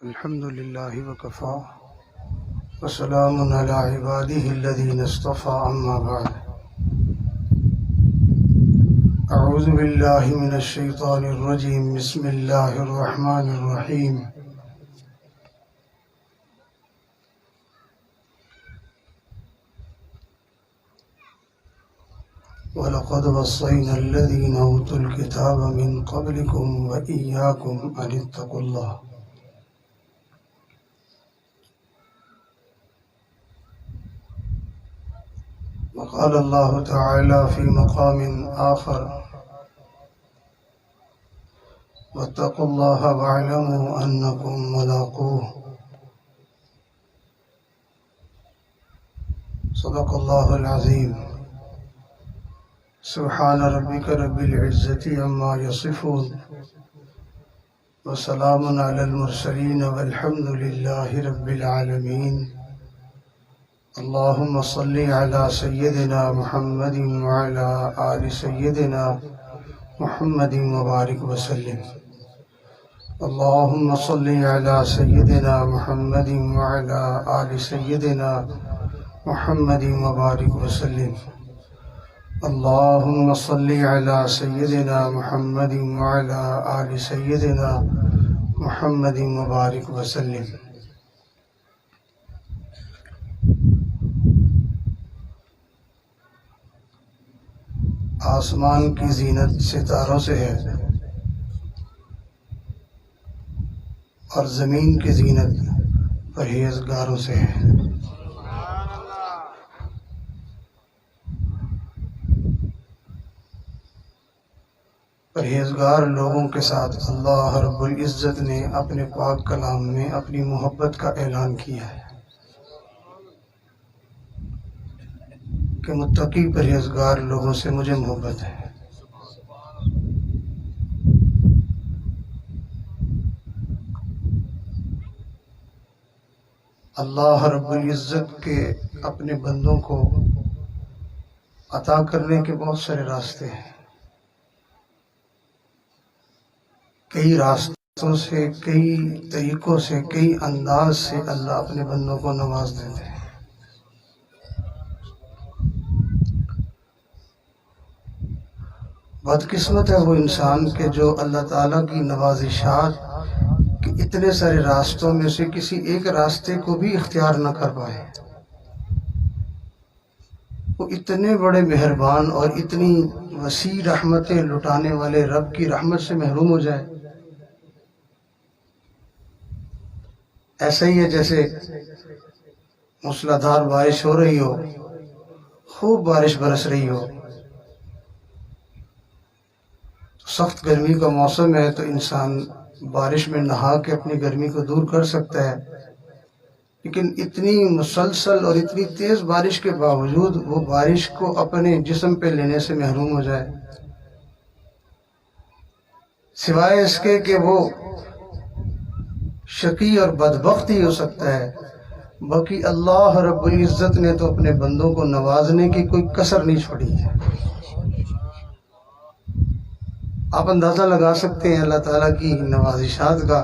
الحمد لله وكفى وسلام على عباده الذين اصطفى أما بعد أعوذ بالله من الشيطان الرجيم بسم الله الرحمن الرحيم وَلَقَدْ وَصَّيْنَا الَّذِينَ أُوتُوا الْكِتَابَ مِنْ قَبْلِكُمْ وَإِيَّاكُمْ أَنِ اتَّقُوا اللَّهَ وقال الله تعالى في مقام آخر واتقوا الله واعلموا أنكم ملاقوه صدق الله العظيم سبحان ربك رب العزة عما يصفون وسلام على المرسلين والحمد لله رب العالمين اللهم صل على سيدنا محمد وعلى آل سيدنا محمد وبارك وسلم اللهم صل على سيدنا محمد وعلى آل سيدنا محمد وبارك وسلم اللهم صل على سيدنا محمد وعلى آل سيدنا محمد وبارك وسلم آسمان کی زینت ستاروں سے ہے اور زمین کی زینت پرہیزگاروں سے ہے۔ پرہیزگار لوگوں کے ساتھ اللہ رب العزت نے اپنے پاک کلام میں اپنی محبت کا اعلان کیا ہے کہ متقی پرہیزگار لوگوں سے مجھے محبت ہے۔ اللہ رب العزت کے اپنے بندوں کو عطا کرنے کے بہت سارے راستے ہیں، کئی راستوں سے، کئی طریقوں سے، کئی انداز سے اللہ اپنے بندوں کو نواز دیتے ہیں۔ بدقسمت ہے وہ انسان کہ جو اللہ تعالیٰ کی نوازشات کے اتنے سارے راستوں میں سے کسی ایک راستے کو بھی اختیار نہ کر پائے۔ وہ اتنے بڑے مہربان اور اتنی وسیع رحمتیں لٹانے والے رب کی رحمت سے محروم ہو جائے۔ ایسا ہی ہے جیسے موسلادھار بارش ہو رہی ہو، خوب بارش برس رہی ہو، سخت گرمی کا موسم ہے تو انسان بارش میں نہا کے اپنی گرمی کو دور کر سکتا ہے، لیکن اتنی مسلسل اور اتنی تیز بارش کے باوجود وہ بارش کو اپنے جسم پہ لینے سے محروم ہو جائے، سوائے اس کے کہ وہ شقی اور بدبخت ہی ہو سکتا ہے، باقی اللہ رب العزت نے تو اپنے بندوں کو نوازنے کی کوئی کسر نہیں چھوڑی ہے۔ آپ اندازہ لگا سکتے ہیں اللہ تعالیٰ کی نوازشات کا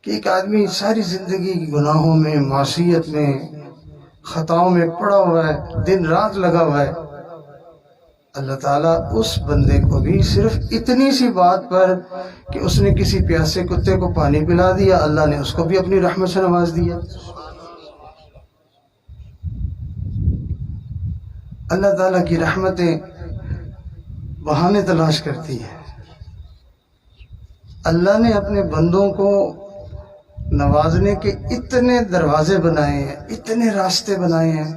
کہ ایک آدمی ساری زندگی گناہوں میں، معصیت میں، خطاؤں میں پڑا ہوا ہے، دن رات لگا ہوا ہے، اللہ تعالیٰ اس بندے کو بھی صرف اتنی سی بات پر کہ اس نے کسی پیاسے کتے کو پانی پلا دیا، اللہ نے اس کو بھی اپنی رحمت سے نواز دیا۔ اللہ تعالیٰ کی رحمتیں بہانے تلاش کرتی ہیں۔ اللہ نے اپنے بندوں کو نوازنے کے اتنے دروازے بنائے ہیں، اتنے راستے بنائے ہیں،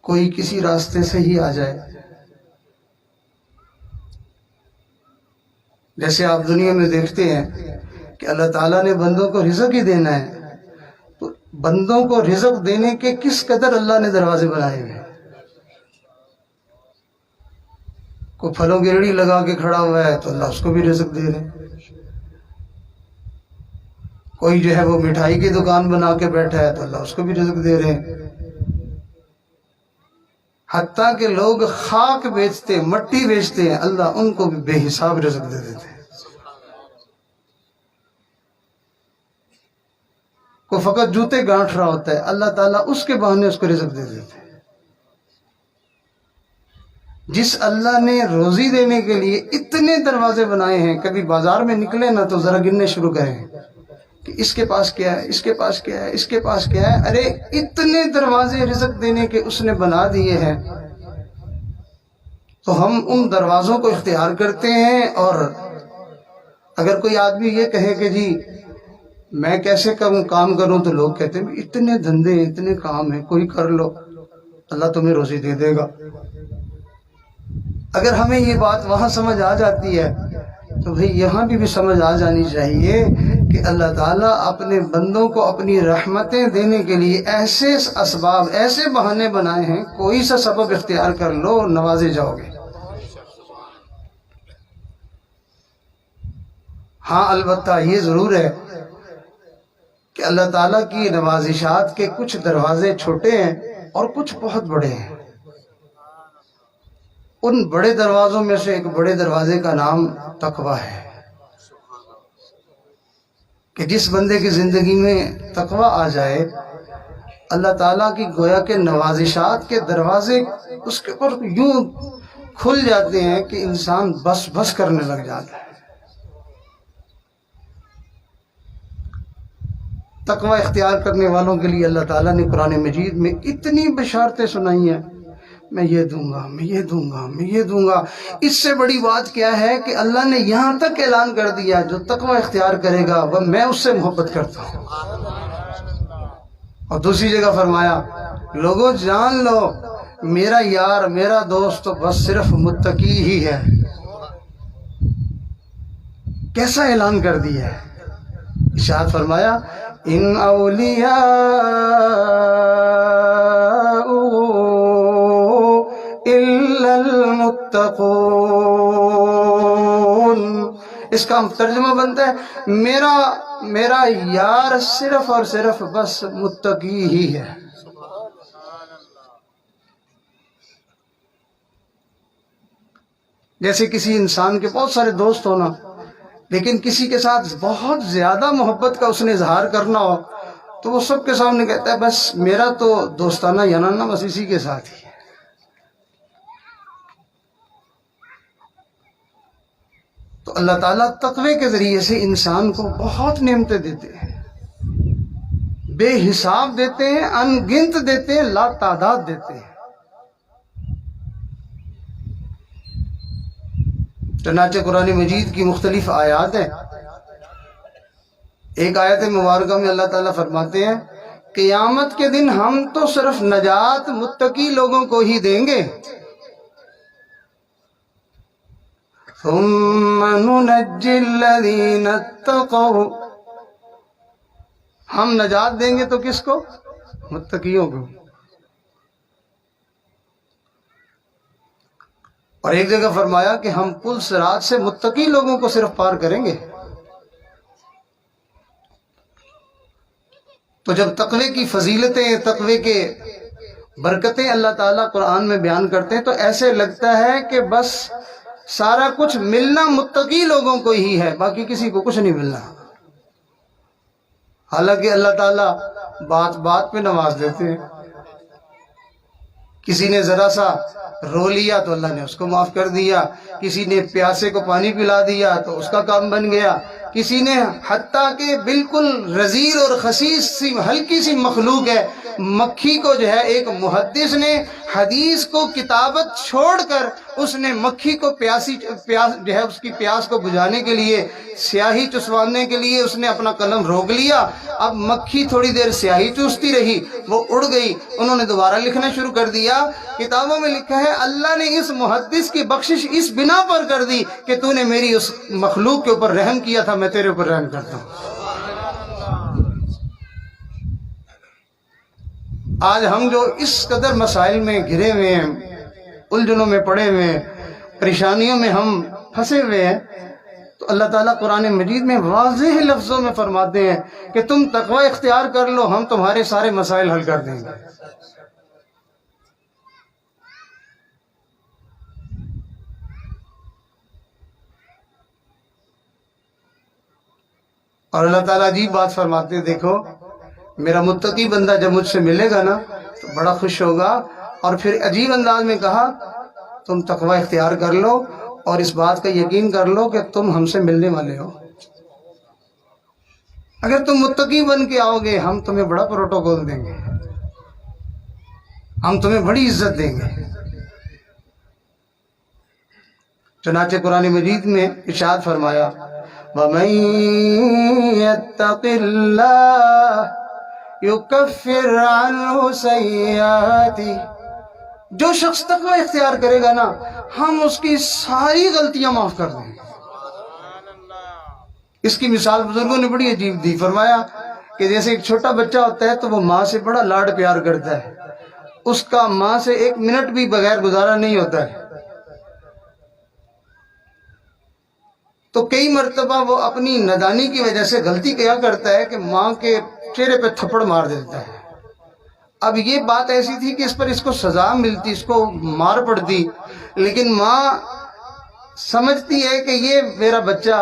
کوئی کسی راستے سے ہی آ جائے۔ جیسے آپ دنیا میں دیکھتے ہیں کہ اللہ تعالیٰ نے بندوں کو رزق ہی دینا ہے، تو بندوں کو رزق دینے کے کس قدر اللہ نے دروازے بنائے ہوئے ہیں۔ کوئی پھلوں کی ریڑھی لگا کے کھڑا ہوا ہے تو اللہ اس کو بھی رزق دے رہے ہیں، کوئی جو ہے وہ مٹھائی کی دکان بنا کے بیٹھا ہے تو اللہ اس کو بھی رزق دے رہے ہیں، حتیٰ کہ لوگ خاک بیچتے، مٹی بیچتے ہیں، اللہ ان کو بھی بے حساب رزق دے دیتے ہیں۔ وہ فقط جوتے گانٹھ رہا ہوتا ہے، اللہ تعالیٰ اس کے بہانے اس کو رزق دے دیتے ہیں۔ جس اللہ نے روزی دینے کے لیے اتنے دروازے بنائے ہیں، کبھی بازار میں نکلے نا تو ذرا گننے شروع کریں کہ اس کے پاس کیا ہے، اس کے پاس کیا ہے، اس کے پاس کیا ہے۔ ارے اتنے دروازے رزق دینے کے اس نے بنا دیے ہیں، تو ہم ان دروازوں کو اختیار کرتے ہیں۔ اور اگر کوئی آدمی یہ کہے کہ جی میں کیسے کام کروں، تو لوگ کہتے ہیں اتنے دھندے ہیں، اتنے کام ہیں، کوئی کر لو، اللہ تمہیں روزی دے دے گا۔ اگر ہمیں یہ بات وہاں سمجھ آ جاتی ہے تو بھئی یہاں بھی سمجھ آ جانی چاہیے کہ اللہ تعالیٰ اپنے بندوں کو اپنی رحمتیں دینے کے لیے ایسے اسباب، ایسے بہانے بنائے ہیں، کوئی سا سبب اختیار کر لو نوازے جاؤ گے۔ ہاں البتہ یہ ضرور ہے کہ اللہ تعالیٰ کی نوازشات کے کچھ دروازے چھوٹے ہیں اور کچھ بہت بڑے ہیں۔ ان بڑے دروازوں میں سے ایک بڑے دروازے کا نام تقویٰ ہے، کہ جس بندے کی زندگی میں تقویٰ آ جائے، اللہ تعالیٰ کی گویا کے نوازشات کے دروازے اس کے اوپر یوں کھل جاتے ہیں کہ انسان بس بس کرنے لگ جاتا ہے۔ تقویٰ اختیار کرنے والوں کے لیے اللہ تعالیٰ نے قرآن مجید میں اتنی بشارتیں سنائی ہیں، میں یہ دوں گا، میں یہ دوں گا، میں یہ دوں گا۔ اس سے بڑی بات کیا ہے کہ اللہ نے یہاں تک اعلان کر دیا جو تقویٰ اختیار کرے گا وہ میں اس سے محبت کرتا ہوں۔ اور دوسری جگہ فرمایا لوگوں جان لو میرا یار، میرا دوست تو بس صرف متقی ہی ہے۔ کیسا اعلان کر دیا ہے، ارشاد فرمایا ان اولیاء الا المتقون۔ اس کا ترجمہ بنتا ہے میرا یار صرف اور صرف بس متقی ہی ہے۔ جیسے کسی انسان کے بہت سارے دوست ہونا، لیکن کسی کے ساتھ بہت زیادہ محبت کا اس نے اظہار کرنا ہو تو وہ سب کے سامنے کہتا ہے بس میرا تو دوستانہ یانانہ بس اسی کے ساتھ ہی ہے۔ تو اللہ تعالیٰ تقوی کے ذریعے سے انسان کو بہت نعمتیں دیتے ہیں، بے حساب دیتے ہیں، ان گنت دیتے ہیں، لا تعداد دیتے ہیں۔ چنانچہ قرآن مجید کی مختلف آیات ہیں۔ ایک آیت مبارکہ میں اللہ تعالیٰ فرماتے ہیں قیامت کے دن ہم تو صرف نجات متقی لوگوں کو ہی دیں گے، ثم ننجی الذین اتقوا، ہم نجات دیں گے تو کس کو؟ متقیوں کو۔ اور ایک جگہ فرمایا کہ ہم پل صراط سے متقی لوگوں کو صرف پار کریں گے۔ تو جب تقوی کی فضیلتیں، تقوی کے برکتیں اللہ تعالیٰ قرآن میں بیان کرتے ہیں تو ایسے لگتا ہے کہ بس سارا کچھ ملنا متقی لوگوں کو ہی ہے، باقی کسی کو کچھ نہیں ملنا۔ حالانکہ اللہ تعالیٰ بات بات پہ نواز دیتے ہیں۔ کسی نے ذرا سا رو لیا تو اللہ نے اس کو معاف کر دیا، کسی نے پیاسے کو پانی پلا دیا تو اس کا کام بن گیا، کسی نے حتیٰ کہ بالکل رذیل اور خسیس سی ہلکی سی مخلوق ہے مکھی کو جو ہے ایک محدث نے حدیث کو کتابت چھوڑ کر اس نے مکھی کو پیاس جو ہے اس کی پیاس کو بجھانے کے لیے، سیاہی چسوانے کے لیے اس نے اپنا قلم روک لیا۔ اب مکھی تھوڑی دیر سیاہی چوستی رہی، وہ اڑ گئی، انہوں نے دوبارہ لکھنا شروع کر دیا۔ کتابوں میں لکھا ہے اللہ نے اس محدث کی بخشش اس بنا پر کر دی کہ تو نے میری اس مخلوق کے اوپر رحم کیا تھا، میں تیرے اوپر رحم کرتا ہوں۔ آج ہم جو اس قدر مسائل میں گھرے ہوئے ہیں، الجھنوں میں پڑے ہوئے ہیں، پریشانیوں میں ہم پھنسے ہوئے ہیں، تو اللہ تعالیٰ قرآن مجید میں واضح لفظوں میں فرماتے ہیں کہ تم تقوی اختیار کر لو، ہم تمہارے سارے مسائل حل کر دیں گے۔ اور اللہ تعالیٰ عجیب بات فرماتے ہیں، دیکھو میرا متقی بندہ جب مجھ سے ملے گا نا تو بڑا خوش ہوگا. اور پھر عجیب انداز میں کہا تم تقوی اختیار کر لو اور اس بات کا یقین کر لو کہ تم ہم سے ملنے والے ہو. اگر تم متقی بن کے آؤ گے ہم تمہیں بڑا پروٹوکول دیں گے، ہم تمہیں بڑی عزت دیں گے. چنانچہ قرآن مجید میں ارشاد فرمایا وَمَن يَتَّقِ اللَّهَ يُكَفِّرْ عَنْهُ سَيِّئَاتِهِ، جو شخص تقوی اختیار کرے گا نا ہم اس کی ساری غلطیاں معاف کر دیں گے. اس کی مثال بزرگوں نے بڑی عجیب دی. فرمایا کہ جیسے ایک چھوٹا بچہ ہوتا ہے تو وہ ماں سے بڑا لاڈ پیار کرتا ہے، اس کا ماں سے ایک منٹ بھی بغیر گزارا نہیں ہوتا ہے. تو کئی مرتبہ وہ اپنی نادانی کی وجہ سے غلطی کیا کرتا ہے کہ ماں کے چہرے پہ تھپڑ مار دیتا ہے. اب یہ بات ایسی تھی کہ اس کو سزا ملتی، اس کو مار پڑتی، لیکن ماں سمجھتی ہے کہ یہ میرا بچہ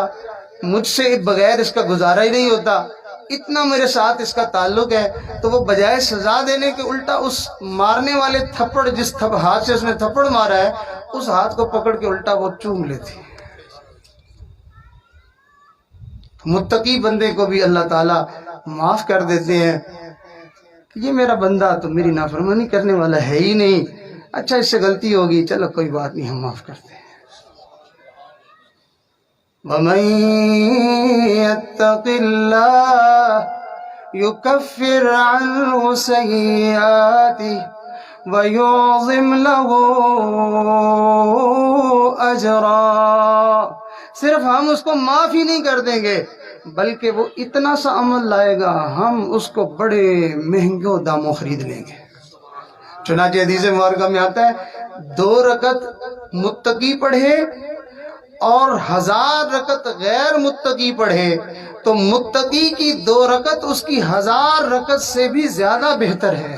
مجھ سے بغیر اس کا گزارا ہی نہیں ہوتا، اتنا میرے ساتھ اس کا تعلق ہے. تو وہ بجائے سزا دینے کے الٹا اس مارنے والے تھپڑ جس ہاتھ سے اس نے تھپڑ مارا ہے اس ہاتھ کو پکڑ کے الٹا وہ چوم لیتی. متقی بندے کو بھی اللہ تعالیٰ معاف کر دیتے ہیں کہ یہ میرا بندہ تو میری نافرمانی کرنے والا ہے ہی نہیں، اچھا اس سے غلطی ہوگی، چلو کوئی بات نہیں ہم معاف کرتے ہیں. وَمَن يَتَّقِ اللَّهَ يُكَفِّرْ عَنْهُ سَيِّئَاتِهِ وَيُعْظِمْ لَهُ أَجْرًا، صرف ہم اس کو معاف ہی نہیں کر دیں گے بلکہ وہ اتنا سا عمل لائے گا ہم اس کو بڑے مہنگے داموں خرید لیں گے. چنانچہ حدیث مبارکہ میں آتا ہے 2 رکعت متقی پڑھے اور 1000 رکعت غیر متقی پڑھے تو متقی کی 2 رکعت اس کی 1000 رکعت سے بھی زیادہ بہتر ہے.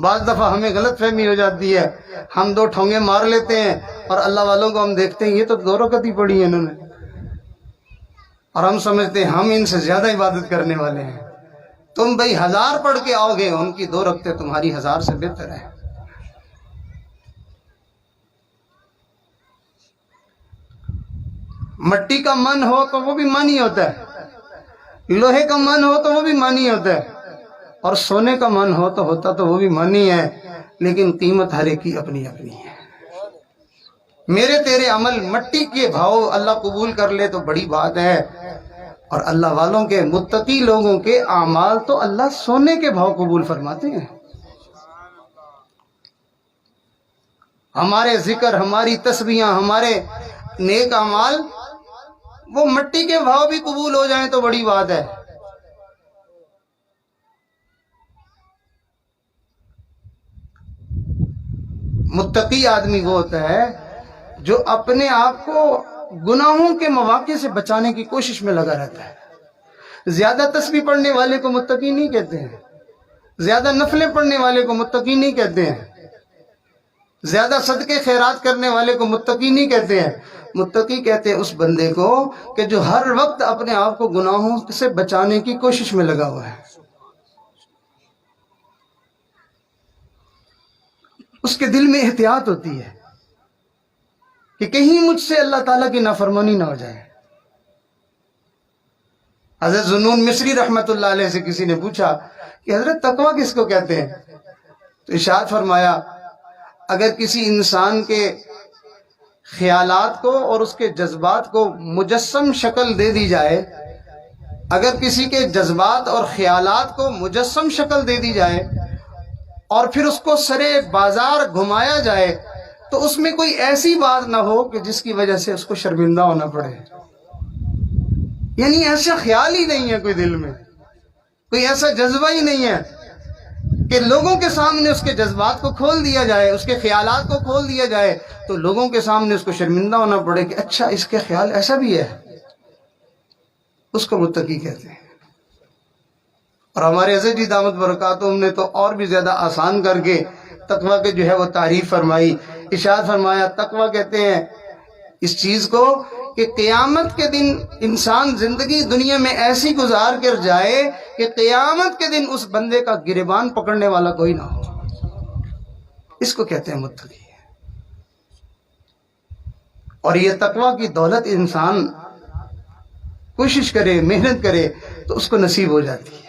بعض دفعہ ہمیں غلط فہمی ہو جاتی ہے، ہم 2 ٹھونگے مار لیتے ہیں اور اللہ والوں کو ہم دیکھتے ہیں یہ تو 2 رکعت ہی پڑھی ہیں انہوں نے، اور ہم سمجھتے ہیں ہم ان سے زیادہ عبادت کرنے والے ہیں. تم بھائی 1000 پڑھ کے آؤ گے، ان کی 2 رکعتیں تمہاری 1000 سے بہتر ہیں. مٹی کا من ہو تو وہ بھی من ہی ہوتا ہے، لوہے کا من ہو تو وہ بھی من ہی ہوتا ہے، اور سونے کا من ہو تو ہوتا تو وہ بھی من ہی ہے، لیکن قیمت ہر ایک کی اپنی اپنی ہے. میرے تیرے عمل مٹی کے بھاؤ اللہ قبول کر لے تو بڑی بات ہے، اور اللہ والوں کے متقی لوگوں کے اعمال تو اللہ سونے کے بھاؤ قبول فرماتے ہیں. ہمارے ذکر، ہماری تسبیحاں، ہمارے نیک اعمال وہ مٹی کے بھاؤ بھی قبول ہو جائیں تو بڑی بات ہے. متقی آدمی وہ ہوتا ہے جو اپنے آپ کو گناہوں کے مواقع سے بچانے کی کوشش میں لگا رہتا ہے. زیادہ تسبیح پڑھنے والے کو متقی نہیں کہتے ہیں، زیادہ نفلیں پڑھنے والے کو متقی نہیں کہتے ہیں، زیادہ صدقے خیرات کرنے والے کو متقی نہیں کہتے ہیں. متقی کہتے ہیں اس بندے کو کہ جو ہر وقت اپنے آپ کو گناہوں سے بچانے کی کوشش میں لگا ہوا ہے. اس کے دل میں احتیاط ہوتی ہے کہ کہیں مجھ سے اللہ تعالیٰ کی نافرمانی نہ ہو جائے. حضرت ذوالنون مصری رحمت اللہ علیہ سے کسی نے پوچھا کہ حضرت تقویٰ کس کو کہتے ہیں؟ تو ارشاد فرمایا اگر کسی انسان کے خیالات کو اور اس کے جذبات کو مجسم شکل دے دی جائے، اگر کسی کے جذبات اور خیالات کو مجسم شکل دے دی جائے اور پھر اس کو سرے بازار گھمایا جائے تو اس میں کوئی ایسی بات نہ ہو کہ جس کی وجہ سے اس کو شرمندہ ہونا پڑے. یعنی ایسا خیال ہی نہیں ہے کوئی دل میں، کوئی ایسا جذبہ ہی نہیں ہے کہ لوگوں کے سامنے اس کے جذبات کو کھول دیا جائے، اس کے خیالات کو کھول دیا جائے تو لوگوں کے سامنے اس کو شرمندہ ہونا پڑے کہ اچھا اس کے خیال ایسا بھی ہے. اس کو متقی کہتے ہیں. اور ہمارے حضرت جی دامت برکاتہم نے تو اور بھی زیادہ آسان کر کے تقویٰ کے جو ہے وہ تعریف فرمائی. ارشاد فرمایا تقویٰ کہتے ہیں اس چیز کو کہ قیامت کے دن انسان زندگی دنیا میں ایسی گزار کر جائے کہ قیامت کے دن اس بندے کا گریبان پکڑنے والا کوئی نہ ہو. اس کو کہتے ہیں متقی. اور یہ تقویٰ کی دولت انسان کوشش کرے، محنت کرے تو اس کو نصیب ہو جاتی ہے.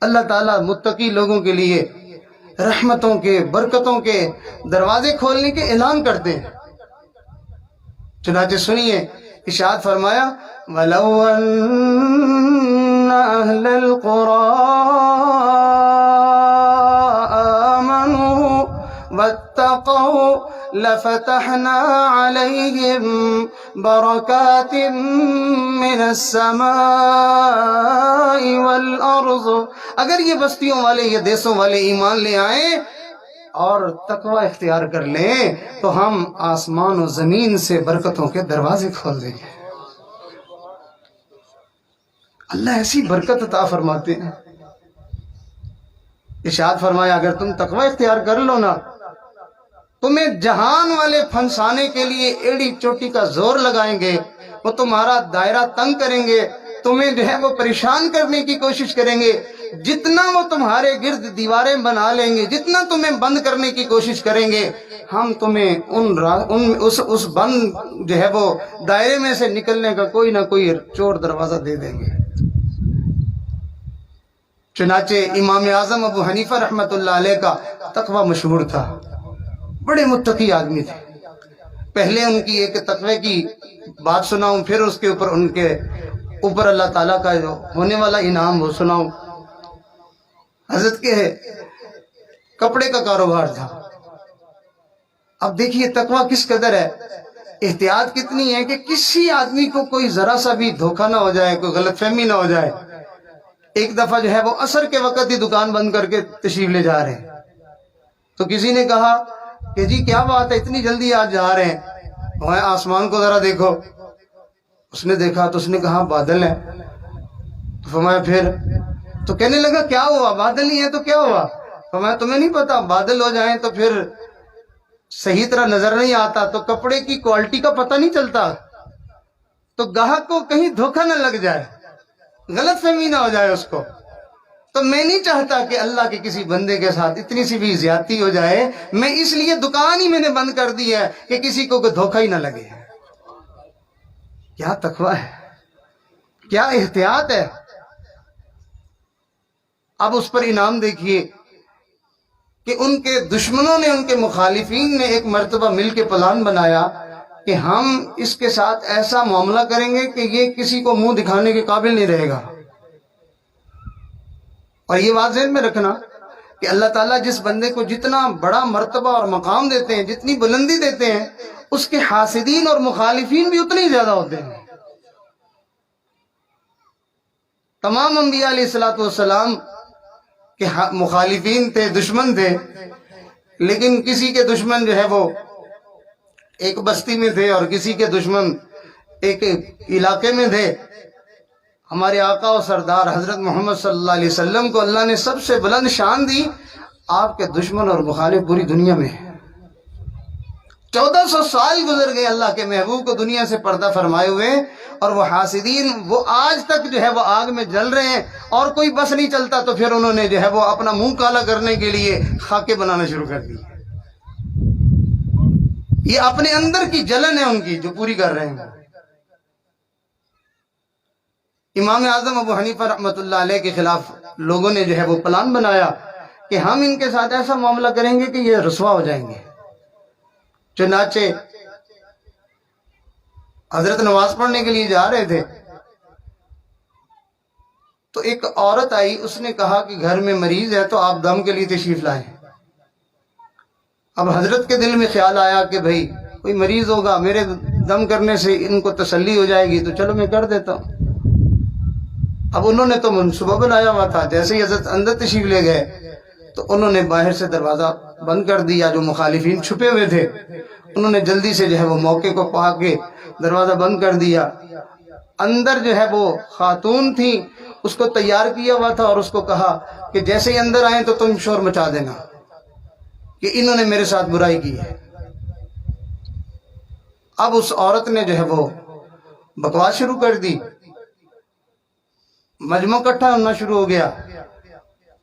اللہ تعالیٰ متقی لوگوں کے لیے رحمتوں کے، برکتوں کے دروازے کھولنے کے اعلان کرتے ہیں. چنانچہ سنیے، ارشاد فرمایا وَلَوْ أَنَّ أَهْلَ الْقُرَىٰ آمَنُوا وَاتَّقَوْا لَفَتَحْنَا عَلَيْهِمْ بَرَكَاتٍ مِّنَ السَّمَاءِ وَالْأَرْضِ. اگر یہ بستیوں والے، یہ دیسوں والے ایمان لے آئیں اور تقوی اختیار کر لیں تو ہم آسمان و زمین سے برکتوں کے دروازے کھول دیں گے. اللہ ایسی برکت عطا فرماتے ہیں. ارشاد فرمایا اگر تم تقوی اختیار کر لو نا، تمہیں جہان والے پھنسانے کے لیے ایڑی چوٹی کا زور لگائیں گے، وہ تمہارا دائرہ تنگ کریں گے، تمہیں جو ہے وہ پریشان کرنے کی کوشش کریں گے. جتنا وہ تمہارے گرد دیواریں بنا لیں گے، جتنا تمہیں بند کرنے کی کوشش کریں گے، ہم تمہیں اس بند جو ہے وہ دائرے میں سے نکلنے کا کوئی نہ کوئی چور دروازہ دے دیں گے. چنانچہ امام اعظم ابو حنیفہ رحمۃ اللہ علیہ کا تقوی مشہور تھا. بڑے متقی آدمی تھے. پہلے ان کی ایک تقوی کی بات سناؤں، پھر اس کے اوپر ان کے اوپر اللہ تعالیٰ کا جو ہونے والا انعام وہ سناؤں. حضرت کے کپڑے کا کاروبار تھا. اب دیکھیے تقوی کس قدر ہے، احتیاط کتنی ہے کہ کسی آدمی کو کوئی ذرا سا بھی دھوکہ نہ ہو جائے، کوئی غلط فہمی نہ ہو جائے. ایک دفعہ جو ہے وہ عصر کے وقت ہی دکان بند کر کے تشریف لے جا رہے ہیں تو کسی نے کہا کہ جی کیا بات ہے اتنی جلدی آج جا رہے ہیں، وہاں آسمان کو ذرا دیکھو. اس نے دیکھا تو اس نے کہا بادل ہے. تو فرمایا پھر؟ تو کہنے لگا کیا ہوا، بادل ہی ہے تو کیا ہوا؟ فرمایا تمہیں نہیں پتا بادل ہو جائیں تو پھر صحیح طرح نظر نہیں آتا، تو کپڑے کی کوالٹی کا پتہ نہیں چلتا، تو گاہک کو کہیں دھوکہ نہ لگ جائے، غلط فہمی نہ ہو جائے اس کو. تو میں نہیں چاہتا کہ اللہ کے کسی بندے کے ساتھ اتنی سی بھی زیادتی ہو جائے، میں اس لیے دکان ہی میں نے بند کر دی ہے کہ کسی کو کوئی دھوکہ ہی نہ لگے. کیا تقوی ہے، کیا احتیاط ہے. اب اس پر انعام دیکھیے کہ ان کے دشمنوں نے، ان کے مخالفین نے ایک مرتبہ مل کے پلان بنایا کہ ہم اس کے ساتھ ایسا معاملہ کریں گے کہ یہ کسی کو منہ دکھانے کے قابل نہیں رہے گا. اور یہ بات ذہن میں رکھنا کہ اللہ تعالیٰ جس بندے کو جتنا بڑا مرتبہ اور مقام دیتے ہیں، جتنی بلندی دیتے ہیں، اس کے حاسدین اور مخالفین بھی اتنے ہی زیادہ ہوتے ہیں. تمام انبیاء علیہ السلام کے مخالفین تھے، دشمن تھے، لیکن کسی کے دشمن جو ہے وہ ایک بستی میں تھے اور کسی کے دشمن ایک علاقے میں تھے. ہمارے آقا و سردار حضرت محمد صلی اللہ علیہ وسلم کو اللہ نے سب سے بلند شان دی. آپ کے دشمن اور مخالف پوری دنیا میں ہیں. 1400 سال گزر گئے اللہ کے محبوب کو دنیا سے پردہ فرمائے ہوئے، اور وہ حاسدین وہ آج تک جو ہے وہ آگ میں جل رہے ہیں. اور کوئی بس نہیں چلتا تو پھر انہوں نے جو ہے وہ اپنا منہ کالا کرنے کے لیے خاکے بنانا شروع کر دی. یہ اپنے اندر کی جلن ہے ان کی جو پوری کر رہے ہیں. امام اعظم ابو حنیفہ رحمۃ اللہ علیہ کے خلاف لوگوں نے جو ہے وہ پلان بنایا کہ ہم ان کے ساتھ ایسا معاملہ کریں گے کہ یہ رسوا ہو جائیں گے. چنانچہ حضرت نماز پڑھنے کے لیے جا رہے تھے تو ایک عورت آئی، اس نے کہا کہ گھر میں مریض ہے تو آپ دم کے لیے تشریف لائیں. اب حضرت کے دل میں خیال آیا کہ بھئی کوئی مریض ہوگا، میرے دم کرنے سے ان کو تسلی ہو جائے گی تو چلو میں کر دیتا ہوں. اب انہوں نے تو منصوبہ بنایا ہوا تھا. جیسے ہی حضرت اندر تشریف لے گئے تو انہوں نے باہر سے دروازہ بند کر دیا. جو مخالفین چھپے ہوئے تھے انہوں نے جلدی سے جو ہے وہ موقع کو پا کے دروازہ بند کر دیا. اندر جو ہے وہ خاتون تھی، اس کو تیار کیا ہوا تھا اور اس کو کہا کہ جیسے ہی اندر آئیں تو تم شور مچا دینا کہ انہوں نے میرے ساتھ برائی کی ہے. اب اس عورت نے جو ہے وہ بکواس شروع کر دی، مجمع اکٹھا ہونا شروع ہو گیا،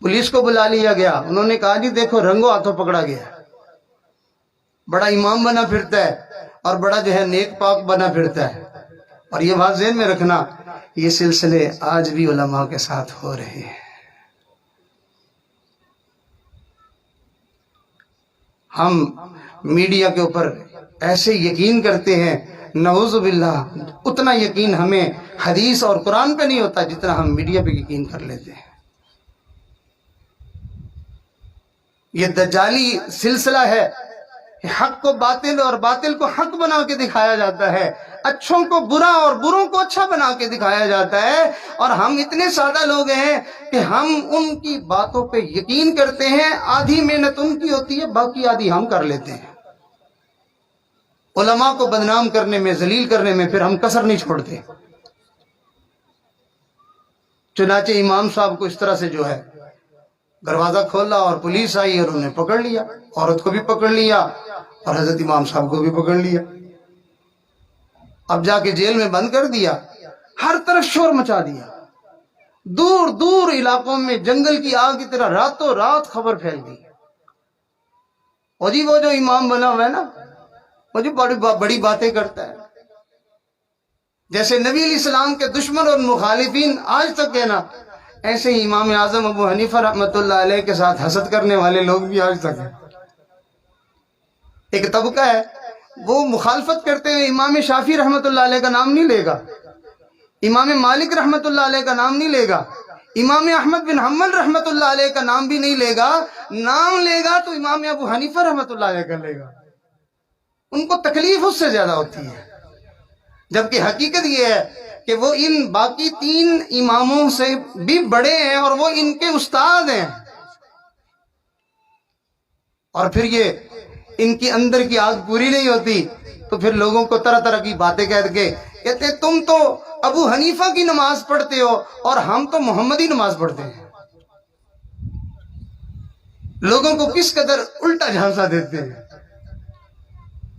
پولیس کو بلا لیا گیا، انہوں نے کہا جی دیکھو رنگوں ہاتھوں پکڑا گیا، بڑا امام بنا پھرتا ہے اور بڑا جو ہے نیک پاک بنا پھرتا ہے۔ اور یہ بات ذہن میں رکھنا، یہ سلسلے آج بھی علماء کے ساتھ ہو رہے ہیں۔ ہم میڈیا کے اوپر ایسے یقین کرتے ہیں، نعوذ باللہ، اتنا یقین ہمیں حدیث اور قرآن پہ نہیں ہوتا جتنا ہم میڈیا پہ یقین کر لیتے ہیں۔ یہ دجالی سلسلہ ہے، حق کو باطل اور باطل کو حق بنا کے دکھایا جاتا ہے، اچھوں کو برا اور بروں کو اچھا بنا کے دکھایا جاتا ہے، اور ہم اتنے سادہ لوگ ہیں کہ ہم ان کی باتوں پہ یقین کرتے ہیں، آدھی محنت ان کی ہوتی ہے، باقی آدھی ہم کر لیتے ہیں۔ علماء کو بدنام کرنے میں، ذلیل کرنے میں پھر ہم کسر نہیں چھوڑتے۔ چنانچہ امام صاحب کو اس طرح سے جو ہے دروازہ کھولا اور پولیس آئی اور انہیں پکڑ لیا، عورت کو بھی پکڑ لیا اور حضرت امام صاحب کو بھی پکڑ لیا۔ اب جا کے جیل میں بند کر دیا، ہر طرف شور مچا دیا، دور دور علاقوں میں جنگل کی آگ کی طرح راتوں رات خبر پھیل گئی۔ اور جی وہ جو امام بنا ہوا ہے نا، وہ جو بڑی باتیں کرتا ہے، جیسے نبی علیہ السلام کے دشمن اور مخالفین آج تک ہے نا، ایسے ہی امام اعظم ابو حنیفہ رحمۃ اللہ علیہ کے ساتھ حسد کرنے والے لوگ بھی آج تک ہیں۔ ایک طبقہ ہے وہ مخالفت کرتے ہوئے امام شافعی رحمۃ اللہ علیہ کا نام نہیں لے گا، امام مالک رحمۃ اللہ علیہ کا نام نہیں لے گا، امام احمد بن حنبل رحمۃ اللہ علیہ کا نام بھی نہیں لے گا، نام لے گا تو امام ابو حنیفہ رحمۃ اللہ علیہ کا لے گا۔ ان کو تکلیف اس سے زیادہ ہوتی ہے، جبکہ حقیقت یہ ہے کہ وہ ان باقی تین اماموں سے بھی بڑے ہیں اور وہ ان کے استاد ہیں، اور پھر یہ ان کی اندر کی آگ پوری نہیں ہوتی تو پھر لوگوں کو طرح طرح کی باتیں کہتے ہیں تم تو ابو حنیفہ کی نماز پڑھتے ہو اور ہم تو محمدی نماز پڑھتے ہیں۔ لوگوں کو کس قدر الٹا جھانسا دیتے ہیں،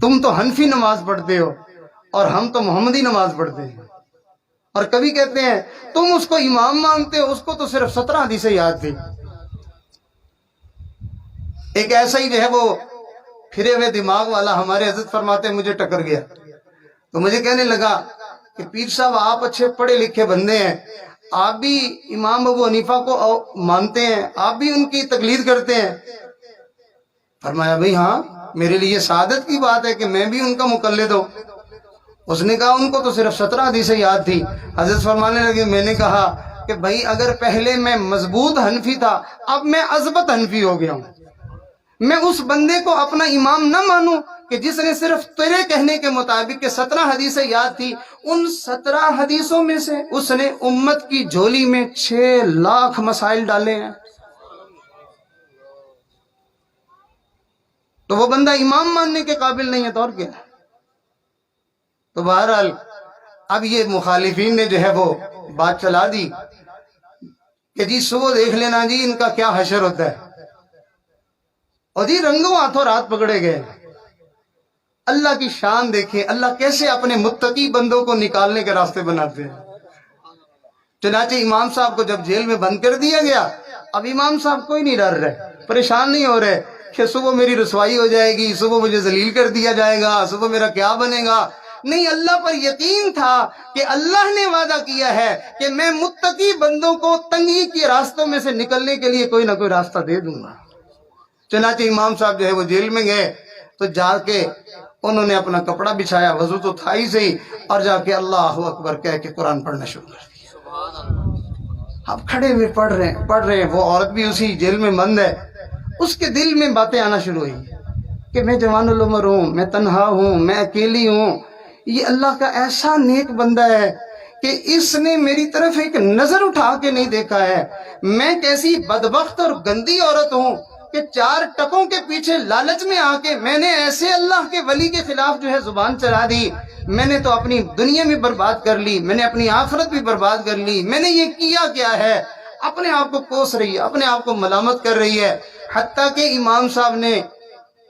تم تو حنفی نماز پڑھتے ہو اور ہم تو محمدی نماز پڑھتے ہیں۔ اور کبھی کہتے ہیں تم اس کو امام مانتے ہو، اس کو تو صرف 17 حدیثیں یاد تھی۔ ایک ایسا ہی جو ہے وہ پھرے ہوئے دماغ والا ہمارے حضرت فرماتے ہیں مجھے ٹکر گیا، تو مجھے کہنے لگا کہ پیر صاحب آپ اچھے پڑھے لکھے بندے ہیں، آپ بھی امام ابو حنیفہ کو مانتے ہیں، آپ بھی ان کی تقلید کرتے ہیں؟ فرمایا بھئی ہاں، میرے لیے سعادت کی بات ہے کہ میں بھی ان کا مقلد ہوں۔ اس نے کہا ان کو تو صرف 17 حدیثیں یاد تھی۔ حضرت فرمانے لگے میں نے کہا کہ بھائی اگر پہلے میں مضبوط حنفی تھا، اب میں اضبط حنفی ہو گیا ہوں۔ میں اس بندے کو اپنا امام نہ مانوں کہ جس نے صرف تیرے کہنے کے مطابق کہ 17 حدیثیں یاد تھی، ان 17 حدیثوں میں سے اس نے امت کی جھولی میں 6 لاکھ مسائل ڈالے ہیں، تو وہ بندہ امام ماننے کے قابل نہیں ہے تو اور کیا؟ تو بہرحال اب یہ مخالفین نے جو ہے وہ بات چلا دی کہ جی صبح دیکھ لینا جی ان کا کیا حشر ہوتا ہے، اور جی رنگوں ہاتھوں رات پکڑے گئے۔ اللہ کی شان دیکھیں، اللہ کیسے اپنے متقی بندوں کو نکالنے کے راستے بناتے ہیں۔ چنانچہ امام صاحب کو جب جیل میں بند کر دیا گیا، اب امام صاحب کوئی نہیں ڈر رہے، پریشان نہیں ہو رہے کہ صبح میری رسوائی ہو جائے گی، صبح مجھے ذلیل کر دیا جائے گا، صبح میرا کیا بنے گا۔ نہیں، اللہ پر یقین تھا کہ اللہ نے وعدہ کیا ہے کہ میں متقی بندوں کو تنگی کے راستوں میں سے نکلنے کے لیے کوئی نہ کوئی راستہ دے دوں گا۔ چنانچہ امام صاحب جو ہے وہ جیل میں گئے تو جا کے انہوں نے اپنا کپڑا بچھایا، وضو تو تھا ہی صحیح، اور جا کے اللہ اکبر کہہ کے قرآن پڑھنا شروع کر دیا۔ اب کھڑے ہوئے پڑھ رہے ہیں، وہ عورت بھی اسی جیل میں بند ہے، اس کے دل میں باتیں آنا شروع ہوئی کہ میں جوان العمر ہوں، میں تنہا ہوں، میں اکیلی ہوں، یہ اللہ کا ایسا نیک بندہ ہے کہ اس نے میری طرف ایک نظر اٹھا کے نہیں دیکھا ہے، میں کیسی بدبخت اور گندی عورت ہوں کہ 4 ٹکوں کے پیچھے لالچ میں آ کے میں نے ایسے اللہ کے ولی کے خلاف جو ہے زبان چلا دی، میں نے تو اپنی دنیا بھی برباد کر لی، میں نے اپنی آخرت بھی برباد کر لی، میں نے یہ کیا ہے؟ اپنے آپ کو کوس رہی ہے، اپنے آپ کو ملامت کر رہی ہے۔ حتیٰ کہ امام صاحب نے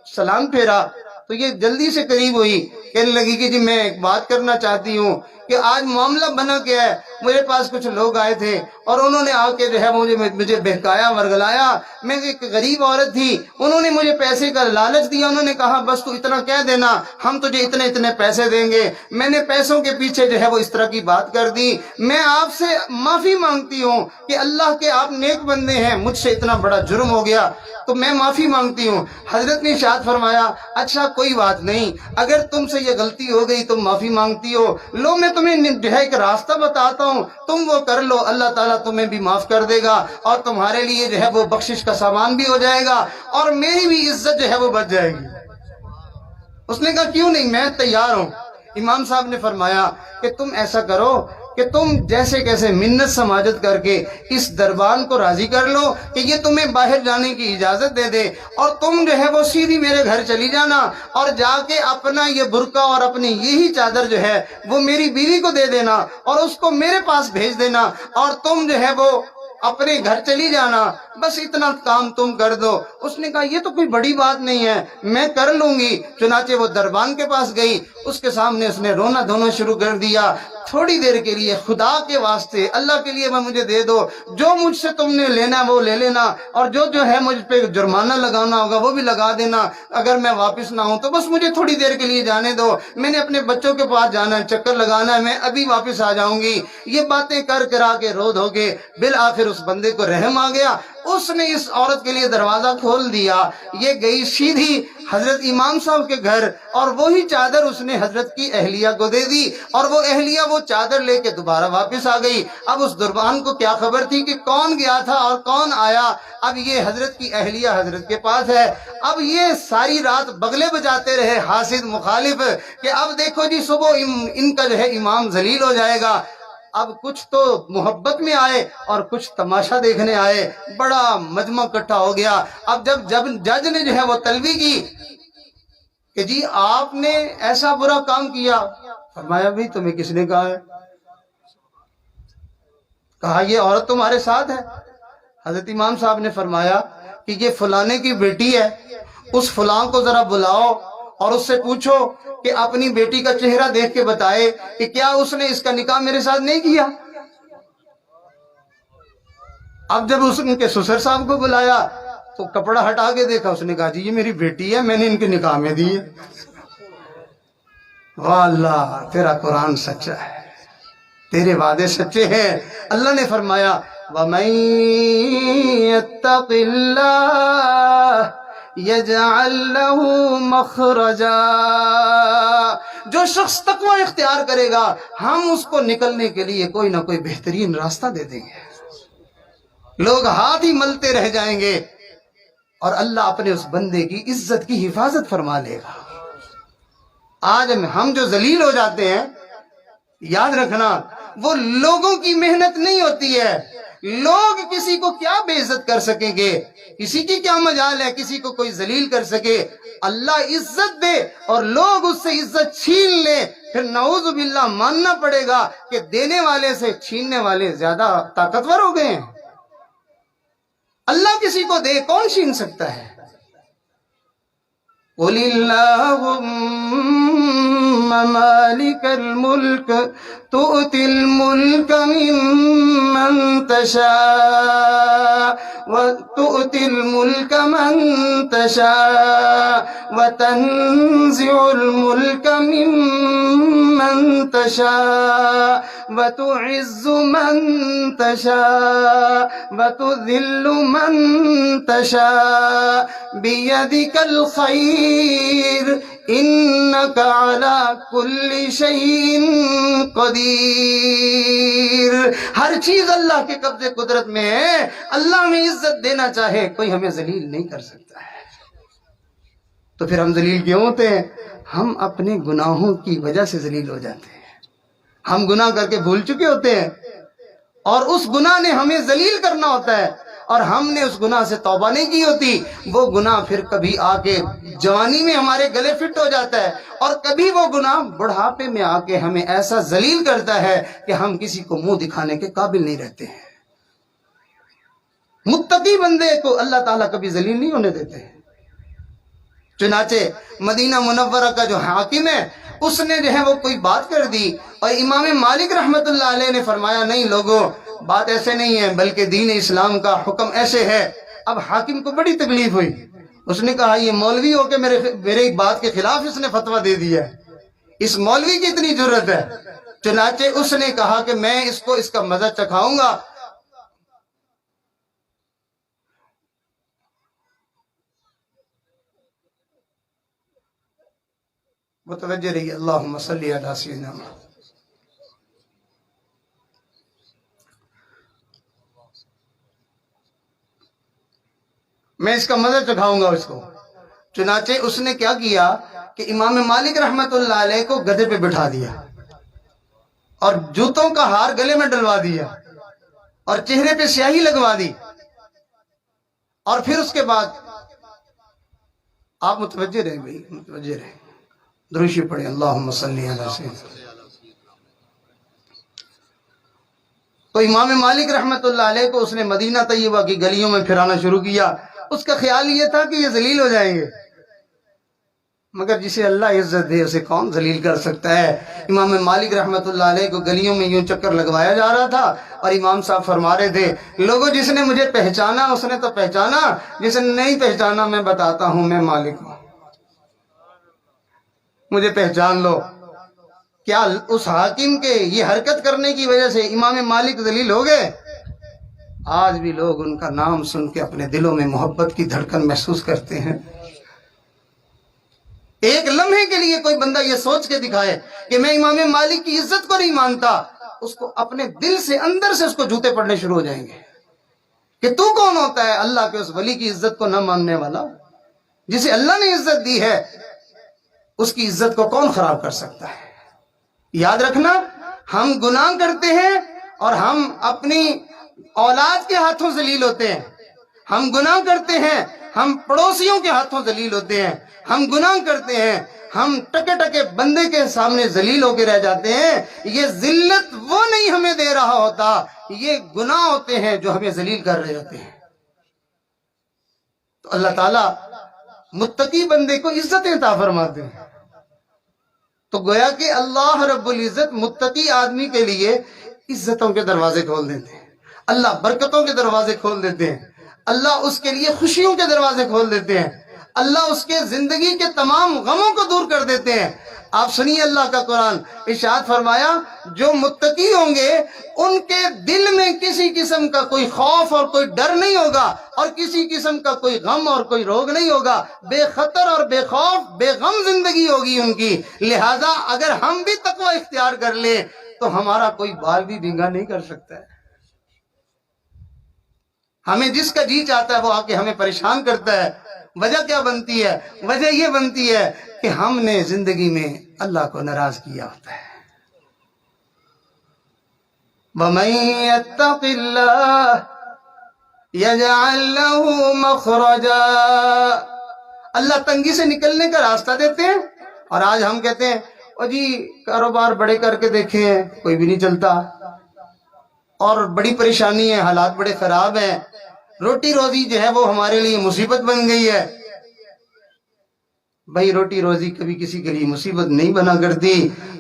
سلام پھیرا تو یہ جلدی سے قریب ہوئی کہنے لگی کہ جی میں ایک بات کرنا چاہتی ہوں کہ آج معاملہ بنا کیا ہے، میرے پاس کچھ لوگ آئے تھے اور انہوں نے آ کے جو ہے مجھے بہکایا ورگلایا، میں ایک غریب عورت تھی، انہوں نے مجھے پیسے کا لالچ دیا، انہوں نے کہا بس تو اتنا کہہ دینا ہم تجھے اتنے اتنے پیسے دیں گے، میں نے پیسوں کے پیچھے جو ہے وہ اس طرح کی بات کر دی، میں آپ سے معافی مانگتی ہوں کہ اللہ کے آپ نیک بندے ہیں، مجھ سے اتنا بڑا جرم ہو گیا تو میں معافی مانگتی ہوں۔ حضرت نے ارشاد فرمایا اچھا کوئی بات نہیں، اگر تم سے یہ غلطی ہو گئی تم معافی مانگتی ہو، لو میں تمہیں جو ہے ایک راستہ بتاتا ہوں، تم وہ کر لو، اللہ تعالیٰ تمہیں بھی معاف کر دے گا اور تمہارے لیے جو ہے وہ بخشش کا سامان بھی ہو جائے گا اور میری بھی عزت جو ہے وہ بچ جائے گی۔ اس نے کہا کیوں نہیں، میں تیار ہوں۔ امام صاحب نے فرمایا کہ تم ایسا کرو کہ تم جیسے کیسے منت سماجت کر کے اس دربان کو راضی کر لو کہ یہ تمہیں باہر جانے کی اجازت دے دے، اور تم جو ہے وہ سیدھی میرے گھر چلی جانا اور جا کے اپنا یہ برقع اور اپنی یہی چادر جو ہے وہ میری بیوی کو دے دینا اور اس کو میرے پاس بھیج دینا اور تم جو ہے وہ اپنے گھر چلی جانا، بس اتنا کام تم کر دو۔ اس نے کہا یہ تو کوئی بڑی بات نہیں ہے، میں کر لوں گی۔ چنانچہ وہ دربان کے پاس گئی، اس کے سامنے اس نے رونا دھونا شروع کر دیا، تھوڑی دیر کے لیے خدا کے واسطے اللہ کے لیے مجھے دے دو، جو مجھ سے تم نے لینا وہ لے لینا اور جو ہے مجھ پہ جرمانہ لگانا ہوگا وہ بھی لگا دینا، اگر میں واپس نہ ہوں تو بس مجھے تھوڑی دیر کے لیے جانے دو، میں نے اپنے بچوں کے پاس جانا ہے، چکر لگانا ہے، میں ابھی واپس آ جاؤں گی۔ یہ باتیں کر کرا کے رو دھو کے بالآخر اس بندے کو رحم آ گیا، اس نے اس عورت کے لیے دروازہ کھول دیا، یہ گئی سیدھی حضرت امام صاحب کے گھر اور وہی چادر اس نے حضرت کی اہلیہ کو دے دی اور وہ اہلیہ وہ چادر لے کے دوبارہ واپس آ گئی۔ اب اس دربان کو کیا خبر تھی کہ کون گیا تھا اور کون آیا، اب یہ حضرت کی اہلیہ حضرت کے پاس ہے۔ اب یہ ساری رات بغلے بجاتے رہے حاسد مخالف کہ اب دیکھو جی صبح ان کا جو ہے امام ذلیل ہو جائے گا۔ اب کچھ تو محبت میں آئے اور کچھ تماشا دیکھنے آئے، بڑا مجمع اکٹھا ہو گیا۔ اب جب جج نے جو ہے وہ طلبی کی کہ جی آپ نے ایسا برا کام کیا، فرمایا بھئی تمہیں کس نے کہا ہے؟ کہا یہ عورت تمہارے ساتھ ہے۔ حضرت امام صاحب نے فرمایا کہ یہ فلانے کی بیٹی ہے، اس فلاں کو ذرا بلاؤ اور اس سے پوچھو کہ اپنی بیٹی کا چہرہ دیکھ کے بتائے کہ کیا اس نے اس کا نکاح میرے ساتھ نہیں کیا۔ اب جب اس کے سسر صاحب کو بلایا تو کپڑا ہٹا کے دیکھا، اس نے کہا جی یہ میری بیٹی ہے، میں نے ان کے نکاح میں دی ہے۔ واہ اللہ تیرا قرآن سچا ہے، تیرے وعدے سچے ہیں۔ اللہ نے فرمایا وَمَن يَتَّقِ اللَّهَ يَجْعَلْ لَهُ مَخْرَجًا، جو شخص تقوی اختیار کرے گا ہم اس کو نکلنے کے لیے کوئی نہ کوئی بہترین راستہ دے دیں گے۔ لوگ ہاتھ ہی ملتے رہ جائیں گے اور اللہ اپنے اس بندے کی عزت کی حفاظت فرما لے گا۔ آج ہم جو ذلیل ہو جاتے ہیں، یاد رکھنا وہ لوگوں کی محنت نہیں ہوتی ہے، لوگ کسی کو کیا بے عزت کر سکیں گے، کسی کی کیا مجال ہے کسی کو کوئی ذلیل کر سکے۔ اللہ عزت دے اور لوگ اس سے عزت چھین لے، پھر نعوذ باللہ ماننا پڑے گا کہ دینے والے سے چھیننے والے زیادہ طاقتور ہو گئے ہیں۔ اللہ کسی کو دے کون چھین سکتا ہے؟ قُلِ اللَّهُمَّ مَالِكَ الْمُلْكِ تُؤْتِي الْمُلْكَ مِمَّن تَشَاءُ وَتُؤْتِي الْمُلْكَ مَن تَشَاءُ وَتَنزِعُ الْمُلْكَ مِمَّن تَشَاءُ وَتُعِزُّ مَن تَشَاءُ وَتُذِلُّ مَن تَشَاءُ بِيَدِكَ الْخَيْرُ إِنَّكَ عَلَى كُلِّ شَيْءٍ قدیر۔ ہر چیز اللہ کے قبضے قدرت میں ہے، اللہ ہمیں عزت دینا چاہے کوئی ہمیں ذلیل نہیں کر سکتا ہے۔ تو پھر ہم ذلیل کیوں ہوتے ہیں؟ ہم اپنے گناہوں کی وجہ سے ذلیل ہو جاتے ہیں، ہم گناہ کر کے بھول چکے ہوتے ہیں اور اس گناہ نے ہمیں ذلیل کرنا ہوتا ہے اور ہم نے اس گناہ سے توبہ نہیں کی ہوتی، وہ گناہ پھر کبھی آ کے جوانی میں ہمارے گلے فٹ ہو جاتا ہے اور کبھی وہ گناہ بڑھاپے میں آ کے ہمیں ایسا ذلیل کرتا ہے کہ ہم کسی کو منہ دکھانے کے قابل نہیں رہتے ہیں۔ متقی بندے کو اللہ تعالیٰ کبھی ذلیل نہیں ہونے دیتے ہیں۔ چنانچہ مدینہ منورہ کا جو حاکم ہے اس نے جو ہے وہ کوئی بات کر دی، اور امام مالک رحمت اللہ علیہ نے فرمایا نہیں لوگوں، بات ایسے نہیں ہے، بلکہ دین اسلام کا حکم ایسے ہے۔ اب حاکم کو بڑی تکلیف ہوئی، اس نے کہا یہ مولوی ہو کے میرے بات کے خلاف اس نے فتویٰ دے دیا ہے، اس مولوی کی اتنی جرت ہے۔ چنانچہ اس نے کہا کہ میں اس کو اس کا مزہ چکھاؤں گا۔ متوجہ رہی، اللہم صلی علی سیدنا محمد۔ میں اس کا مزہ چکھاؤں گا اس کو۔ چنانچہ اس نے کیا کیا کہ امام مالک رحمت اللہ علیہ کو گدھے پہ بٹھا دیا اور جوتوں کا ہار گلے میں ڈلوا دیا اور چہرے پہ سیاہی لگوا دی، اور پھر اس کے بعد آپ متوجہ رہے بھائی، متوجہ رہے، دروشی پڑھیں اللہم صلی علی سیدنا۔ تو امام مالک رحمت اللہ علیہ کو اس نے مدینہ طیبہ کی گلیوں میں پھرانا شروع کیا۔ اس کا خیال یہ تھا کہ یہ ذلیل ہو جائیں گے، مگر جسے اللہ عزت دے اسے کون ذلیل کر سکتا ہے۔ امام مالک رحمت اللہ علیہ کو گلیوں میں یوں چکر لگوایا جا رہا تھا، اور امام صاحب فرما رہے تھے لوگوں جس نے مجھے پہچانا اس نے تو پہچانا، جس نے نہیں پہچانا میں بتاتا ہوں میں مالک ہوں، مجھے پہچان لو۔ کیا اس حاکم کے یہ حرکت کرنے کی وجہ سے امام مالک ذلیل ہو گئے؟ آج بھی لوگ ان کا نام سن کے اپنے دلوں میں محبت کی دھڑکن محسوس کرتے ہیں۔ ایک لمحے کے لیے کوئی بندہ یہ سوچ کے دکھائے کہ میں امام مالک کی عزت کو نہیں مانتا، اس کو اپنے دل سے اندر سے اس کو جوتے پڑنے شروع ہو جائیں گے کہ تو کون ہوتا ہے اللہ کے اس ولی کی عزت کو نہ ماننے والا؟ جسے اللہ نے عزت دی ہے اس کی عزت کو کون خراب کر سکتا ہے؟ یاد رکھنا، ہم گناہ کرتے ہیں اور ہم اپنی اولاد کے ہاتھوں ذلیل ہوتے ہیں، ہم گناہ کرتے ہیں، ہم پڑوسیوں کے ہاتھوں ذلیل ہوتے ہیں، ہم گناہ کرتے ہیں، ہم ٹکے ٹکے بندے کے سامنے ذلیل ہو کے رہ جاتے ہیں۔ یہ ذلت وہ نہیں ہمیں دے رہا ہوتا، یہ گناہ ہوتے ہیں جو ہمیں ذلیل کر رہے ہوتے ہیں۔ تو اللہ تعالیٰ متقی بندے کو عزتیں عطا فرماتے ہیں۔ تو گویا کہ اللہ رب العزت متقی آدمی کے لیے عزتوں کے دروازے کھول دیتے ہیں، اللہ برکتوں کے دروازے کھول دیتے ہیں، اللہ اس کے لیے خوشیوں کے دروازے کھول دیتے ہیں، اللہ اس کے زندگی کے تمام غموں کو دور کر دیتے ہیں۔ آپ سنیے اللہ کا قرآن، ارشاد فرمایا جو متقی ہوں گے ان کے دل میں کسی قسم کا کوئی خوف اور کوئی ڈر نہیں ہوگا، اور کسی قسم کا کوئی غم اور کوئی روگ نہیں ہوگا، بے خطر اور بے خوف بے غم زندگی ہوگی ان کی۔ لہٰذا اگر ہم بھی تقوی اختیار کر لیں تو ہمارا کوئی بال بھی بینگا نہیں کر سکتا ہے۔ ہمیں جس کا جی چاہتا ہے وہ آ کے ہمیں پریشان کرتا ہے، وجہ کیا بنتی ہے؟ وجہ یہ بنتی ہے کہ ہم نے زندگی میں اللہ کو ناراض کیا ہوتا ہے۔ وَمَن يَتَّقِ اللَّهَ يَجْعَل لَّهُ مَخْرَجًا، اللہ تنگی سے نکلنے کا راستہ دیتے ہیں، اور آج ہم کہتے ہیں او جی کاروبار بڑے کر کے دیکھے ہیں کوئی بھی نہیں چلتا، اور بڑی پریشانی ہے، حالات بڑے خراب ہیں، روٹی روزی جو ہے وہ ہمارے لیے مصیبت بن گئی ہے۔ بھائی روٹی روزی کبھی کسی کے لیے مصیبت نہیں بنا کرتی،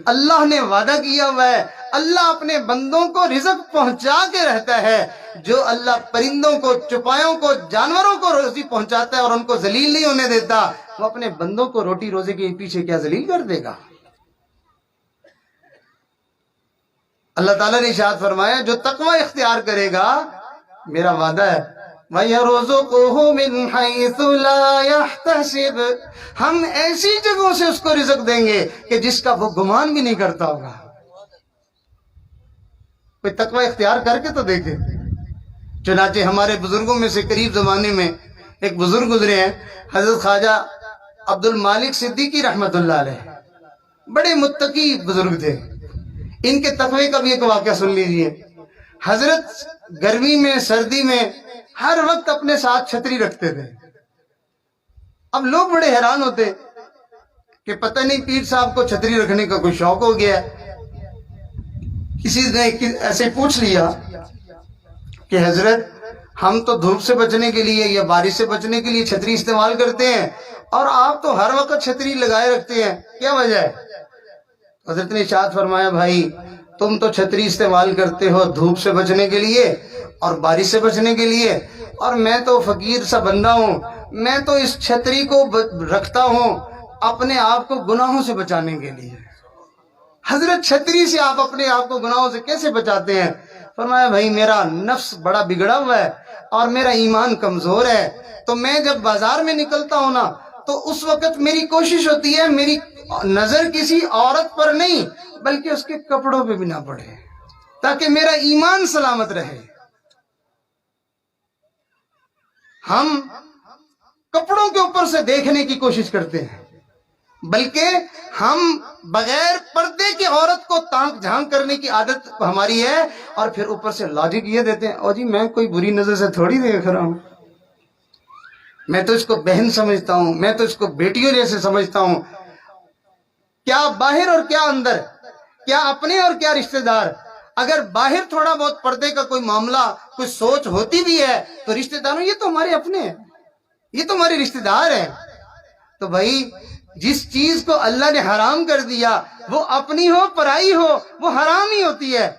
اللہ نے وعدہ کیا ہوا ہے، اللہ اپنے بندوں کو رزق پہنچا کے رہتا ہے۔ جو اللہ پرندوں کو، چپایوں کو، جانوروں کو روزی پہنچاتا ہے اور ان کو ذلیل نہیں ہونے دیتا، وہ اپنے بندوں کو روٹی روزی کے پیچھے کیا ذلیل کر دے گا؟ اللہ تعالیٰ نے ارشاد فرمایا جو تقوی اختیار کرے گا میرا وعدہ ہے وَيَرْزُقُهُ مِنْ حَيْثُ لَا يَحْتَسِبُ، ہم ایسی جگہوں سے اس کو رزق دیں گے کہ جس کا وہ گمان بھی نہیں کرتا ہوگا۔ کوئی تقوی اختیار کر کے تو دیکھے۔ چنانچہ ہمارے بزرگوں میں سے قریب زمانے میں ایک بزرگ گزرے ہیں، حضرت خواجہ عبد المالک صدیقی رحمت اللہ علیہ، بڑے متقی بزرگ تھے۔ ان کے تقوی کا بھی ایک واقعہ سن لیجئے۔ حضرت گرمی میں سردی میں ہر وقت اپنے ساتھ چھتری رکھتے تھے۔ اب لوگ بڑے حیران ہوتے کہ پتہ نہیں پیر صاحب کو چھتری رکھنے کا کوئی شوق ہو گیا ہے۔ کسی نے ایسے پوچھ لیا کہ حضرت ہم تو دھوپ سے بچنے کے لیے یا بارش سے بچنے کے لیے چھتری استعمال کرتے ہیں، اور آپ تو ہر وقت چھتری لگائے رکھتے ہیں، کیا وجہ ہے؟ حضرت نے ارشاد فرمایا بھائی تم تو چھتری استعمال کرتے ہو دھوپ سے بچنے کے لیے اور بارش سے بچنے کے لیے، اور میں تو فقیر سا بندہ ہوں، میں تو اس چھتری کو رکھتا ہوں اپنے آپ کو گناہوں سے بچانے کے لیے۔ حضرت چھتری سے آپ اپنے آپ کو گناہوں سے کیسے بچاتے ہیں؟ فرمایا بھائی میرا نفس بڑا بگڑا ہوا ہے اور میرا ایمان کمزور ہے، تو میں جب بازار میں نکلتا ہوں نا تو اس وقت میری کوشش ہوتی ہے میری نظر کسی عورت پر نہیں بلکہ اس کے کپڑوں پہ بھی نہ پڑے تاکہ میرا ایمان سلامت رہے۔ ہم کپڑوں کے اوپر سے دیکھنے کی کوشش کرتے ہیں بلکہ ہم بغیر پردے کی عورت کو تانک جھانک کرنے کی عادت ہماری ہے، اور پھر اوپر سے لاجک یہ دیتے ہیں او جی میں کوئی بری نظر سے تھوڑی دیکھ رہا ہوں، میں تو اس کو بہن سمجھتا ہوں، میں تو اس کو بیٹیوں جیسے سمجھتا ہوں۔ کیا باہر اور کیا اندر، کیا اپنے اور کیا رشتہ دار؟ اگر باہر تھوڑا بہت پردے کا کوئی معاملہ کوئی سوچ ہوتی بھی ہے تو رشتہ داروں یہ تو ہمارے اپنے ہیں، یہ تو ہمارے رشتہ دار ہیں۔ تو بھائی جس چیز کو اللہ نے حرام کر دیا وہ اپنی ہو پرائی ہو وہ حرام ہی ہوتی ہے۔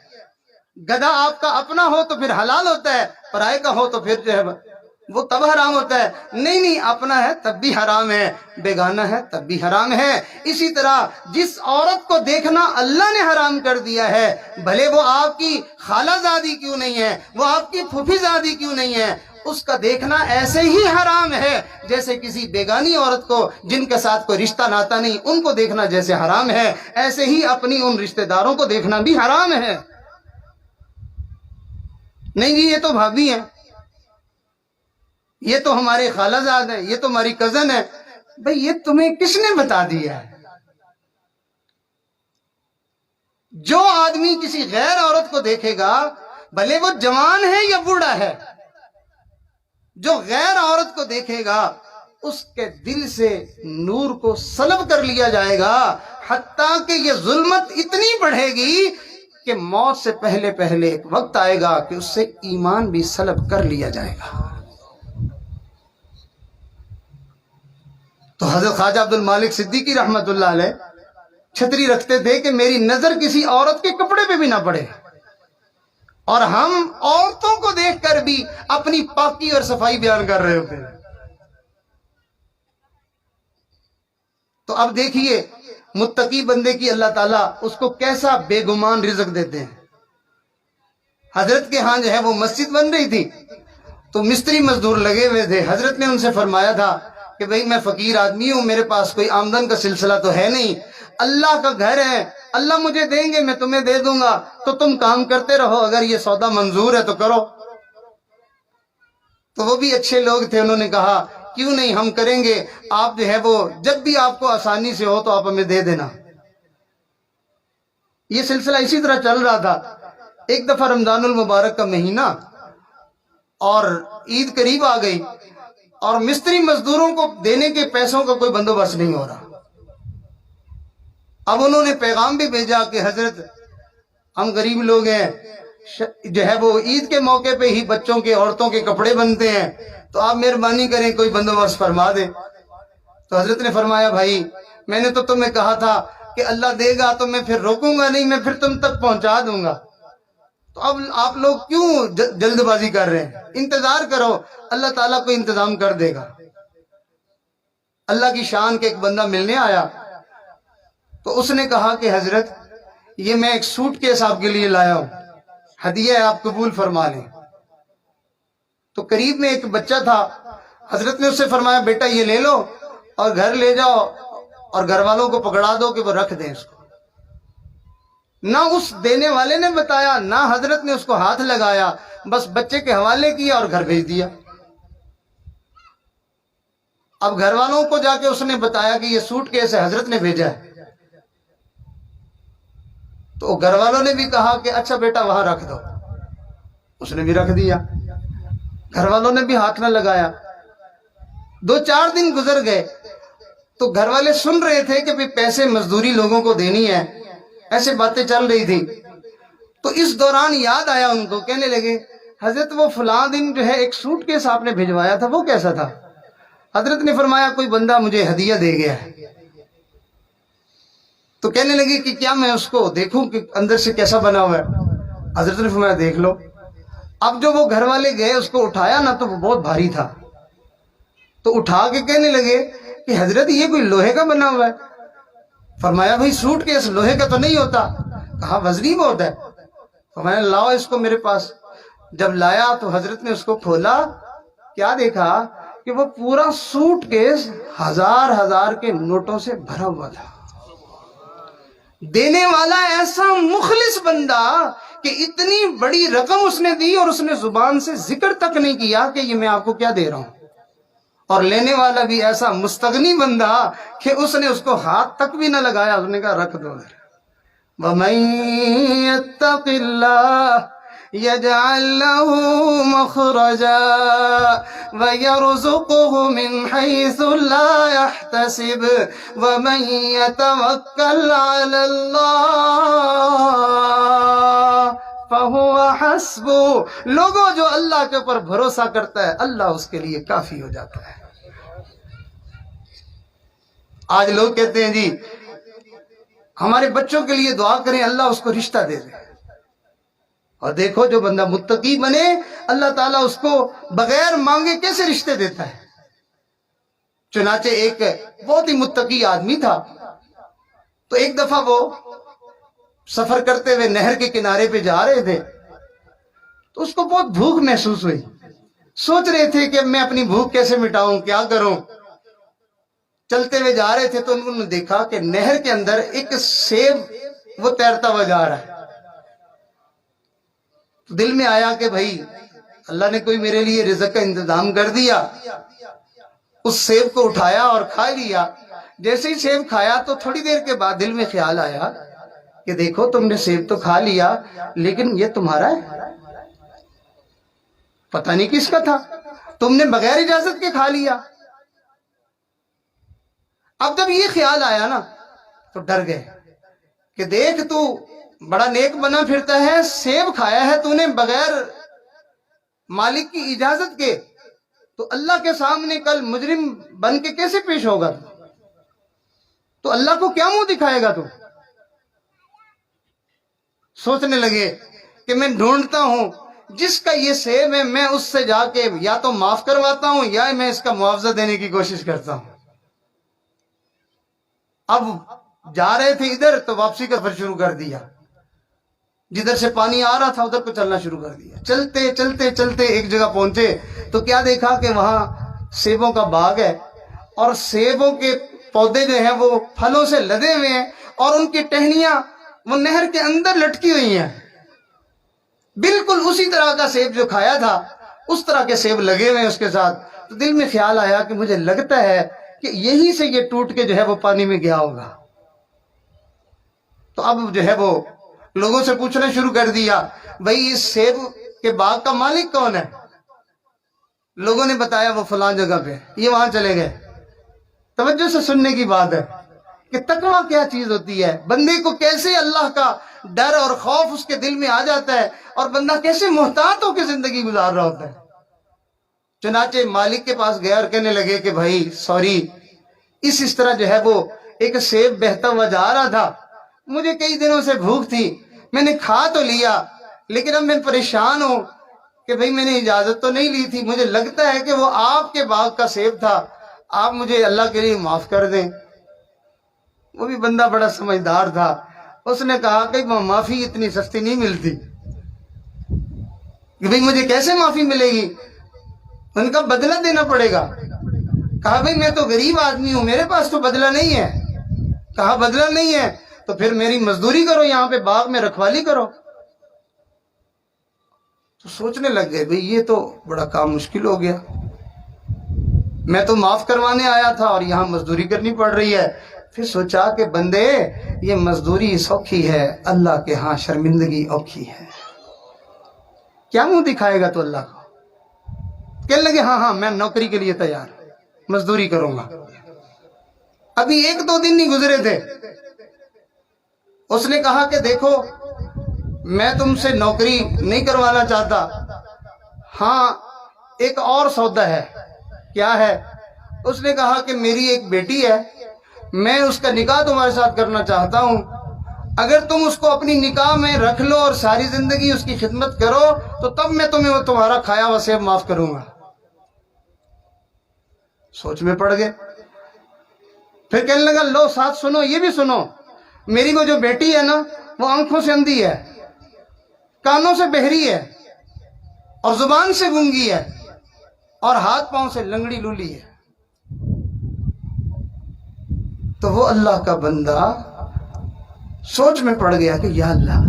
گدھا آپ کا اپنا ہو تو پھر حلال ہوتا ہے، پرائے کا ہو تو پھر جو ہے وہ تب حرام ہوتا ہے۔ نہیں اپنا ہے تب بھی حرام ہے، بیگانہ ہے تب بھی حرام ہے۔ اسی طرح جس عورت کو دیکھنا اللہ نے حرام کر دیا ہے بھلے وہ آپ کی خالہ زادی کیوں نہیں ہے، وہ آپ کی پھوپھی زادی کیوں نہیں ہے، اس کا دیکھنا ایسے ہی حرام ہے جیسے کسی بیگانی عورت کو جن کے ساتھ کوئی رشتہ ناتا نہیں ان کو دیکھنا جیسے حرام ہے، ایسے ہی اپنی ان رشتہ داروں کو دیکھنا بھی حرام ہے۔ نہیں جی یہ تو بھابھی ہیں، یہ تو ہمارے خالہ زاد ہیں، یہ تو ہماری کزن ہے۔ بھئی یہ تمہیں کس نے بتا دیا ہے؟ جو آدمی کسی غیر عورت کو دیکھے گا بھلے وہ جوان ہے یا بوڑھا ہے، جو غیر عورت کو دیکھے گا اس کے دل سے نور کو سلب کر لیا جائے گا، حتیٰ کہ یہ ظلمت اتنی بڑھے گی کہ موت سے پہلے پہلے ایک وقت آئے گا کہ اس سے ایمان بھی سلب کر لیا جائے گا۔ تو حضرت خواجہ عبد المالک صدیقی رحمت اللہ علیہ چھتری رکھتے تھے کہ میری نظر کسی عورت کے کپڑے پہ بھی نہ پڑے، اور ہم عورتوں کو دیکھ کر بھی اپنی پاکی اور صفائی بیان کر رہے ہوتے ہیں۔ تو اب دیکھیے متقی بندے کی اللہ تعالیٰ اس کو کیسا بے گمان رزق دیتے ہیں۔ حضرت کے ہاں جو ہے وہ مسجد بن رہی تھی تو مستری مزدور لگے ہوئے تھے، حضرت نے ان سے فرمایا تھا کہ بھئی میں فقیر آدمی ہوں، میرے پاس کوئی آمدن کا سلسلہ تو ہے نہیں، اللہ کا گھر ہے، اللہ مجھے دیں گے میں تمہیں دے دوں گا، تو تم کام کرتے رہو، اگر یہ سودا منظور ہے تو کرو۔ تو وہ بھی اچھے لوگ تھے، انہوں نے کہا کیوں نہیں ہم کریں گے، آپ جو ہے وہ جب بھی آپ کو آسانی سے ہو تو آپ ہمیں دے دینا۔ یہ سلسلہ اسی طرح چل رہا تھا۔ ایک دفعہ رمضان المبارک کا مہینہ اور عید قریب آ گئی اور مستری مزدوروں کو دینے کے پیسوں کا کوئی بندوبست نہیں ہو رہا۔ اب انہوں نے پیغام بھی بھیجا کہ حضرت ہم غریب لوگ ہیں، جو ہے وہ عید کے موقع پہ ہی بچوں کے عورتوں کے کپڑے بنتے ہیں، تو آپ مہربانی کریں کوئی بندوبست فرما دیں۔ تو حضرت نے فرمایا بھائی میں نے تو تمہیں کہا تھا کہ اللہ دے گا تو میں پھر روکوں گا نہیں، میں پھر تم تک پہنچا دوں گا، تو اب آپ لوگ کیوں جلد بازی کر رہے ہیں، انتظار کرو، اللہ تعالیٰ کو انتظام کر دے گا۔ اللہ کی شان کے ایک بندہ ملنے آیا تو اس نے کہا کہ حضرت یہ میں ایک سوٹ کیس آپ کے لیے لایا ہوں، ہدیہ ہے، آپ قبول فرما لیں۔ تو قریب میں ایک بچہ تھا، حضرت نے اس سے فرمایا بیٹا یہ لے لو اور گھر لے جاؤ اور گھر والوں کو پکڑا دو کہ وہ رکھ دیں اس کو۔ نہ اس دینے والے نے بتایا نہ حضرت نے اس کو ہاتھ لگایا، بس بچے کے حوالے کیا اور گھر بھیج دیا۔ اب گھر والوں کو جا کے اس نے بتایا کہ یہ سوٹ کیس ہے، حضرت نے بھیجا ہے، تو گھر والوں نے بھی کہا کہ اچھا بیٹا وہاں رکھ دو، اس نے بھی رکھ دیا، گھر والوں نے بھی ہاتھ نہ لگایا۔ 2-4 دن گزر گئے تو گھر والے سن رہے تھے کہ بھی پیسے مزدوری لوگوں کو دینی ہے، ایسے باتیں چل رہی تھی۔ تو اس دوران یاد آیا ان کو، کہنے لگے حضرت وہ فلاں دن جو ہے ایک سوٹ کیس آپ نے بھیجوایا تھا وہ کیسا تھا؟ حضرت نے فرمایا کوئی بندہ مجھے ہدیہ دے گیا ہے۔ تو کہنے لگی کہ کیا میں اس کو دیکھوں کہ اندر سے کیسا بنا ہوا ہے؟ حضرت نے فرمایا دیکھ لو۔ اب جو وہ گھر والے گئے اس کو اٹھایا نا تو وہ بہت بھاری تھا، تو اٹھا کے کہنے لگے کہ حضرت یہ کوئی لوہے کا بنا ہوا ہے۔ فرمایا بھائی سوٹ کیس لوہے کا تو نہیں ہوتا، کہا وزنی بہت ہے۔ فرمایا لاؤ اس کو میرے پاس۔ جب لایا تو حضرت نے اس کو کھولا، کیا دیکھا کہ وہ پورا سوٹ کیس ہزار کے نوٹوں سے بھرا ہوا تھا۔ دینے والا ایسا مخلص بندہ کہ اتنی بڑی رقم اس نے دی اور اس نے زبان سے ذکر تک نہیں کیا کہ یہ میں آپ کو کیا دے رہا ہوں، اور لینے والا بھی ایسا مستغنی بندہ کہ اس نے اس کو ہاتھ تک بھی نہ لگایا، اس نے کہا رکھ دو۔ وَمَن يَتَّقِ اللَّهَ يَجْعَل لَّهُ مَخْرَجًا وَيَرْزُقْهُ مِنْ حَيْثُ لَا يَحْتَسِبُ وَمَن يَتَوَكَّلْ عَلَى اللَّهِ فَهُوَ حَسْبُهُ۔ لوگوں جو اللہ کے اوپر بھروسہ کرتا ہے اللہ اس کے لیے کافی ہو جاتا ہے۔ آج لوگ کہتے ہیں جی ہمارے بچوں کے لیے دعا کریں اللہ اس کو رشتہ دے دے، اور دیکھو جو بندہ متقی بنے اللہ تعالیٰ اس کو بغیر مانگے کیسے رشتے دیتا ہے۔ چنانچہ ایک بہت ہی متقی آدمی تھا، تو ایک دفعہ وہ سفر کرتے ہوئے نہر کے کنارے پہ جا رہے تھے، تو اس کو بہت بھوک محسوس ہوئی۔ سوچ رہے تھے کہ میں اپنی بھوک کیسے مٹاؤں، کیا کروں۔ چلتے ہوئے جا رہے تھے تو انہوں نے دیکھا کہ نہر کے اندر ایک سیب وہ تیرتا ہوا جا رہا ہے۔ تو دل میں آیا کہ بھائی اللہ نے کوئی میرے لیے رزق کا انتظام کر دیا۔ اس سیب کو اٹھایا اور کھا لیا۔ جیسے ہی سیب کھایا تو تھوڑی دیر کے بعد دل میں خیال آیا کہ دیکھو تم نے سیب تو کھا لیا لیکن یہ تمہارا ہے، پتہ نہیں کس کا تھا، تم نے بغیر اجازت کے کھا لیا۔ اب جب یہ خیال آیا نا تو ڈر گئے کہ دیکھ تو بڑا نیک بنا پھرتا ہے، سیب کھایا ہے تو نے بغیر مالک کی اجازت کے، تو اللہ کے سامنے کل مجرم بن کے کیسے پیش ہوگا؟ تو اللہ کو کیا منہ دکھائے گا تو؟ سوچنے لگے کہ میں ڈھونڈتا ہوں جس کا یہ سیب ہے، میں اس سے جا کے یا تو معاف کرواتا ہوں یا میں اس کا معاوضہ دینے کی کوشش کرتا ہوں۔ اب جا رہے تھے ادھر تو واپسی کا سفر شروع کر دیا، جدھر سے پانی آ رہا تھا ادھر کو چلنا شروع کر دیا۔ چلتے چلتے چلتے ایک جگہ پہنچے تو کیا دیکھا کہ وہاں سیبوں کا باغ ہے، اور سیبوں کے پودے جو ہیں وہ پھلوں سے لدے ہوئے ہیں، اور ان کی ٹہنیاں وہ نہر کے اندر لٹکی ہوئی ہیں، بالکل اسی طرح کا سیب جو کھایا تھا اس طرح کے سیب لگے ہوئے ہیں اس کے ساتھ۔ تو دل میں خیال آیا کہ مجھے لگتا ہے کہ یہی سے یہ ٹوٹ کے جو ہے وہ پانی میں گیا ہوگا۔ تو اب جو ہے وہ لوگوں سے پوچھنا شروع کر دیا بھائی اس سیب کے باغ کا مالک کون ہے؟ لوگوں نے بتایا وہ فلاں جگہ پہ، یہ وہاں چلے گئے۔ توجہ سے سننے کی بات ہے کہ تقویٰ کیا چیز ہوتی ہے، بندے کو کیسے اللہ کا ڈر اور خوف اس کے دل میں آ جاتا ہے، اور بندہ کیسے محتاط ہو کے زندگی گزار رہا ہوتا ہے۔ چنانچہ مالک کے پاس گیا اور کہنے لگے کہ بھائی سوری، اس طرح جو ہے وہ ایک سیب بہتا ہوا جا رہا تھا، مجھے کئی دنوں سے بھوک تھی، میں نے کھا تو لیا لیکن اب میں پریشان ہوں کہ بھئی میں نے اجازت تو نہیں لی تھی، مجھے لگتا ہے کہ وہ آپ کے باغ کا سیب تھا، آپ مجھے اللہ کے لیے معاف کر دیں۔ وہ بھی بندہ بڑا سمجھدار تھا، اس نے کہا کہ معافی اتنی سستی نہیں ملتی، کہ بھئی مجھے کیسے معافی ملے گی، ان کا بدلہ دینا پڑے گا۔ کہا بھئی میں تو غریب آدمی ہوں، میرے پاس تو بدلہ نہیں ہے۔ کہا بدلہ نہیں ہے تو پھر میری مزدوری کرو، یہاں پہ باغ میں رکھوالی کرو۔ تو سوچنے لگ گئے بھئی یہ تو بڑا کام مشکل ہو گیا، میں تو معاف کروانے آیا تھا اور یہاں مزدوری کرنی پڑ رہی ہے۔ پھر سوچا کہ بندے یہ مزدوری سوکھی ہے، اللہ کے ہاں شرمندگی اوکھی ہے، کیا منہ دکھائے گا تو اللہ کو؟ کہنے لگے ہاں میں نوکری کے لیے تیار، مزدوری کروں گا۔ ابھی 1-2 دن نہیں گزرے تھے، اس نے کہا کہ دیکھو میں تم سے نوکری نہیں کروانا چاہتا، ہاں ایک اور سودا ہے۔ کیا ہے؟ اس نے کہا کہ میری ایک بیٹی ہے، میں اس کا نکاح تمہارے ساتھ کرنا چاہتا ہوں، اگر تم اس کو اپنی نکاح میں رکھ لو اور ساری زندگی اس کی خدمت کرو تو تب میں تمہیں وہ تمہارا کھایا ہوا سیب معاف کروں گا۔ سوچ میں پڑ گئے۔ پھر کہنے لگا لو ساتھ سنو، یہ بھی سنو، میری وہ جو بیٹی ہے نا وہ آنکھوں سے اندھی ہے، کانوں سے بہری ہے، اور زبان سے گونگی ہے، اور ہاتھ پاؤں سے لنگڑی لولی ہے۔ تو وہ اللہ کا بندہ سوچ میں پڑ گیا کہ یا اللہ،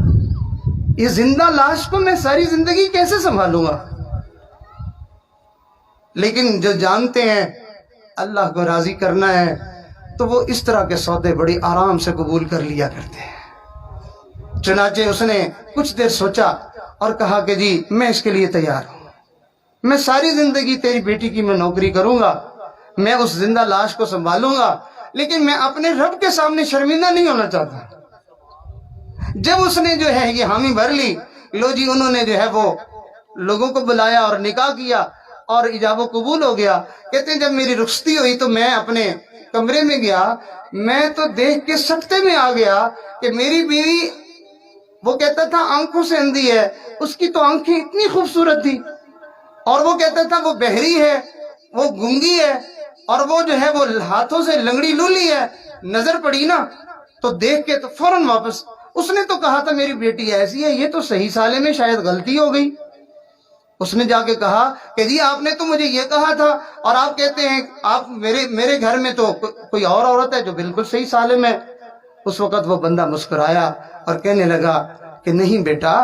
یہ زندہ لاش کو میں ساری زندگی کیسے سنبھالوں گا؟ لیکن جو جانتے ہیں اللہ کو راضی کرنا ہے تو وہ اس طرح کے سودے بڑی آرام سے قبول کر لیا کرتے ہیں۔ چنانچہ اس نے کچھ دیر سوچا اور کہا کہ جی میں اس کے لیے تیار ہوں، میں ساری زندگی تیری بیٹی کی میں نوکری کروں گا، میں اس زندہ لاش کو سنبھالوں گا، لیکن میں اپنے رب کے سامنے شرمندہ نہیں ہونا چاہتا۔ جب اس نے جو ہے یہ حامی بھر لی، لو جی انہوں نے جو ہے وہ لوگوں کو بلایا اور نکاح کیا اور ایجاب و قبول ہو گیا۔ کہتے ہیں جب میری رخصتی ہوئی تو میں اپنے کمرے میں گیا، میں تو دیکھ کے سکتے میں آ گیا کہ میری بیوی، وہ کہتا تھا آنکھوں سے اندھی ہے، اس کی تو آنکھیں اتنی خوبصورت تھی، اور وہ کہتا تھا وہ بہری ہے، وہ گونگی ہے، اور وہ جو ہے وہ ہاتھوں سے لنگڑی لولی ہے۔ نظر پڑی نا تو دیکھ کے تو فوراً واپس، اس نے تو کہا تھا میری بیٹی ایسی ہے، یہ تو صحیح سالے میں شاید غلطی ہو گئی۔ اس نے جا کے کہا کہ جی آپ نے تو مجھے یہ کہا تھا، اور آپ کہتے ہیں آپ میرے گھر میں تو کوئی اور عورت ہے جو بالکل صحیح سالم ہے۔ اس وقت وہ بندہ مسکرایا اور کہنے لگا کہ نہیں بیٹا،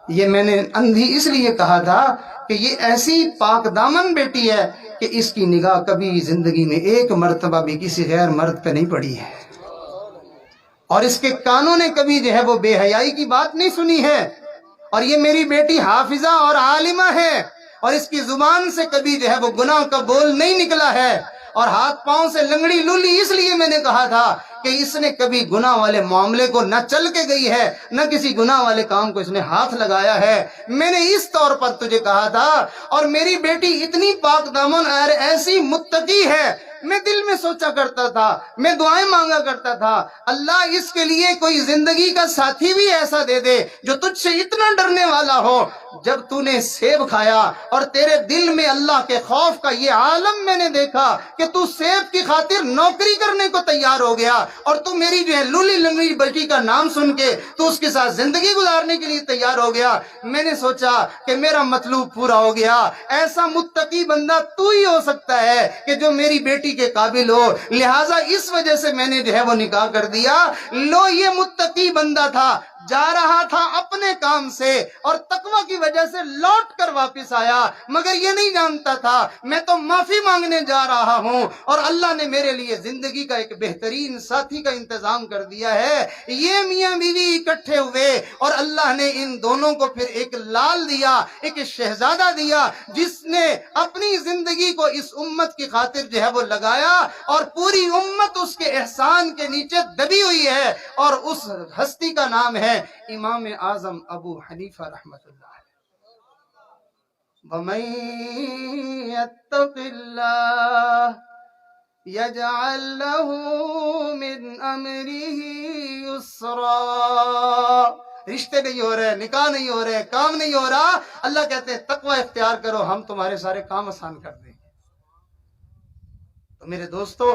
یہ میں نے اندھی اس لیے کہا تھا کہ یہ ایسی پاک دامن بیٹی ہے کہ اس کی نگاہ کبھی زندگی میں ایک مرتبہ بھی کسی غیر مرد پہ نہیں پڑی ہے، اور اس کے کانوں نے کبھی جو ہے وہ بے حیائی کی بات نہیں سنی ہے، اور یہ میری بیٹی حافظہ اور عالمہ ہے، اور اس کی زبان سے کبھی جو ہے وہ گناہ کا بول نہیں نکلا ہے، اور ہاتھ پاؤں سے لنگڑی لولی اس لیے میں نے کہا تھا کہ اس نے کبھی گناہ والے معاملے کو نہ چل کے گئی ہے، نہ کسی گناہ والے کام کو اس نے ہاتھ لگایا ہے۔ میں نے اس طور پر تجھے کہا تھا، اور میری بیٹی اتنی پاک دامن اور ایسی متقی ہے، میں دل میں سوچا کرتا تھا، میں دعائیں مانگا کرتا تھا، اللہ اس کے لیے کوئی زندگی کا ساتھی بھی ایسا دے دے جو تجھ سے اتنا ڈرنے والا ہو۔ جب تو نے سیب کھایا اور تیرے دل میں اللہ کے خوف کا یہ عالم میں نے دیکھا کہ تو سیب کی خاطر نوکری کرنے کو تیار ہو گیا، اور تو میری جو ہے لولی لنگڑی بیٹی کا نام سن کے تو اس کے ساتھ زندگی گزارنے کے لیے تیار ہو گیا، میں نے سوچا کہ میرا مطلوب پورا ہو گیا۔ ایسا متقی بندہ تو ہی ہو سکتا ہے کہ جو میری بیٹی کے قابل ہو، لہٰذا اس وجہ سے میں نے جو ہے وہ نکاح کر دیا۔ لو یہ متقی بندہ تھا، جا رہا تھا اپنے کام سے اور تقوی کی وجہ سے لوٹ کر واپس آیا، مگر یہ نہیں جانتا تھا میں تو معافی مانگنے جا رہا ہوں، اور اللہ نے میرے لیے زندگی کا ایک بہترین ساتھی کا انتظام کر دیا ہے۔ یہ میاں بیوی اکٹھے ہوئے اور اللہ نے ان دونوں کو پھر ایک لال دیا، ایک شہزادہ دیا، جس نے اپنی زندگی کو اس امت کی خاطر جو ہے وہ لگایا، اور پوری امت اس کے احسان کے نیچے دبی ہوئی ہے، اور اس ہستی کا نام ہے امام اعظم ابو حنیفہ رحمۃ اللہ علیہ۔ وَمَن يَتَّقِ اللَّهَ يَجْعَل لَّهُ مِنْ أَمْرِهِ يُسْرًا۔ رشتے نہیں ہو رہے، نکاح نہیں ہو رہے، کام نہیں ہو رہا، اللہ کہتے ہیں تقوی اختیار کرو، ہم تمہارے سارے کام آسان کر دیں گے۔ تو میرے دوستو،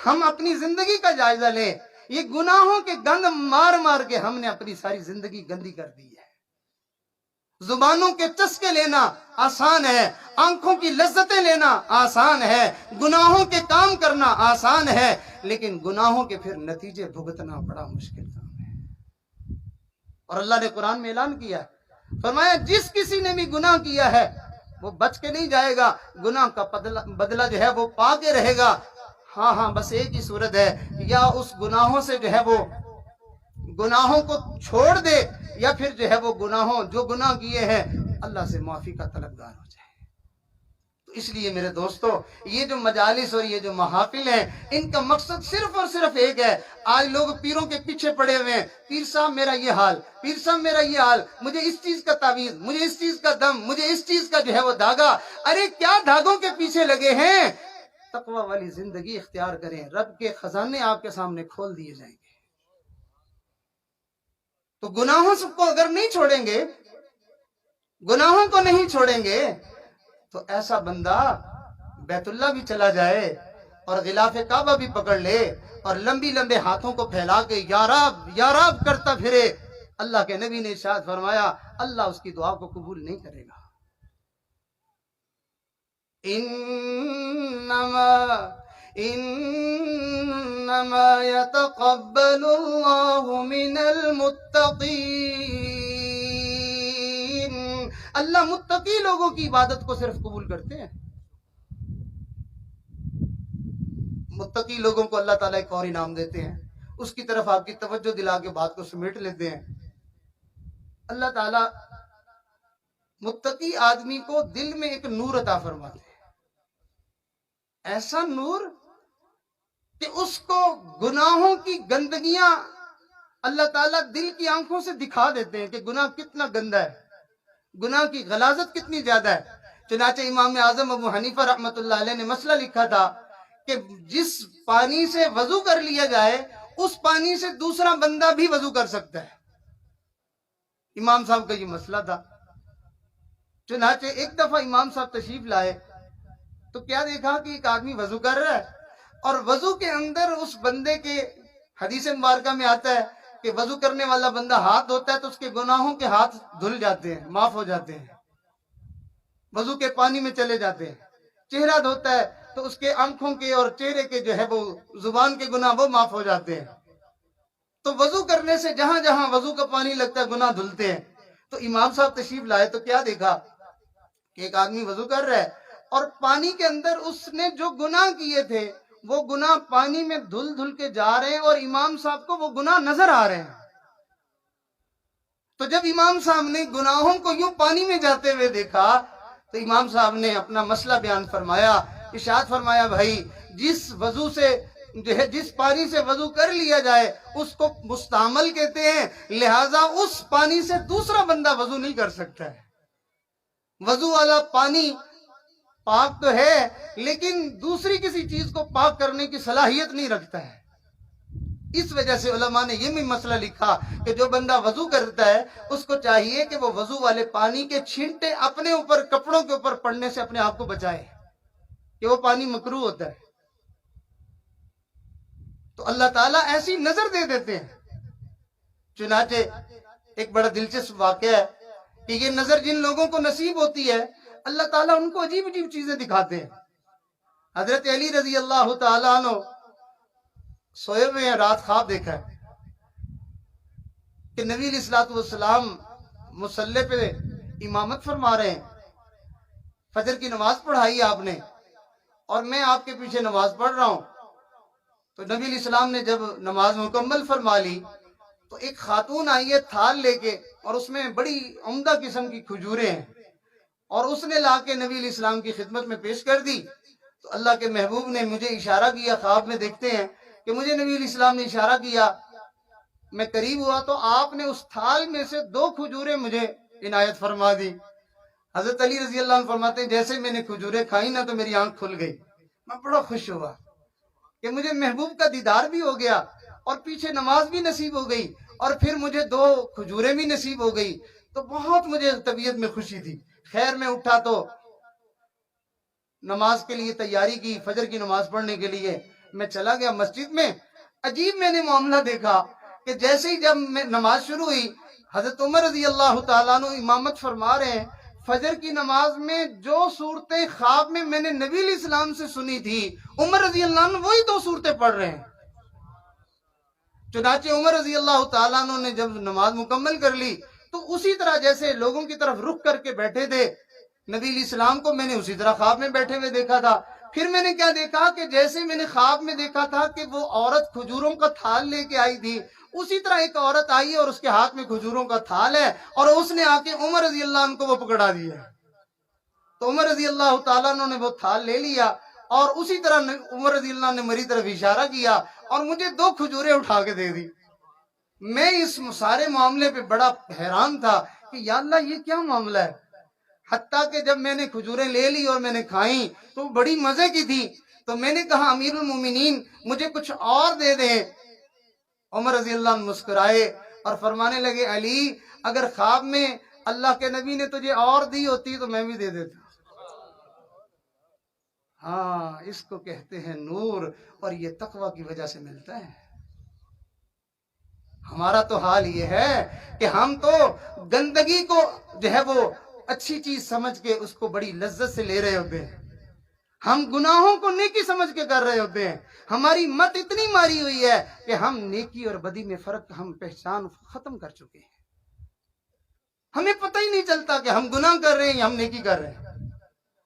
ہم اپنی زندگی کا جائزہ لیں۔ یہ گناہوں کے گند مار مار کے ہم نے اپنی ساری زندگی گندی کر دی ہے۔ زبانوں کے چسکے لینا آسان ہے، آنکھوں کی لذتیں لینا آسان ہے، گناہوں کے کام کرنا آسان ہے، لیکن گناہوں کے پھر نتیجے بھگتنا بڑا مشکل کام ہے۔ اور اللہ نے قرآن میں اعلان کیا، فرمایا جس کسی نے بھی گناہ کیا ہے وہ بچ کے نہیں جائے گا، گناہ کا بدلہ جو ہے وہ پا کے رہے گا۔ ہاں بس ایک ہی صورت ہے، یا اس گناہوں سے جو ہے وہ گناہوں کو چھوڑ دے، یا پھر جو ہے وہ جو گناہ کیے ہیں اللہ سے معافی کا طلبگار ہو جائے۔ تو اس لیے میرے دوستو، یہ جو مجالس اور یہ جو محافل ہیں، ان کا مقصد صرف اور صرف ایک ہے۔ آج لوگ پیروں کے پیچھے پڑے ہوئے ہیں، پیر صاحب میرا یہ حال، پیر صاحب میرا یہ حال، مجھے اس چیز کا تعویذ، مجھے اس چیز کا دم، مجھے اس چیز کا جو ہے وہ دھاگا۔ ارے کیا دھاگوں کے پیچھے لگے ہیں؟ تقوی والی زندگی اختیار کریں، رب کے خزانے آپ کے سامنے کھول دیے جائیں گے۔ تو گناہوں کو اگر نہیں چھوڑیں گے، گناہوں کو نہیں چھوڑیں گے، تو ایسا بندہ بیت اللہ بھی چلا جائے اور غلاف کعبہ بھی پکڑ لے اور لمبی لمبے ہاتھوں کو پھیلا کے یا رب یا رب کرتا پھرے، اللہ کے نبی نے ارشاد فرمایا اللہ اس کی دعا کو قبول نہیں کرے گا۔ انما يتقبل الله من المتقین، اللہ متقی لوگوں کی عبادت کو صرف قبول کرتے ہیں۔ متقی لوگوں کو اللہ تعالیٰ ایک اور انعام دیتے ہیں، اس کی طرف آپ کی توجہ دلا کے بات کو سمیٹ لیتے ہیں۔ اللہ تعالیٰ متقی آدمی کو دل میں ایک نور عطا فرماتے ہیں، ایسا نور کہ اس کو گناہوں کی گندگیاں اللہ تعالیٰ دل کی آنکھوں سے دکھا دیتے ہیں کہ گناہ کتنا گندا ہے، گناہ کی غلاظت کتنی زیادہ ہے۔ چنانچہ امام اعظم ابو حنیفہ رحمۃ اللہ علیہ نے مسئلہ لکھا تھا کہ جس پانی سے وضو کر لیا جائے اس پانی سے دوسرا بندہ بھی وضو کر سکتا ہے۔ امام صاحب کا یہ مسئلہ تھا۔ چنانچہ ایک دفعہ امام صاحب تشریف لائے تو کیا دیکھا کہ ایک آدمی وضو کر رہا ہے اور وضو کے اندر اس بندے کے، حدیث مبارکہ میں آتا ہے کہ وضو کرنے والا بندہ ہاتھ دھوتا ہے تو اس کے گناہوں کے ہاتھ دھل جاتے ہیں، معاف ہو جاتے ہیں، وضو کے پانی میں چلے جاتے ہیں۔ چہرہ دھوتا ہے تو اس کے آنکھوں کے اور چہرے کے جو ہے وہ زبان کے گناہ وہ معاف ہو جاتے ہیں۔ تو وضو کرنے سے جہاں جہاں وضو کا پانی لگتا ہے گناہ دھلتے ہیں۔ تو امام صاحب تشریف لائے تو کیا دیکھا کہ ایک آدمی وضو کر رہا ہے اور پانی کے اندر اس نے جو گناہ کیے تھے وہ گناہ پانی میں دھل دھل کے جا رہے ہیں اور امام صاحب کو وہ گناہ نظر آ رہے ہیں۔ تو جب امام صاحب نے گناہوں کو یوں پانی میں جاتے ہوئے دیکھا تو امام صاحب نے اپنا مسئلہ بیان فرمایا، ارشاد فرمایا بھائی جس وضو سے جو ہے جس پانی سے وضو کر لیا جائے اس کو مستعمل کہتے ہیں، لہٰذا اس پانی سے دوسرا بندہ وضو نہیں کر سکتا ہے۔ وضو والا پانی پاک تو ہے لیکن دوسری کسی چیز کو پاک کرنے کی صلاحیت نہیں رکھتا ہے۔ اس وجہ سے علماء نے یہ بھی مسئلہ لکھا کہ جو بندہ وضو کرتا ہے اس کو چاہیے کہ وہ وضو والے پانی کے چھینٹے اپنے اوپر کپڑوں کے اوپر پڑنے سے اپنے آپ کو بچائے کہ وہ پانی مکروہ ہوتا ہے۔ تو اللہ تعالیٰ ایسی نظر دے دیتے ہیں۔ چنانچہ ایک بڑا دلچسپ واقعہ ہے کہ یہ نظر جن لوگوں کو نصیب ہوتی ہے اللہ تعالیٰ ان کو عجیب عجیب چیزیں دکھاتے ہیں۔ حضرت علی رضی اللہ تعالیٰ عنہ سوئے ہوئے ہیں، رات خواب دیکھا ہے کہ نبی علیہ السلام مصلی پہ امامت فرما رہے ہیں، فجر کی نماز پڑھائی آپ نے اور میں آپ کے پیچھے نماز پڑھ رہا ہوں۔ تو نبی علیہ السلام نے جب نماز مکمل فرما لی تو ایک خاتون آئی ہے تھال لے کے اور اس میں بڑی عمدہ قسم کی کھجوریں ہیں اور اس نے لا کے نبی علیہ السلام کی خدمت میں پیش کر دی۔ تو اللہ کے محبوب نے مجھے اشارہ کیا، خواب میں دیکھتے ہیں کہ مجھے نبی علیہ السلام نے اشارہ کیا، میں قریب ہوا تو آپ نے اس تھال میں سے 2 کھجوریں مجھے عنایت فرما دی۔ حضرت علی رضی اللہ عنہ فرماتے ہیں جیسے میں نے کھجوریں کھائی نا تو میری آنکھ کھل گئی، میں بڑا خوش ہوا کہ مجھے محبوب کا دیدار بھی ہو گیا اور پیچھے نماز بھی نصیب ہو گئی اور پھر مجھے 2 کھجوریں بھی نصیب ہو گئی، تو بہت مجھے طبیعت میں خوشی تھی۔ خیر میں اٹھا تو نماز کے لیے تیاری کی، فجر کی نماز پڑھنے کے لیے میں چلا گیا مسجد میں۔ عجیب میں نے معاملہ دیکھا کہ جیسے ہی جب میں نماز شروع ہوئی حضرت عمر رضی اللہ تعالیٰ عنہ امامت فرما رہے ہیں، فجر کی نماز میں جو صورتیں خواب میں میں نے نبی علیہ السلام سے سنی تھی عمر رضی اللہ عنہ وہی 2 صورتیں پڑھ رہے ہیں۔ چنانچہ عمر رضی اللہ تعالیٰ عنہ نے جب نماز مکمل کر لی تو اسی طرح جیسے لوگوں کی طرف رخ کر کے بیٹھے تھے نبی علیہ السلام کو میں نے اسی طرح خواب میں بیٹھے ہوئے دیکھا تھا۔ پھر میں نے کیا دیکھا کہ جیسے میں نے خواب میں دیکھا تھا کہ وہ عورت کھجوروں کا تھال لے کے آئی تھی، اسی طرح ایک عورت آئی اور اس کے ہاتھ میں کھجوروں کا تھال ہے اور اس نے آ کے عمر رضی اللہ عنہ کو وہ پکڑا دیا۔ تو عمر رضی اللہ تعالیٰ عنہ نے وہ تھال لے لیا اور اسی طرح عمر رضی اللہ عنہ نے میری طرف اشارہ کیا اور مجھے 2 کھجوریں اٹھا کے دے دی۔ میں اس سارے معاملے پہ بڑا حیران تھا کہ یا اللہ یہ کیا معاملہ ہے، حتیٰ کہ جب میں نے کھجوریں لے لی اور میں نے کھائیں تو بڑی مزے کی تھی، تو میں نے کہا امیر المومنین مجھے کچھ اور دے دیں۔ عمر رضی اللہ عنہ مسکرائے اور فرمانے لگے علی اگر خواب میں اللہ کے نبی نے تجھے اور دی ہوتی تو میں بھی دے دیتا۔ ہاں اس کو کہتے ہیں نور، اور یہ تقوی کی وجہ سے ملتا ہے۔ ہمارا تو حال یہ ہے کہ ہم تو گندگی کو جو ہے وہ اچھی چیز سمجھ کے اس کو بڑی لذت سے لے رہے ہوتے ہیں، ہم گناہوں کو نیکی سمجھ کے کر رہے ہوتے ہیں۔ ہماری مت اتنی ماری ہوئی ہے کہ ہم نیکی اور بدی میں فرق ہم پہچان ختم کر چکے ہیں، ہمیں پتہ ہی نہیں چلتا کہ ہم گناہ کر رہے ہیں یا ہم نیکی کر رہے ہیں۔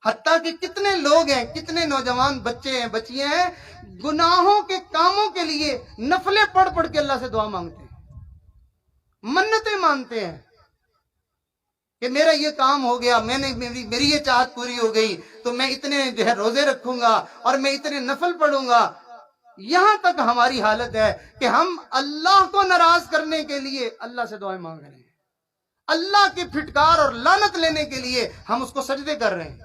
حتیٰ کہ کتنے لوگ ہیں، کتنے نوجوان بچے ہیں، بچیاں ہیں، گناہوں کے کاموں کے لیے نفلیں پڑھ پڑھ کے اللہ سے دعا مانگتے ہیں، منتیں مانتے ہیں کہ میرا یہ کام ہو گیا، میری یہ چاہت پوری ہو گئی تو میں اتنے جو ہے روزے رکھوں گا اور میں اتنے نفل پڑھوں گا۔ یہاں تک ہماری حالت ہے کہ ہم اللہ کو ناراض کرنے کے لیے اللہ سے دعائیں مانگ رہے ہیں، اللہ کی پھٹکار اور لعنت لینے کے لیے ہم اس کو سجدے کر رہے ہیں۔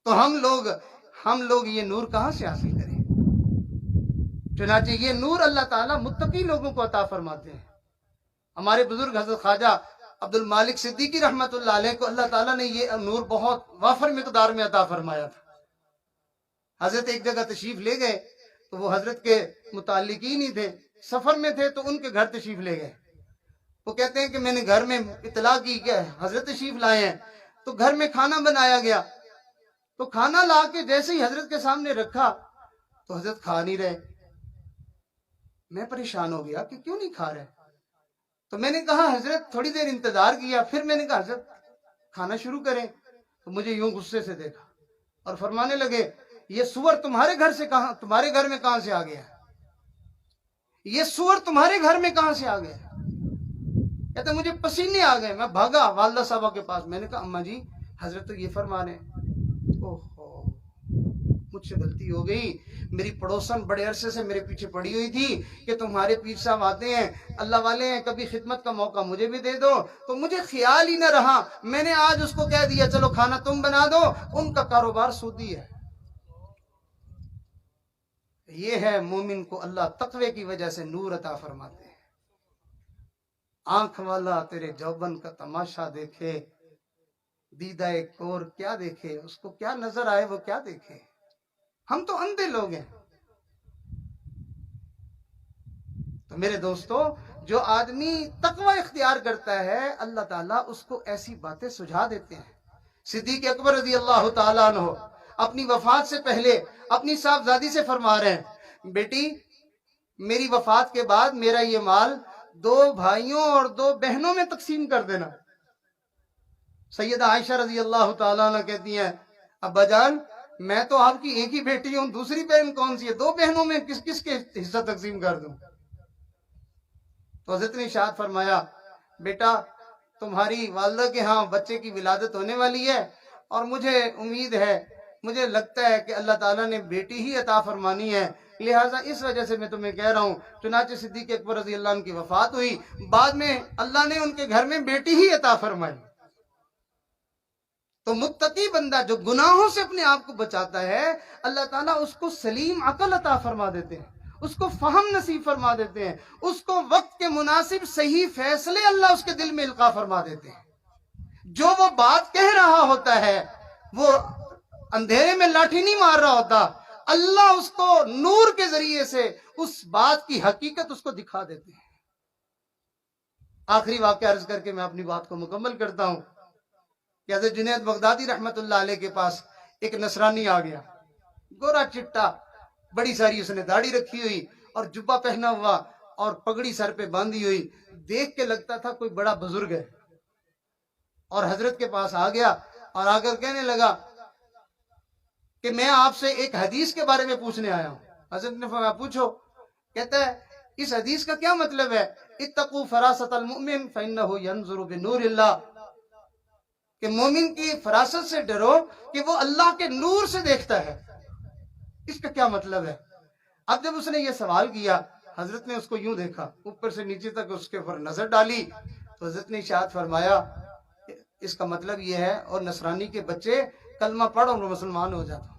تو ہم لوگ یہ نور کہاں سے حاصل کریں؟ چنانچہ یہ نور اللہ تعالیٰ متقی لوگوں کو عطا فرماتے ہیں۔ ہمارے بزرگ حضرت خواجہ عبد المالک صدیقی رحمت اللہ علیہ کو اللہ تعالیٰ نے یہ نور بہت وافر مقدار میں عطا فرمایا تھا۔ حضرت ایک جگہ تشریف لے گئے تو وہ حضرت کے متعلقین ہی تھے، سفر میں تھے تو ان کے گھر تشریف لے گئے۔ وہ کہتے ہیں کہ میں نے گھر میں اطلاع کی کہ حضرت تشریف لائے ہیں، تو گھر میں کھانا بنایا گیا، تو کھانا لا کے جیسے ہی حضرت کے سامنے رکھا تو حضرت کھا نہیں رہے۔ میں پریشان ہو گیا کہ کیوں نہیں کھا رہے؟ تو میں نے کہا حضرت تھوڑی دیر انتظار کیا، پھر میں نے کہا حضرت کھانا شروع کریں، تو مجھے یوں غصے سے دیکھا اور فرمانے لگے یہ سور تمہارے گھر میں کہاں سے آ گیا؟ یہ سور تمہارے گھر میں کہاں سے آ گیا؟ کہتے مجھے پسینے آ گئے، میں بھاگا والدہ صاحبہ کے پاس، میں نے کہا اماں جی حضرت تو یہ فرما رہے ہیں۔ مجھ سے غلطی ہو گئی، میری پڑوسن بڑے عرصے سے میرے پیچھے پڑی ہوئی تھی کہ تمہارے پیر صاحب آتے ہیں، اللہ والے ہیں، کبھی خدمت کا موقع مجھے بھی دے دو، تو مجھے خیال ہی نہ رہا، میں نے آج اس کو کہہ دیا چلو کھانا تم بنا دو، ان کا کاروبار سودی ہے۔ یہ ہے مومن کو اللہ تقوی کی وجہ سے نور عطا فرماتے ہیں۔ آنکھ والا تیرے جوبن کا تماشا دیکھے، دیدہ ایک اور کیا دیکھے، اس کو کیا نظر آئے وہ کیا دیکھے۔ ہم تو اندھے لوگ ہیں۔ تو میرے دوستو جو آدمی تقوی اختیار کرتا ہے اللہ تعالیٰ اس کو ایسی باتیں سجھا دیتے ہیں۔ صدیق اکبر رضی اللہ تعالیٰ عنہ اپنی وفات سے پہلے اپنی صاحبزادی سے فرما رہے ہیں بیٹی میری وفات کے بعد میرا یہ مال 2 بھائیوں اور 2 بہنوں میں تقسیم کر دینا۔ سیدہ عائشہ رضی اللہ تعالیٰ عنہ کہتی ہیں ابا جان میں تو آپ کی ایک ہی بیٹی ہوں، دوسری بہن کون سی ہے؟ 2 بہنوں میں کس کے حصہ تقسیم کر دوں؟ تو حضرت نے ارشاد فرمایا بیٹا تمہاری والدہ کے ہاں بچے کی ولادت ہونے والی ہے اور مجھے امید ہے، مجھے لگتا ہے کہ اللہ تعالیٰ نے بیٹی ہی عطا فرمانی ہے، لہٰذا اس وجہ سے میں تمہیں کہہ رہا ہوں۔ چنانچہ صدیق اکبر رضی اللہ عنہ کی وفات ہوئی، بعد میں اللہ نے ان کے گھر میں بیٹی ہی عطا فرمائی۔ تو متقی بندہ جو گناہوں سے اپنے آپ کو بچاتا ہے اللہ تعالیٰ اس کو سلیم عقل عطا فرما دیتے ہیں، اس کو فہم نصیب فرما دیتے ہیں، اس کو وقت کے مناسب صحیح فیصلے اللہ اس کے دل میں القاء فرما دیتے ہیں۔ جو وہ بات کہہ رہا ہوتا ہے وہ اندھیرے میں لاٹھی نہیں مار رہا ہوتا، اللہ اس کو نور کے ذریعے سے اس بات کی حقیقت اس کو دکھا دیتے ہیں۔ آخری واقعہ عرض کر کے میں اپنی بات کو مکمل کرتا ہوں کہ حضرت جنید بغدادی رحمت اللہ علیہ کے پاس ایک نصرانی آ گیا، گورا چٹا، بڑی ساری اس نے داڑھی رکھی ہوئی اور جبہ پہنا ہوا اور پگڑی سر پہ باندھی ہوئی، دیکھ کے لگتا تھا کوئی بڑا بزرگ ہے، اور حضرت کے پاس آ گیا اور آ کر کہنے لگا کہ میں آپ سے ایک حدیث کے بارے میں پوچھنے آیا ہوں۔ حضرت نے فرمایا پوچھو۔ کہتا ہے اس حدیث کا کیا مطلب ہے؟ اتقوا فراست المؤمن فإنه ينظر بنور اللہ، کہ مومن کی فراست سے ڈرو کہ وہ اللہ کے نور سے دیکھتا ہے۔ اس کا کیا مطلب ہے؟ اب جب اس نے یہ سوال کیا حضرت نے اس کو یوں دیکھا، اوپر سے نیچے تک اس کے اوپر نظر ڈالی، تو حضرت نے ارشاد فرمایا اس کا مطلب یہ ہے اور نصرانی کے بچے کلمہ پڑھ اور مسلمان ہو جاتا ہوں،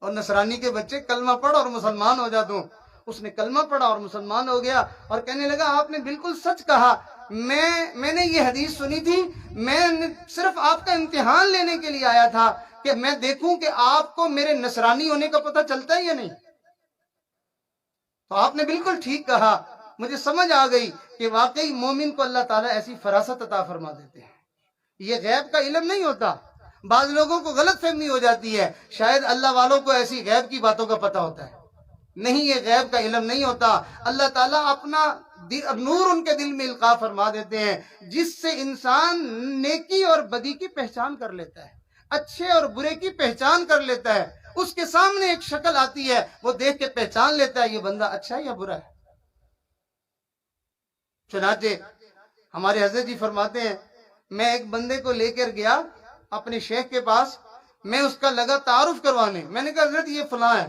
اور نصرانی کے بچے کلمہ پڑھ اور مسلمان ہو جاتا ہوں۔ اس نے کلمہ پڑھا اور مسلمان ہو گیا اور کہنے لگا آپ نے بالکل سچ کہا، میں نے یہ حدیث سنی تھی، میں صرف آپ کا امتحان لینے کے لیے آیا تھا کہ میں دیکھوں کہ آپ کو میرے نصرانی ہونے کا پتہ چلتا ہے یا نہیں۔ تو آپ نے بالکل ٹھیک کہا، مجھے سمجھ آ گئی کہ واقعی مومن کو اللہ تعالیٰ ایسی فراست عطا فرما دیتے ہیں۔ یہ غیب کا علم نہیں ہوتا۔ بعض لوگوں کو غلط فہمی ہو جاتی ہے، شاید اللہ والوں کو ایسی غیب کی باتوں کا پتہ ہوتا ہے۔ نہیں، یہ غیب کا علم نہیں ہوتا۔ اللہ تعالیٰ اپنا نور ان کے دل میں القاء فرما دیتے ہیں، جس سے انسان نیکی اور بدی کی پہچان کر لیتا ہے، اچھے اور برے کی پہچان کر لیتا ہے۔ اس کے سامنے ایک شکل آتی ہے، وہ دیکھ کے پہچان لیتا ہے یہ بندہ اچھا ہے یا برا ہے۔ چنانچہ ہمارے حضرت جی فرماتے ہیں، میں ایک بندے کو لے کر گیا اپنے شیخ کے پاس، میں اس کا لگا تعارف کروانے، میں نے کہا حضرت یہ فلاں ہے۔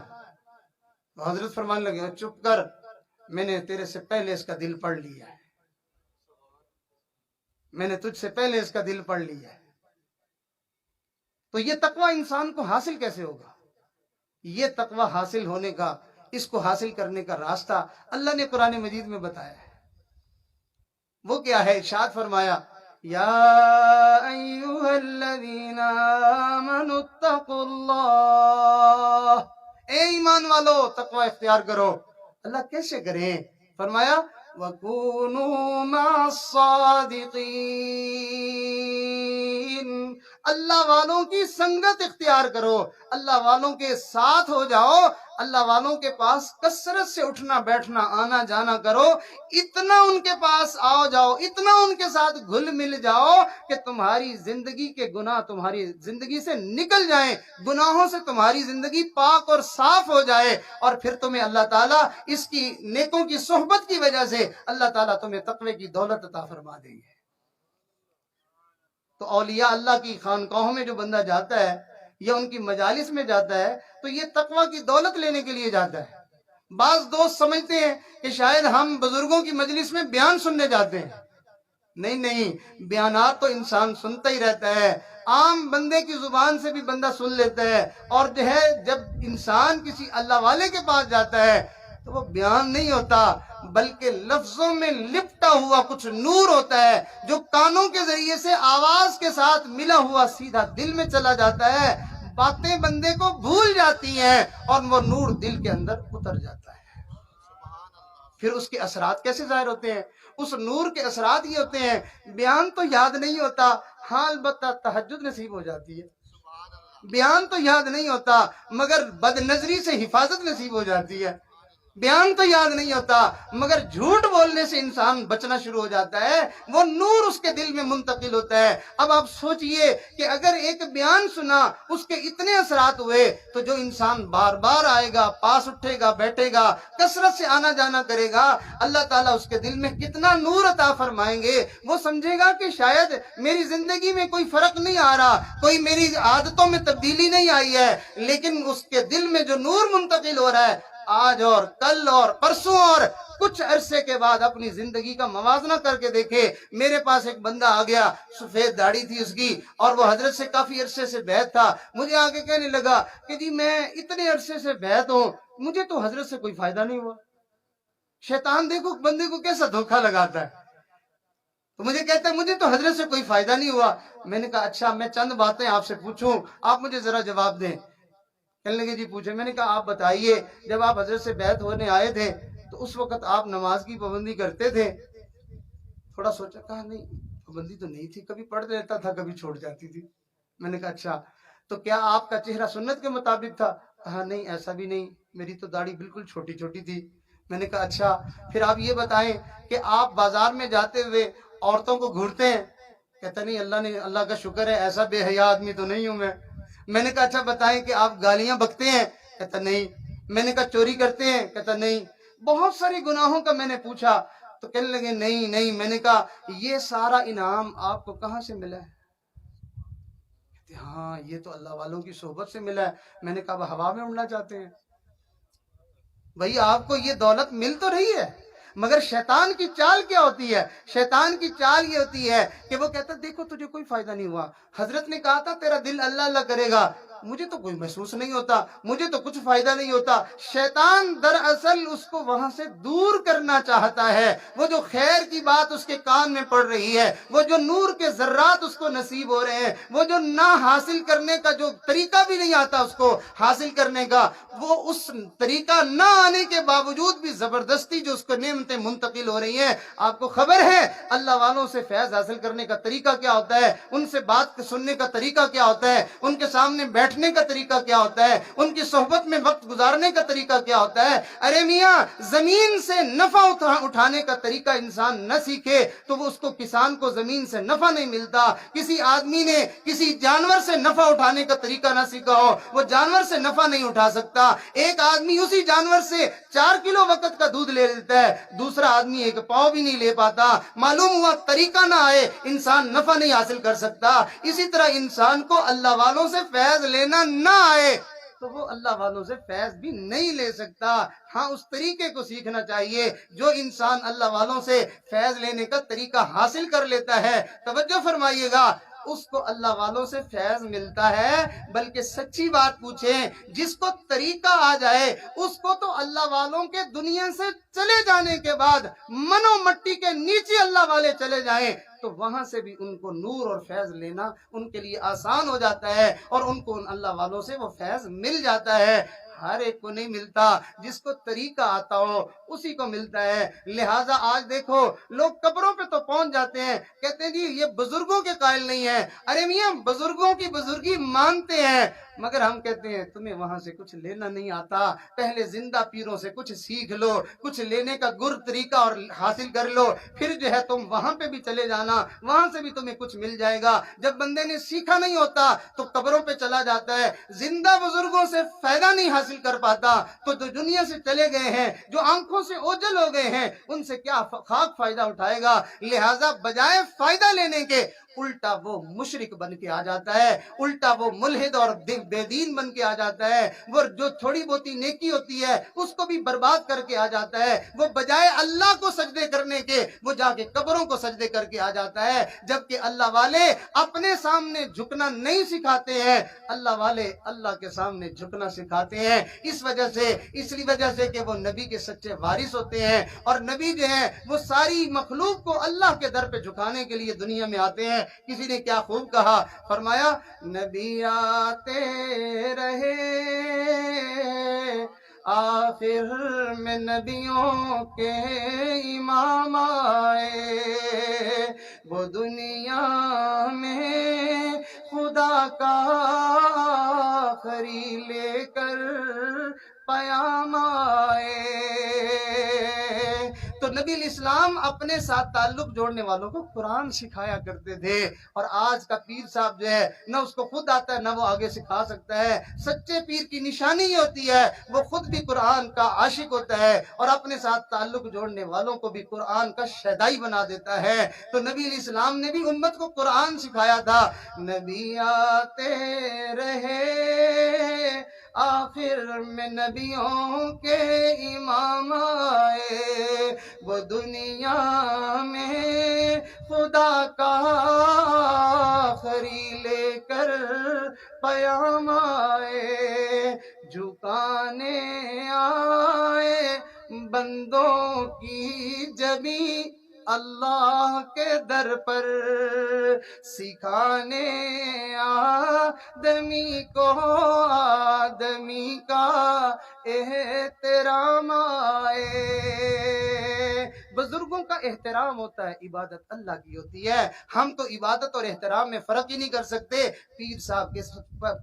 تو حضرت فرمانے لگے چپ کر، میں نے تیرے سے پہلے اس کا دل پڑھ لیا ہے، میں نے تجھ سے پہلے اس کا دل پڑھ لیا ہے۔ تو یہ تقوی انسان کو حاصل کیسے ہوگا؟ یہ تقوی حاصل ہونے کا، اس کو حاصل کرنے کا راستہ اللہ نے قرآن مجید میں بتایا ہے۔ وہ کیا ہے؟ ارشاد فرمایا، یا ایھا الذین آمنوا اتقوا اللہ، اے ایمان والو تقوی اختیار کرو۔ اللہ کیسے کریں؟ فرمایا وَكُونُوا مَعَ الصَّادِقِينَ، اللہ والوں کی سنگت اختیار کرو، اللہ والوں کے ساتھ ہو جاؤ، اللہ والوں کے پاس کثرت سے اٹھنا بیٹھنا آنا جانا کرو، اتنا ان کے پاس آؤ جاؤ، اتنا ان کے ساتھ گھل مل جاؤ کہ تمہاری زندگی کے گناہ تمہاری زندگی سے نکل جائیں، گناہوں سے تمہاری زندگی پاک اور صاف ہو جائے، اور پھر تمہیں اللہ تعالیٰ اس کی نیکوں کی صحبت کی وجہ سے اللہ تعالیٰ تمہیں تقوی کی دولت عطا فرما دیں گے۔ تو اولیاء اللہ کی خانقاہوں میں جو بندہ جاتا ہے یا ان کی مجالس میں جاتا ہے تو یہ تقوی کی دولت لینے کے لیے جاتا ہے۔ بعض دوست سمجھتے ہیں کہ شاید ہم بزرگوں کی مجلس میں بیان سننے جاتے ہیں۔ نہیں، بیانات تو انسان سنتا ہی رہتا ہے، عام بندے کی زبان سے بھی بندہ سن لیتا ہے، اور جو ہے جب انسان کسی اللہ والے کے پاس جاتا ہے تو وہ بیان نہیں ہوتا بلکہ لفظوں میں لپٹا ہوا کچھ نور ہوتا ہے جو کانوں کے ذریعے سے آواز کے ساتھ ملا ہوا سیدھا دل میں چلا جاتا ہے، باتیں بندے کو بھول جاتی ہیں اور وہ نور دل کے اندر اتر جاتا ہے۔ پھر اس کے اثرات کیسے ظاہر ہوتے ہیں؟ اس نور کے اثرات یہ ہوتے ہیں، بیان تو یاد نہیں ہوتا، ہاں البتہ تہجد نصیب ہو جاتی ہے۔ بیان تو یاد نہیں ہوتا مگر بد نظری سے حفاظت نصیب ہو جاتی ہے۔ بیان تو یاد نہیں ہوتا مگر جھوٹ بولنے سے انسان بچنا شروع ہو جاتا ہے، وہ نور اس کے دل میں منتقل ہوتا ہے۔ اب آپ سوچئے کہ اگر ایک بیان سنا اس کے اتنے اثرات ہوئے تو جو انسان بار بار آئے گا، پاس اٹھے گا، بیٹھے گا، کثرت سے آنا جانا کرے گا، اللہ تعالیٰ اس کے دل میں کتنا نور عطا فرمائیں گے۔ وہ سمجھے گا کہ شاید میری زندگی میں کوئی فرق نہیں آ رہا، کوئی میری عادتوں میں تبدیلی نہیں آئی ہے، لیکن اس کے دل میں جو نور منتقل ہو رہا ہے آج اور کل اور پرسوں اور کچھ عرصے کے بعد اپنی زندگی کا موازنہ کر کے دیکھے۔ میرے پاس ایک بندہ آ گیا، سفید داڑھی تھی اس کی اور وہ حضرت سے کافی عرصے سے بیعت تھا، مجھے آگے کہنے لگا کہ جی میں اتنے عرصے سے بیعت ہوں، مجھے تو حضرت سے کوئی فائدہ نہیں ہوا۔ شیطان دیکھو بندے کو کیسا دھوکہ لگاتا ہے۔ تو مجھے کہتا ہے مجھے تو حضرت سے کوئی فائدہ نہیں ہوا۔ میں نے کہا اچھا میں چند باتیں آپ سے پوچھوں، آپ مجھے ذرا جواب دیں۔ کہنے لگے جی پوچھیں۔ میں نے کہا آپ بتائیے جب آپ حضرت سے بیعت ہونے آئے تھے تو اس وقت آپ نماز کی پابندی کرتے تھے؟ تھوڑا سوچا، کہا نہیں پابندی تو نہیں تھی، کبھی پڑھ لیتا تھا کبھی چھوڑ جاتی تھی۔ میں نے کہا اچھا تو کیا آپ کا چہرہ سنت کے مطابق تھا؟ کہا نہیں ایسا بھی نہیں، میری تو داڑھی بالکل چھوٹی چھوٹی تھی۔ میں نے کہا اچھا پھر آپ یہ بتائیں کہ آپ بازار میں جاتے ہوئے عورتوں کو گھورتے ہیں؟ کہتا نہیں اللہ کا شکر ہے ایسا بے حیا آدمی تو نہیں ہوں میں۔ میں نے کہا اچھا بتائیں کہ آپ گالیاں بکتے ہیں؟ کہتا نہیں۔ میں نے کہا چوری کرتے ہیں؟ کہتا نہیں۔ بہت سارے گناہوں کا میں نے پوچھا تو کہنے لگے نہیں۔ میں نے کہا یہ سارا انعام آپ کو کہاں سے ملا ہے؟ کہتے ہاں یہ تو اللہ والوں کی صحبت سے ملا ہے۔ میں نے کہا ہوا میں اڑنا چاہتے ہیں؟ بھئی آپ کو یہ دولت مل تو رہی ہے، مگر شیطان کی چال کیا ہوتی ہے؟ شیطان کی چال یہ ہوتی ہے کہ وہ کہتا ہے دیکھو تجھے کوئی فائدہ نہیں ہوا، حضرت نے کہا تھا تیرا دل اللہ اللہ کرے گا، مجھے تو کوئی محسوس نہیں ہوتا، مجھے تو کچھ فائدہ نہیں ہوتا۔ شیطان دراصل اس کو وہاں سے دور کرنا چاہتا ہے۔ وہ جو خیر کی بات اس کے کان میں پڑ رہی ہے، وہ جو نور کے ذرات اس کو نصیب ہو رہے ہیں، وہ جو نہ حاصل کرنے کا جو طریقہ بھی نہیں آتا اس کو حاصل کرنے کا، وہ اس طریقہ نہ آنے کے باوجود بھی زبردستی جو اس کو نعمتیں منتقل ہو رہی ہیں۔ آپ کو خبر ہے اللہ والوں سے فیض حاصل کرنے کا طریقہ کیا ہوتا ہے؟ ان سے بات سننے کا طریقہ کیا ہوتا ہے؟ ان کے سامنے بیٹھنے کا طریقہ کیا ہوتا ہے؟ ان کی صحبت میں وقت گزارنے کا طریقہ کیا ہوتا ہے؟ ارے میاں زمین سے نفع اٹھانے کا طریقہ انسان نہ سیکھے تو وہ اس کو کسان کو زمین سے نفع نہیں ملتا۔ کسی آدمی نے کسی جانور سے نفع اٹھانے کا طریقہ نہ سیکھا ہو وہ جانور سے نفع نہیں اٹھا سکتا۔ ایک آدمی اسی جانور سے 4 کلو وقت کا دودھ لے لیتا ہے، دوسرا آدمی 1 پاؤ بھی نہیں لے پاتا۔ معلوم ہوا طریقہ نہ آئے انسان نفع نہیں حاصل کر سکتا۔ اسی طرح انسان کو اللہ والوں سے فیض لینا نہ آئے تو وہ اللہ والوں سے فیض بھی نہیں لے سکتا۔ ہاں اس طریقے کو سیکھنا چاہیے جو انسان اللہ والوں سے فیض لینے کا طریقہ حاصل کر لیتا ہے۔ توجہ فرمائیے گا، اس کو اللہ والوں سے فیض ملتا ہے۔ بلکہ سچی بات پوچھیں، جس کو طریقہ آ جائے اس کو تو اللہ والوں کے دنیا سے چلے جانے کے بعد منو مٹی کے نیچے اللہ والے چلے جائیں تو وہاں سے بھی ان کو نور اور فیض لینا ان کے لیے آسان ہو جاتا ہے، اور ان کو ان اللہ والوں سے وہ فیض مل جاتا ہے۔ ہر ایک کو نہیں ملتا، جس کو طریقہ آتا ہو اسی کو ملتا ہے۔ لہٰذا آج دیکھو لوگ قبروں پہ تو پہنچ جاتے ہیں، کہتے ہیں جی یہ بزرگوں کے قائل نہیں ہیں۔ ارے میاں بزرگوں کی بزرگی مانتے ہیں، مگر ہم کہتے ہیں تمہیں وہاں سے کچھ لینا نہیں آتا، پہلے زندہ پیروں سے کچھ سیکھ لو، کچھ لینے کا گر طریقہ اور حاصل کر لو، پھر جو ہے تم وہاں پہ بھی چلے جانا، وہاں سے بھی تمہیں کچھ مل جائے گا۔ جب بندے نے سیکھا نہیں ہوتا تو قبروں پہ چلا جاتا ہے، زندہ بزرگوں سے فائدہ نہیں حاصل کر پاتا تو جو دنیا سے چلے گئے ہیں، جو آنکھوں سے اوجھل ہو گئے ہیں، ان سے کیا خاک فائدہ اٹھائے گا؟ لہٰذا بجائے فائدہ لینے کے الٹا وہ مشرک بن کے آ جاتا ہے، الٹا وہ ملحد اور بے دین بن کے آ جاتا ہے، وہ جو تھوڑی بہت نیکی ہوتی ہے اس کو بھی برباد کر کے آ جاتا ہے۔ وہ بجائے اللہ کو سجدے کرنے کے وہ جا کے قبروں کو سجدے کر کے آ جاتا ہے، جبکہ اللہ والے اپنے سامنے جھکنا نہیں سکھاتے ہیں، اللہ والے اللہ کے سامنے جھکنا سکھاتے ہیں۔ اس وجہ سے کہ وہ نبی کے سچے وارث ہوتے ہیں، اور نبی جو ہیں وہ ساری مخلوق کو اللہ کے در پہ جھکانے کے لیے دنیا میں آتے ہیں۔ کسی نے کیا خوب کہا، فرمایا نبی آتے رہے آخر میں نبیوں کے امام آئے، وہ دنیا میں خدا کا آخری لے کر پیام آئے۔ تو نبی الاسلام اپنے ساتھ تعلق جوڑنے والوں کو قرآن سکھایا کرتے تھے، اور آج کا پیر صاحب جو ہے نہ اس کو خود آتا ہے نہ وہ آگے سکھا سکتا ہے۔ سچے پیر کی نشانی یہ ہوتی ہے وہ خود بھی قرآن کا عاشق ہوتا ہے اور اپنے ساتھ تعلق جوڑنے والوں کو بھی قرآن کا شیدائی بنا دیتا ہے۔ تو نبی علیہ السلام نے بھی امت کو قرآن سکھایا تھا، نبی آتے رہے آخر میں نبیوں کے امام آئے، وہ دنیا میں خدا کا آخری لے کر پیام آئے، جھکانے آئے بندوں کی جبیں اللہ کے در پر، سکھانے آدمی کو آدمی کا احترام آئے۔ بزرگوں کا احترام ہوتا ہے، عبادت اللہ کی ہوتی ہے۔ ہم تو عبادت اور احترام میں فرق ہی نہیں کر سکتے۔ پیر صاحب کے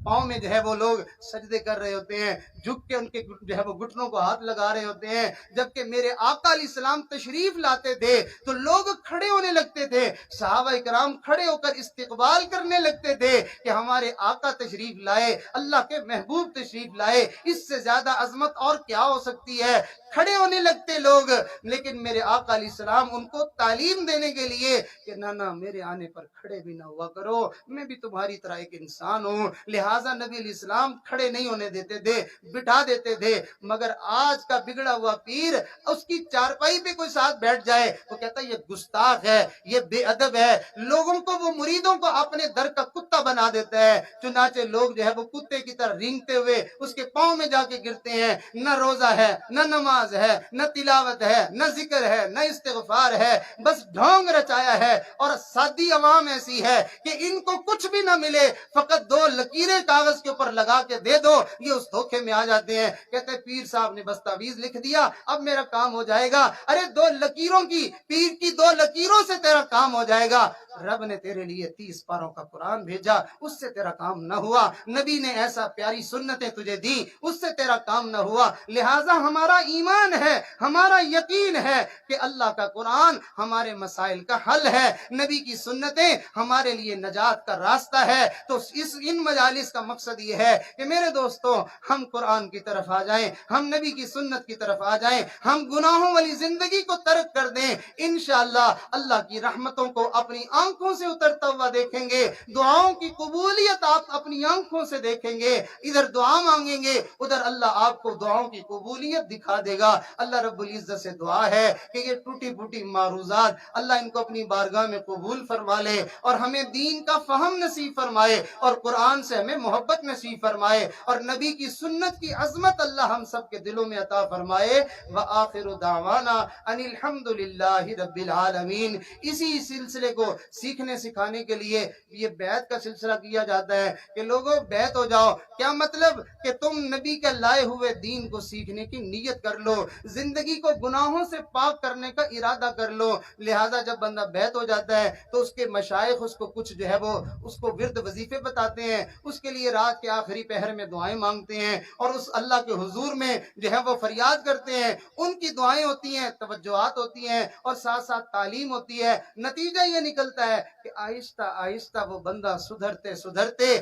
پاؤں میں جو ہے وہ لوگ سجدے کر رہے ہوتے ہیں، جھک کے ان کے جو ہے وہ گھٹنوں کو ہاتھ لگا رہے ہوتے ہیں، جبکہ میرے آقا علیہ السلام تشریف لاتے تھے تو لوگ کھڑے ہونے لگتے تھے، صحابہ کرام کھڑے ہو کر استقبال کرنے لگتے تھے کہ ہمارے آقا تشریف لائے، اللہ کے محبوب تشریف لائے، اس سے زیادہ عظمت اور کیا ہو سکتی ہے؟ کھڑے ہونے لگتے لوگ، لیکن میرے آقا علیہ السلام ان کو تعلیم دینے کے لیے کہ نہ میرے آنے پر کھڑے بھی نہ ہوا کرو، میں بھی تمہاری طرح ایک انسان ہوں، لہٰذا نبی علیہ السلام کھڑے نہیں ہونے دیتے تھے، بٹھا دیتے تھے۔ مگر آج کا بگڑا ہوا پیر، اس کی چارپائی پہ کوئی ساتھ بیٹھ جائے وہ کہتا ہے یہ گستاخ ہے، یہ بے ادب ہے، لوگوں کو، وہ مریدوں کو اپنے در کا کتا بنا دیتا ہے، چنانچہ لوگ جو ہے وہ کتے کی طرح رینگتے ہوئے اس کے پاؤں میں جا کے گرتے ہیں۔ نہ روزہ ہے، نہ نماز ہے، نہ تلاوت ہے، نہ ذکر ہے، نہ استغفار ہے، بس ڈھونگ رچایا ہے۔ اور سادی عوام ایسی ہے کہ ان کو کچھ بھی نہ ملے، فقط دو لکیریں کاغذ کے اوپر لگا کے دے دو، یہ اس دھوکے میں آ جاتے ہیں، کہتے ہیں پیر صاحب نے بس تعویذ لکھ دیا، اب میرا کام ہو جائے گا۔ ارے دو لکیروں کی، پیر کی دو لکیروں سے تیرا کام ہو جائے گا؟ رب نے تیرے لیے 30 پاروں کا قرآن بھیجا، اس سے تیرا کام نہ ہوا، نبی نے ایسا پیاری سنتیں تجھے دی، اس سے تیرا کام نہ ہوا۔ لہٰذا ہمارا ایمان ہے، ہمارا یقین ہے کہ اللہ کا قرآن ہمارے مسائل کا حل ہے، نبی کی سنتیں ہمارے لیے نجات کا راستہ ہے۔ تو ان مجالس کا مقصد یہ ہے کہ میرے دوستوں، ہم قرآن کی طرف آ جائیں، ہم نبی کی سنت کی طرف آ جائیں، ہم گناہوں والی زندگی کو ترک کر دیں، انشاءاللہ اللہ کی رحمتوں کو اپنی آنکھوں سے اترتا ہوا دیکھیں گے، دعاؤں کی قبولیت آپ اپنی آنکھوں سے دیکھیں گے، ادھر دعا مانگیں گے، ادھر اللہ آپ کو دعاؤں کی قبولیت دکھا دے گا۔ اللہ رب العزت سے دعا ہے کہ یہ ٹوٹی پھوٹی معروضات اللہ ان کو اپنی بارگاہ میں قبول فرما لے، اور ہمیں دین کا فہم نصیب فرمائے، اور قرآن سے ہمیں محبت نصیب فرمائے، اور نبی کی سنت کی عظمت اللہ ہم سب کے دلوں میں عطا فرمائے۔ وآخر دعوانا ان الحمد للہ رب العالمین۔ اسی سلسلے کو سیکھنے سکھانے کے لیے یہ بیعت کا سلسلہ کیا جاتا ہے کہ لوگوں بیعت ہو جاؤ۔ کیا مطلب؟ کہ تم نبی کے لائے ہوئے دین کو سیکھنے کی نیت کر لو، زندگی کو گناہوں سے پاک کرنے کا ارادہ کر لو۔ لہٰذا جب بندہ بیعت ہو جاتا ہے تو اس کے مشائخ اس کو کچھ جو ہے وہ اس کو ورد وظیفے بتاتے ہیں، اس کے لیے رات کے آخری پہر میں دعائیں مانگتے ہیں، اور اس اللہ کے حضور میں جو ہے وہ فریاد کرتے ہیں، ان کی دعائیں ہوتی ہیں، توجہات ہوتی ہیں، اور ساتھ ساتھ تعلیم ہوتی ہے۔ نتیجہ یہ نکلتا ہے کہ آہستہ آہستہ وہ بندہ سدھرتے سدھرتے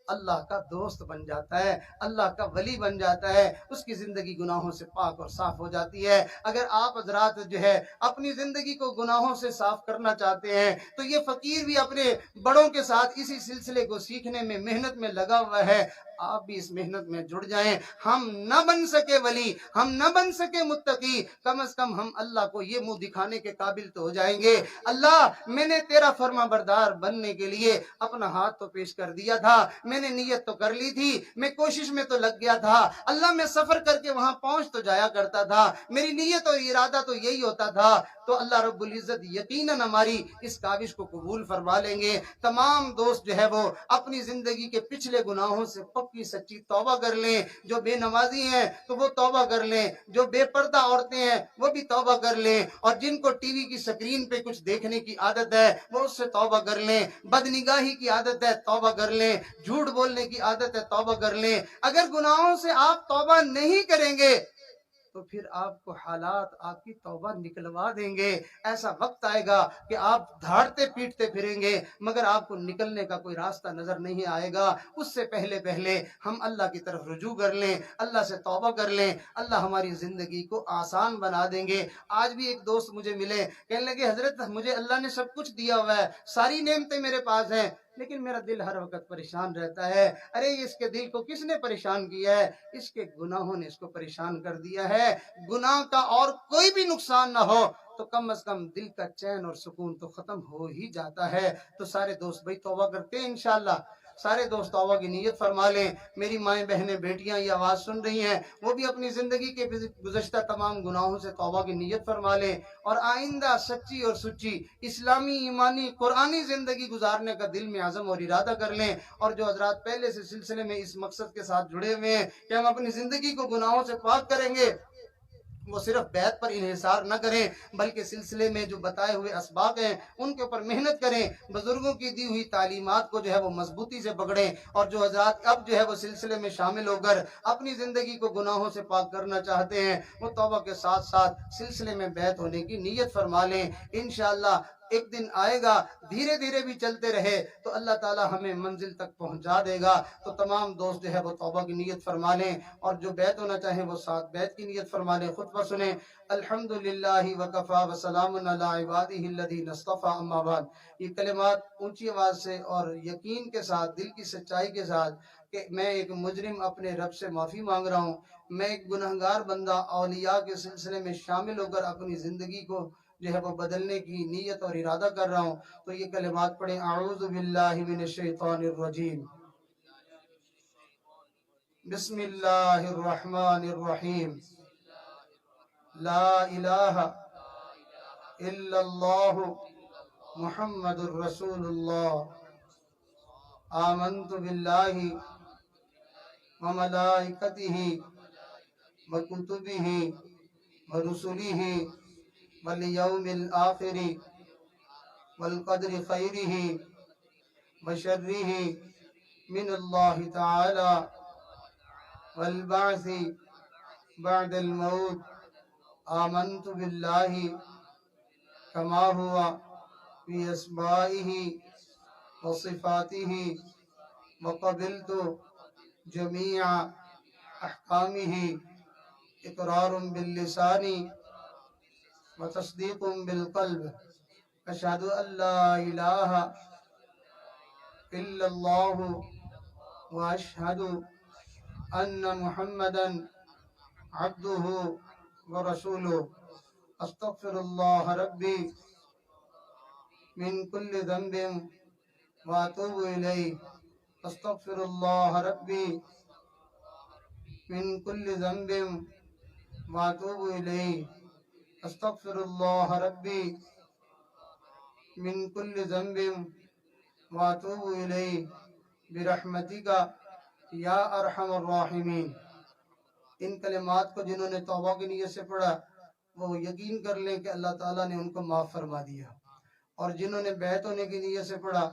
اللہ کا دوست بن جاتا ہے، اللہ کا ولی بن جاتا ہے، اس کی زندگی گناہوں سے پاک اور صاف ہو جاتی ہے۔ اگر آپ حضرات جو ہے اپنی زندگی کو گناہوں سے صاف کرنا چاہتے ہیں تو یہ فقیر بھی اپنے بڑوں کے ساتھ اسی سلسلے کو سیکھنے میں محنت میں لگا ہوا ہے، آپ بھی اس محنت میں جڑ جائیں۔ ہم نہ بن سکے ولی، ہم نہ بن سکے متقی، کم از کم ہم اللہ کو یہ منہ دکھانے کے قابل تو ہو جائیں گے، اللہ میں نے تیرا فرما بردار بننے کے لیے اپنا ہاتھ تو پیش کر دیا تھا، میں نے نیت تو کر لی تھی، میں کوشش میں تو لگ گیا تھا، اللہ میں سفر کر کے وہاں پہنچ تو جایا کرتا تھا، میری نیت اور ارادہ تو یہی ہوتا تھا، تو اللہ رب العزت یقیناً ہماری اس کاوش کو قبول فرما لیں گے۔ تمام دوست جو ہے وہ اپنی زندگی کے پچھلے گناہوں سے پکی سچی توبہ کر لیں، جو بے نمازی ہیں تو وہ توبہ کر لیں، جو بے پردہ عورتیں ہیں وہ بھی توبہ کر لیں، اور جن کو ٹی وی کی سکرین پہ کچھ دیکھنے کی عادت ہے وہ اس سے توبہ کر لیں، بدنگاہی کی عادت ہے توبہ کر لیں، جھوٹ بولنے کی عادت ہے توبہ کر لیں۔ اگر گناہوں سے آپ توبہ نہیں کریں گے تو پھر آپ کو حالات آپ کی توبہ نکلوا دیں گے، ایسا وقت آئے گا کہ آپ دھاڑتے پیٹتے پھریں گے مگر آپ کو نکلنے کا کوئی راستہ نظر نہیں آئے گا۔ اس سے پہلے ہم اللہ کی طرف رجوع کر لیں، اللہ سے توبہ کر لیں، اللہ ہماری زندگی کو آسان بنا دیں گے۔ آج بھی ایک دوست مجھے ملے، کہنے لگے حضرت مجھے اللہ نے سب کچھ دیا ہوا ہے، ساری نعمتیں میرے پاس ہیں، لیکن میرا دل ہر وقت پریشان رہتا ہے۔ ارے اس کے دل کو کس نے پریشان کیا ہے؟ اس کے گناہوں نے اس کو پریشان کر دیا ہے۔ گناہ کا اور کوئی بھی نقصان نہ ہو تو کم از کم دل کا چین اور سکون تو ختم ہو ہی جاتا ہے۔ تو سارے دوست بھائی توبہ کرتے ہیں انشاءاللہ، سارے دوست توبہ کی نیت فرما لیں۔ میری مائیں بہنیں بیٹیاں یہ آواز سن رہی ہیں، وہ بھی اپنی زندگی کے گزشتہ تمام گناہوں سے توبہ کی نیت فرما لیں، اور آئندہ سچی اور سچی اسلامی ایمانی قرآنی زندگی گزارنے کا دل میں عزم اور ارادہ کر لیں۔ اور جو حضرات پہلے سے سلسلے میں اس مقصد کے ساتھ جڑے ہوئے ہیں کہ ہم اپنی زندگی کو گناہوں سے پاک کریں گے، وہ صرف بیعت پر انحصار نہ کریں بلکہ سلسلے میں جو بتائے ہوئے اسباق ہیں ان کے اوپر محنت کریں، بزرگوں کی دی ہوئی تعلیمات کو جو ہے وہ مضبوطی سے پکڑیں، اور جو حضرات اب جو ہے وہ سلسلے میں شامل ہو کر اپنی زندگی کو گناہوں سے پاک کرنا چاہتے ہیں وہ توبہ کے ساتھ ساتھ سلسلے میں بیعت ہونے کی نیت فرما لیں۔ انشاءاللہ ایک دن آئے گا، دھیرے دھیرے بھی چلتے رہے تو اللہ تعالی ہمیں منزل تک پہنچا دے گا۔ تو تمام دوست جو ہے وہ توبہ کی نیت فرما لیں، اور جو بیعت ہونا چاہیں وہ ساتھ بیعت کی نیت فرما لیں۔ خطبہ سنیں۔ الحمدللہ وکفا وسلام علی عبادہ الذین اصطفیٰ، اما بعد۔ یہ کلمات اونچی آواز سے اور یقین کے ساتھ، دل کی سچائی کے ساتھ کہ میں ایک مجرم اپنے رب سے معافی مانگ رہا ہوں، میں ایک گنہگار بندہ اولیاء کے سلسلے میں شامل ہو کر اپنی زندگی کو جو ہے وہ بدلنے کی نیت اور ارادہ کر رہا ہوں، تو یہ کلمات پڑھیں۔ اعوذ باللہ من الشیطان الرجیم، بسم اللہ الرحمن الرحیم، لا الہ الا اللہ محمد الرسول اللہ، آمنت باللہ وملائکتہ وکتبہ ورسلہ والیوم الآخر والقدر خیرہ وشرہ من اللہ تعالی والبعث بعد الموت، آمنت باللہ کما ہوا فی اسمائہ وصفاتہ وقبلت جمیع احکامہ، اقرار باللسان وتصدیق بالقلب، اشہد ان لا الہ الا اللہ واشہد ان محمدا عبدہ ورسولہ، استغفر اللہ ربی من کل ذنب واتوب الیہ، استغفر اللہ ربی من کل ذنب واتوب الیہ، استغفر اللہ ربی من کل ذنب واتوب الیہ برحمتک یا ارحم الراحمین۔ ان کلمات کو جنہوں نے توبہ کی نیت سے پڑھا وہ یقین کر لیں کہ اللہ تعالیٰ نے ان کو معاف فرما دیا، اور جنہوں نے بیعت ہونے کی نیت سے پڑھا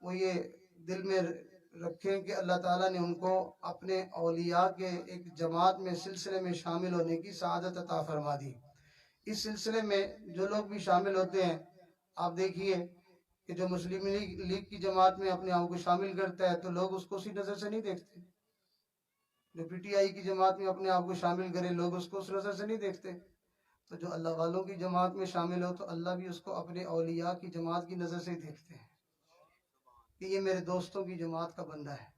وہ یہ دل میں رکھیں کہ اللہ تعالیٰ نے ان کو اپنے اولیاء کے ایک جماعت میں سلسلے میں شامل ہونے کی سعادت عطا فرما دی۔ اس سلسلے میں جو لوگ بھی شامل ہوتے ہیں، آپ دیکھیے کہ جو مسلم لیگ کی جماعت میں اپنے آپ کو شامل کرتا ہے تو لوگ اس کو اسی نظر سے نہیں دیکھتے، جو پی ٹی آئی کی جماعت میں اپنے آپ کو شامل کرے لوگ اس کو اس نظر سے نہیں دیکھتے، تو جو اللہ والوں کی جماعت میں شامل ہو تو اللہ بھی اس کو اپنے اولیاء کی جماعت کی نظر سے ہی دیکھتے ہیں کہ یہ میرے دوستوں کی جماعت کا بندہ ہے۔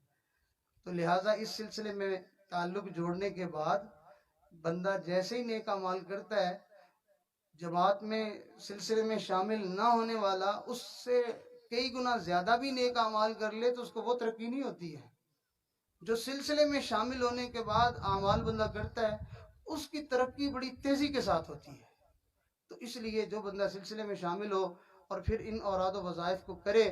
تو لہٰذا اس سلسلے میں تعلق جوڑنے کے بعد بندہ جیسے ہی نیک اعمال کرتا ہے، جماعت میں سلسلے میں شامل نہ ہونے والا اس سے کئی گنا زیادہ بھی نیک اعمال کر لے تو اس کو وہ ترقی نہیں ہوتی ہے۔ جو سلسلے میں شامل ہونے کے بعد اعمال بندہ کرتا ہے اس کی ترقی بڑی تیزی کے ساتھ ہوتی ہے۔ تو اس لیے جو بندہ سلسلے میں شامل ہو اور پھر ان اوراد و وظائف کو کرے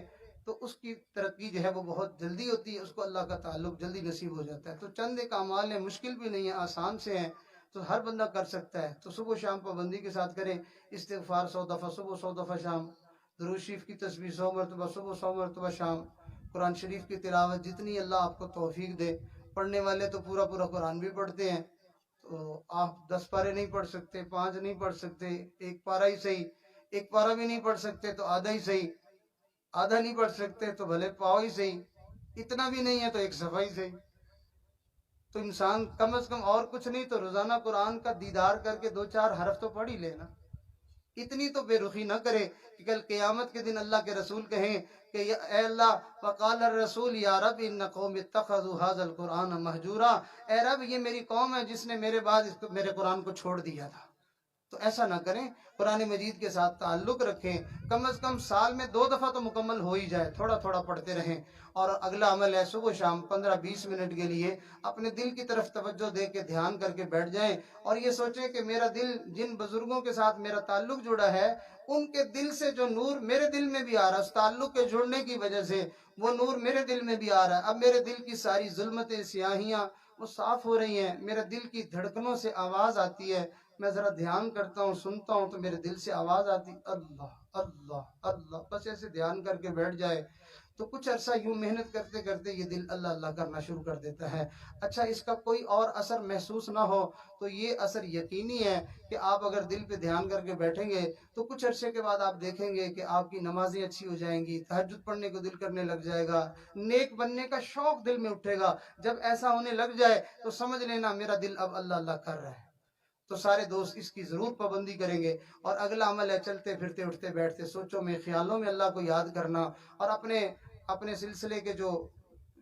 تو اس کی ترقی جو ہے وہ بہت جلدی ہوتی ہے، اس کو اللہ کا تعلق جلدی نصیب ہو جاتا ہے۔ تو چند ایک اعمال ہیں، مشکل بھی نہیں ہے، آسان سے ہیں، تو ہر بندہ کر سکتا ہے۔ تو صبح و شام پابندی کے ساتھ کریں، استغفار 100 دفعہ صبح، 100 دفعہ شام، درود شریف کی تسبیح 100 مرتبہ صبح، 100 مرتبہ شام، قرآن شریف کی تلاوت جتنی اللہ آپ کو توفیق دے۔ پڑھنے والے تو پورا پورا قرآن بھی پڑھتے ہیں، تو آپ 10 پارے نہیں پڑھ سکتے، 5 نہیں پڑھ سکتے، ایک پارہ ہی صحیح، ایک پارہ بھی نہیں پڑھ سکتے تو آدھا ہی صحیح، آدھا نہیں پڑھ سکتے تو بھلے پاؤ ہی صحیح، اتنا بھی نہیں ہے تو ایک صفحہ ہی صحیح۔ تو انسان کم از کم اور کچھ نہیں تو روزانہ قرآن کا دیدار کر کے 2-4 حرف تو پڑھ ہی لینا۔ اتنی تو بے رخی نہ کرے کہ کل قیامت کے دن اللہ کے رسول کہیں کہ اے اللہ وقال الرسول یا رب ان قوم اتخذوا هذا القرآن مہجورا، اے رب یہ میری قوم ہے جس نے میرے بعد میرے قرآن کو چھوڑ دیا تھا۔ تو ایسا نہ کریں، قرآن مجید کے ساتھ تعلق رکھیں، کم از کم سال میں 2 دفعہ تو مکمل ہو ہی جائے، تھوڑا تھوڑا پڑھتے رہیں۔ اور اگلا عمل ہے صبح شام 15-20 منٹ کے لیے اپنے دل کی طرف توجہ دے کے دھیان کر کے بیٹھ جائیں اور یہ سوچیں کہ میرا دل جن بزرگوں کے ساتھ میرا تعلق جڑا ہے ان کے دل سے جو نور میرے دل میں بھی آ رہا ہے، اس تعلق کے جڑنے کی وجہ سے وہ نور میرے دل میں بھی آ رہا ہے۔ اب میرے دل کی ساری ظلمتیں، سیاہیاں وہ صاف ہو رہی ہیں، میرے دل کی دھڑکنوں سے آواز آتی ہے، میں ذرا دھیان کرتا ہوں، سنتا ہوں تو میرے دل سے آواز آتی اللہ اللہ اللہ، بس ایسے دھیان کر کے بیٹھ جائے تو کچھ عرصہ یوں محنت کرتے کرتے یہ دل اللہ اللہ کرنا شروع کر دیتا ہے۔ اچھا اس کا کوئی اور اثر محسوس نہ ہو تو یہ اثر یقینی ہے کہ آپ اگر دل پہ دھیان کر کے بیٹھیں گے تو کچھ عرصے کے بعد آپ دیکھیں گے کہ آپ کی نمازیں اچھی ہو جائیں گی، تہجد پڑھنے کو دل کرنے لگ جائے گا، نیک بننے کا شوق دل میں اٹھے گا۔ جب ایسا ہونے لگ جائے تو سمجھ لینا میرا دل اب اللہ اللہ کر رہا ہے۔ تو سارے دوست اس کی ضرور پابندی کریں گے۔ اور اگلا عمل ہے چلتے پھرتے اٹھتے بیٹھتے سوچوں میں خیالوں میں اللہ کو یاد کرنا، اور اپنے سلسلے کے جو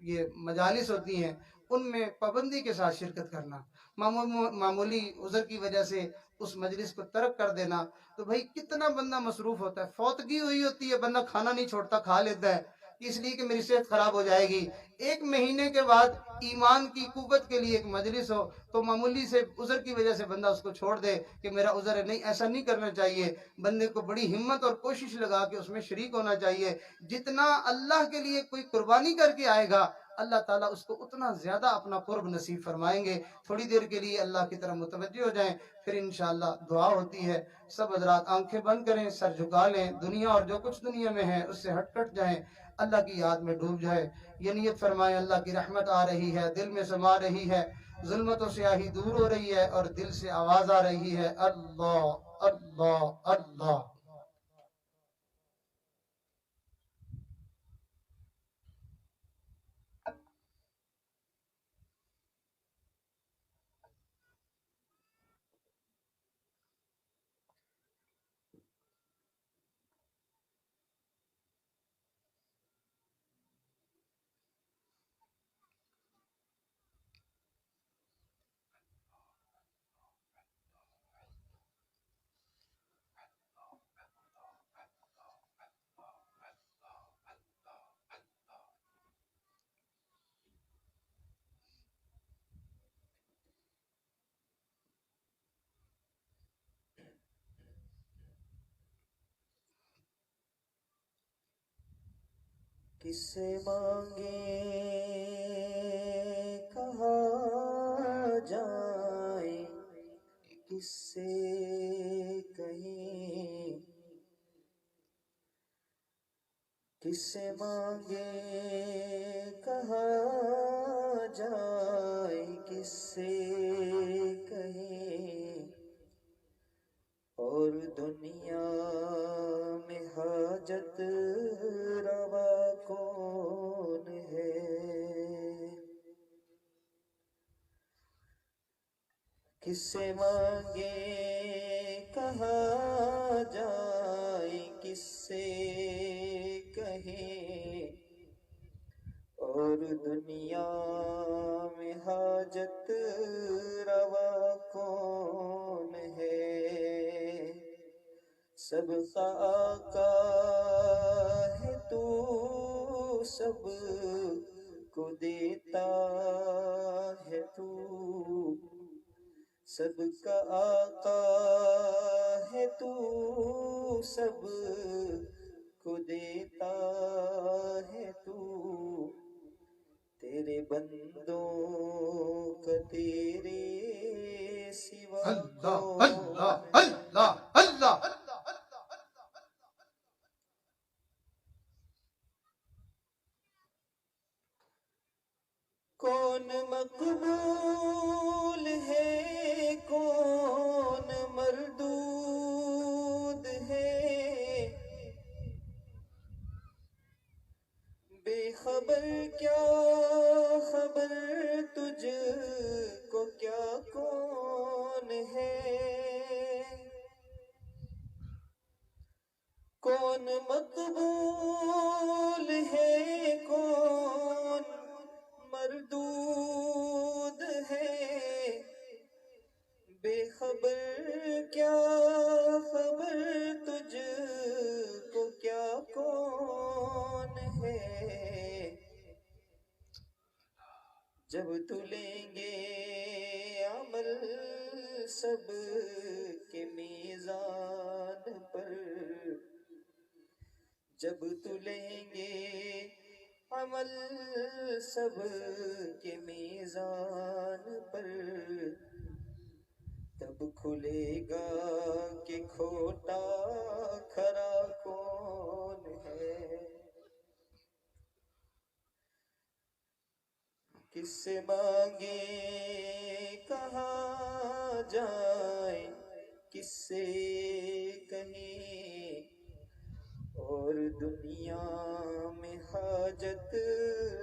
یہ مجالس ہوتی ہیں ان میں پابندی کے ساتھ شرکت کرنا۔ معمولی عذر کی وجہ سے اس مجلس کو ترک کر دینا تو بھائی کتنا بندہ مصروف ہوتا ہے، فوتگی ہوئی ہوتی ہے بندہ کھانا نہیں چھوڑتا، کھا لیتا ہے اس لیے کہ میری صحت خراب ہو جائے گی۔ ایک مہینے کے بعد ایمان کی قوت کے لیے ایک مجلس ہو تو معمولی سے عذر کی وجہ سے بندہ اس کو چھوڑ دے کہ میرا عذر ہے، نہیں ایسا نہیں کرنا چاہیے۔ بندے کو بڑی ہمت اور کوشش لگا کے اس میں شریک ہونا چاہیے۔ جتنا اللہ کے لیے کوئی قربانی کر کے آئے گا اللہ تعالیٰ اس کو اتنا زیادہ اپنا قرب نصیب فرمائیں گے۔ تھوڑی دیر کے لیے اللہ کی طرف متوجہ ہو جائیں، پھر انشاءاللہ دعا ہوتی ہے۔ سب حضرات آنکھیں بند کریں، سر جھکا لیں، دنیا اور جو کچھ دنیا میں ہے اس سے ہٹ کٹ جائیں، اللہ کی یاد میں ڈوب جائے۔ یہ نیت فرمائیں اللہ کی رحمت آ رہی ہے، دل میں سما رہی ہے، ظلمت و سیاہی دور ہو رہی ہے اور دل سے آواز آ رہی ہے اللہ اللہ اللہ۔ کس سے مانگے کہاں جائیں، کس سے کہیں، کس سے مانگے کہاں جائیں، کس سے کہیں، اور دنیا میں حاجت روا کون ہے۔ کس سے مانگے کہاں جائیں، کس سے کہیں، اور دنیا میں حاجت روا کون ہے۔ سب کا آقا ہے تو، سب کو دیتا ہے تو، سب کا آقا ہے تو، سب کو دیتا ہے تو، تیرے بندوں کا تیرے سوا اللہ کون اللہ اللہ اللہ۔ کون مقبول ہے کون مردود ہے، بے خبر کیا خبر تجھ کو کیا کون ہے۔ کون مقبول ہے کون مردود ہے، بے خبر کیا خبر تجھ کو کیا کون ہے۔ جب تلیں گے عمل سب کے میزان پر، جب تلیں گے عمل سب کے میزان پر، تب اب کھلے گا کہ کھوٹا کھرا کون ہے، کس سے مانگے کہاں جائیں، کس سے کہیں، اور دنیا میں حاجت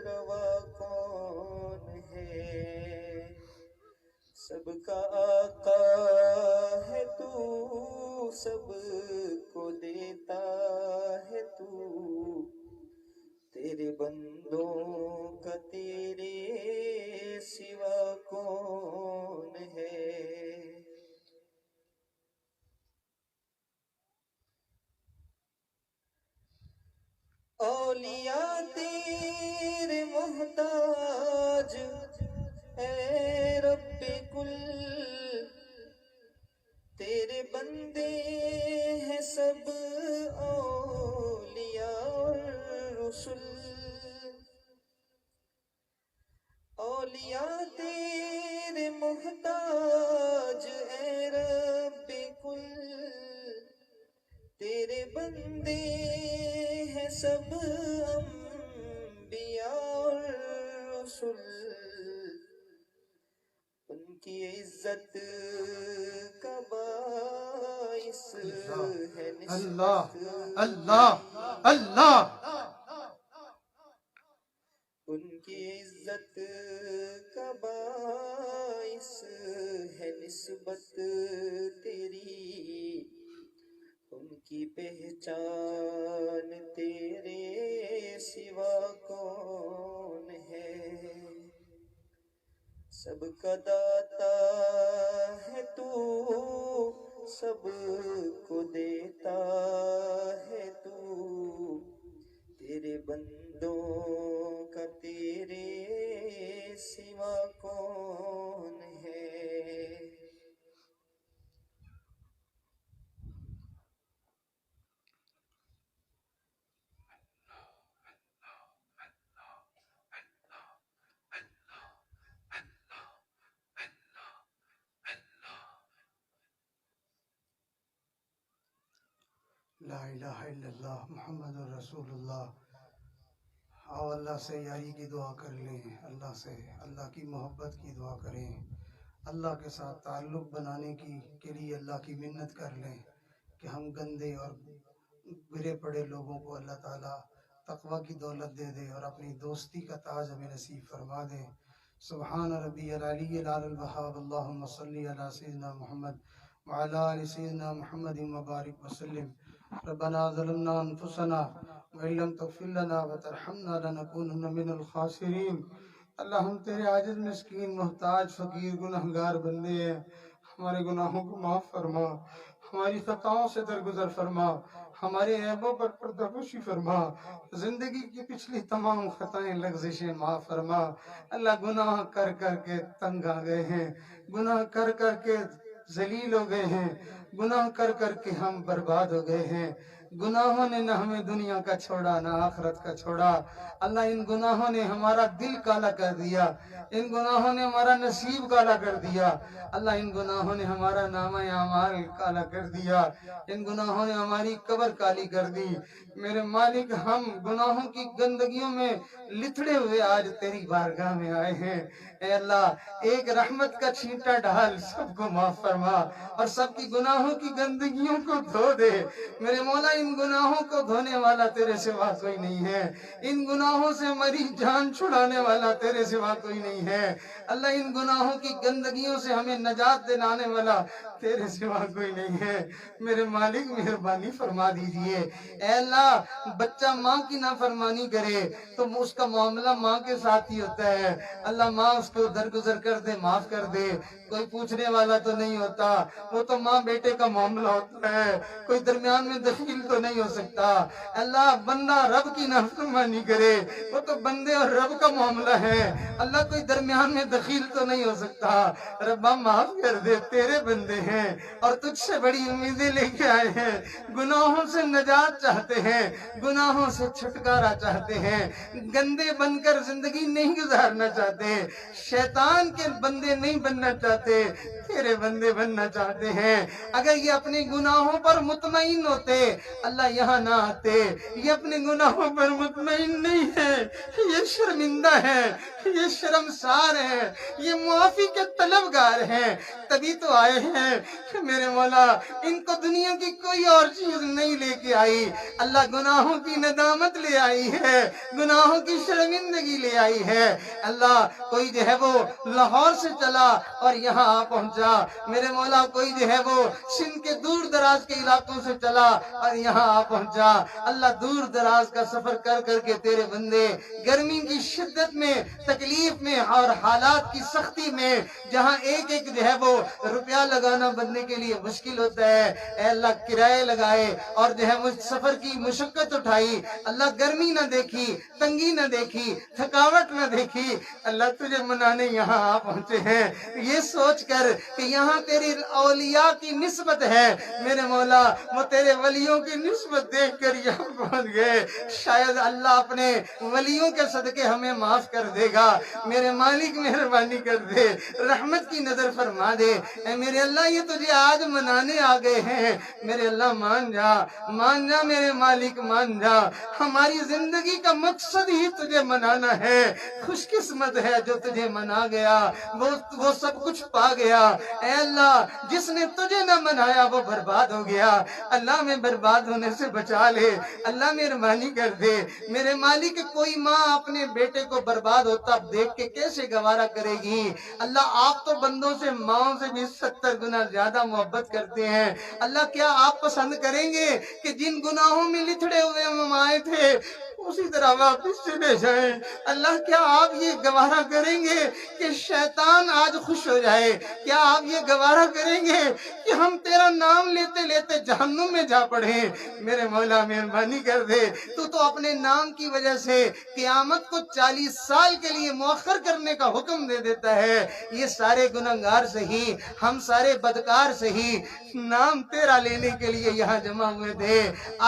روا کون ہے، سب کا آقا ہے تو، سب کو دیتا ہے تو، تیرے بندوں کا تیرے سوا کون ہے۔ اولیاء تیرے محتاج اے رب کل، تیرے بندے ہیں سب اولیاء اور رسل، اولیاء تیرے محتاج اے رب کل، تیرے بندے ہیں سب انبیاء اور رسل، ان کی عزت کا باعث ہے اللہ نسبت، اللہ اللہ، ان کی عزت کا باعث ہے نسبت تیری، ان کی پہچان تیرے سوا کون ہے، سب کا داتا ہے تو، سب کو دیتا ہے تو، تیرے بندوں کا تیرے سوا کون ہے۔ لا الہ الا اللہ محمد رسول اللہ۔ آؤ اللہ سے یاری کی دعا کر لیں، اللہ سے اللہ کی محبت کی دعا کریں، اللہ کے ساتھ تعلق بنانے کے لیے اللہ کی منت کر لیں کہ ہم گندے اور گرے پڑے لوگوں کو اللہ تعالیٰ تقوی کی دولت دے دے اور اپنی دوستی کا تاج ہمیں نصیب فرما دے۔ سبحان ربی العلی العلی الوہاب، اللہم صلی علی سیدنا محمد وعلی آل سیدنا محمد مبارک وسلم۔ ربنا ظلمنا انفسنا وإن لم تغفر لنا وترحمنا لنكونن من الخاسرین۔ اللہ ہم تیرے عاجز مسکین محتاج فقیر گناہگار بندے ہیں، ہمارے گناہوں کو معاف فرما، ہماری خطاؤں سے درگزر فرما، ہمارے عیبوں پر پردہ پوشی فرما، زندگی کی پچھلی تمام خطائیں لغزشیں معاف فرما۔ اللہ گناہ کر کر کے تنگ آ گئے ہیں، گناہ کر کر کے ذلیل ہو گئے ہیں، گناہ کر کر کے ہم برباد ہو گئے ہیں، گناہوں نے نہ ہمیں دنیا کا چھوڑا نہ آخرت کا چھوڑا۔ اللہ ان گناہوں نے ہمارا دل کالا کر دیا، ان گناہوں نے ہمارا نصیب کالا کر دیا، اللہ ان گناہوں نے ہمارا نامہ اعمال کالا کر دیا، ان گناہوں نے ہماری قبر کالی کر دی۔ میرے مالک، ہم گناہوں کی گندگیوں میں لتھڑے ہوئے آج تیری بارگاہ میں آئے ہیں۔ اے اللہ، ایک رحمت کا چھینٹا ڈال، سب کو معاف فرما اور سب کی گناہوں کی گندگیوں کو دھو دے۔ میرے مولا، ان گناہوں کو دھونے والا تیرے سوا کوئی نہیں ہے، ان گناہوں سے ہماری جان چھڑانے والا تیرے سوا کوئی نہیں ہے۔ اللہ، ان گناہوں کی گندگیوں سے ہمیں نجات دلانے والا تیرے سوا کوئی نہیں ہے۔ میرے مالک، مہربانی فرما دیجئے۔ اے اللہ، بچہ ماں کی نافرمانی کرے تو اس کا معاملہ ماں کے ساتھ ہی ہوتا ہے۔ اللہ، ماں اس کو درگزر کر دے، معاف کر دے، کوئی پوچھنے والا تو نہیں ہوتا، وہ تو ماں بیٹے کا معاملہ ہوتا ہے، کوئی درمیان میں دخیل تو نہیں ہو سکتا۔ اللہ بندہ رب کی نافرمانی کرے وہ تو بندے اور رب کا معاملہ ہے، اللہ کوئی درمیان میں دخیل تو نہیں ہو سکتا۔ ربا معاف کر دے، تیرے بندے ہیں اور تجھ سے بڑی امیدیں لے کے آئے ہیں، گناہوں سے نجات چاہتے ہیں، گناہوں سے چھٹکارا چاہتے ہیں، گندے بن کر زندگی نہیں گزارنا چاہتے، شیطان کے بندے نہیں بننا چاہتے، تیرے بندے بننا چاہتے ہیں۔ اگر یہ اپنے گناہوں پر مطمئن ہوتے اللہ یہاں نہ آتے، یہ اپنے گناہوں پر مطمئن نہیں ہے، یہ شرمندہ ہے، یہ شرمسار ہے، یہ معافی کے طلبگار ہیں، تبھی تو آئے ہیں کہ میرے مولا ان کو دنیا کی کوئی اور چیز نہیں لے کے آئی، اللہ گناہوں کی ندامت لے آئی ہے، گناہوں کی شرمندگی لے آئی ہے۔ اللہ کوئی جو ہے وہ لاہور سے چلا اور یہاں آ پہنچا، میرے مولا کوئی جو ہے وہ سندھ کے دور دراز کے علاقوں سے چلا اور یہاں آ پہنچا، اللہ دور دراز کا سفر کر کر کے تیرے بندے گرمی کی شدت میں، تکلیف میں اور حالات کی سختی میں، جہاں ایک ایک جو ہے وہ روپیہ لگانا بننے کے لیے مشکل ہوتا ہے، اے اللہ کرائے لگائے اور جو ہے وہ سفر کی مشقت اٹھائی، اللہ گرمی نہ دیکھی، تنگی نہ دیکھی، تھکاوٹ نہ دیکھی، اللہ تجھے منانے یہاں آ پہنچے ہیں، یہ سوچ کر کہ یہاں تیری اولیاء کی نسبت ہے، میرے مولا وہ تیرے ولیوں کی نسبت دیکھ کر یہاں پہنچ گئے، شاید اللہ اپنے ولیوں کے صدقے ہمیں معاف کر دے گا، میرے مالک مہربانی کر دے، رحمت کی نظر فرما دے، اے میرے اللہ یہ تجھے آج منانے آ گئے ہیں، میرے اللہ مان جا میرے مالک مان جا، ہماری زندگی کا مقصد ہی تجھے منانا ہے، خوش قسمت ہے جو تجھے منا گیا، وہ سب کچھ پا گیا، اے اللہ جس نے تجھے نہ منایا وہ برباد ہو گیا، اللہ میں برباد ہونے سے بچا لے، اللہ مہربانی کر دے، میرے مالک کوئی ماں اپنے بیٹے کو برباد ہوتا دیکھ کے کیسے گوارا کرے گی، اللہ آپ تو بندوں سے ماؤں سے بھی 70 گنا زیادہ محبت کرتے ہیں، اللہ کیا آپ پسند کریں گے کہ جن گناہوں میں لتھڑے ہوئے ہم آئے تھے اسی طرح واپس چلے جائیں، اللہ کیا آپ یہ گوارا کریں گے کہ شیطان آج خوش ہو جائے، کیا آپ یہ گوارا کریں گے کہ ہم تیرا نام لیتے لیتے جہنم میں جا پڑیں، میرے مولا مہربانی کر دے، تو اپنے نام کی وجہ سے قیامت کو 40 سال کے لیے مؤخر کرنے کا حکم دے دیتا ہے، یہ سارے گنہگار سہی، ہم سارے بدکار سہی، نام تیرا لینے کے لیے یہاں جمع ہوئے تھے،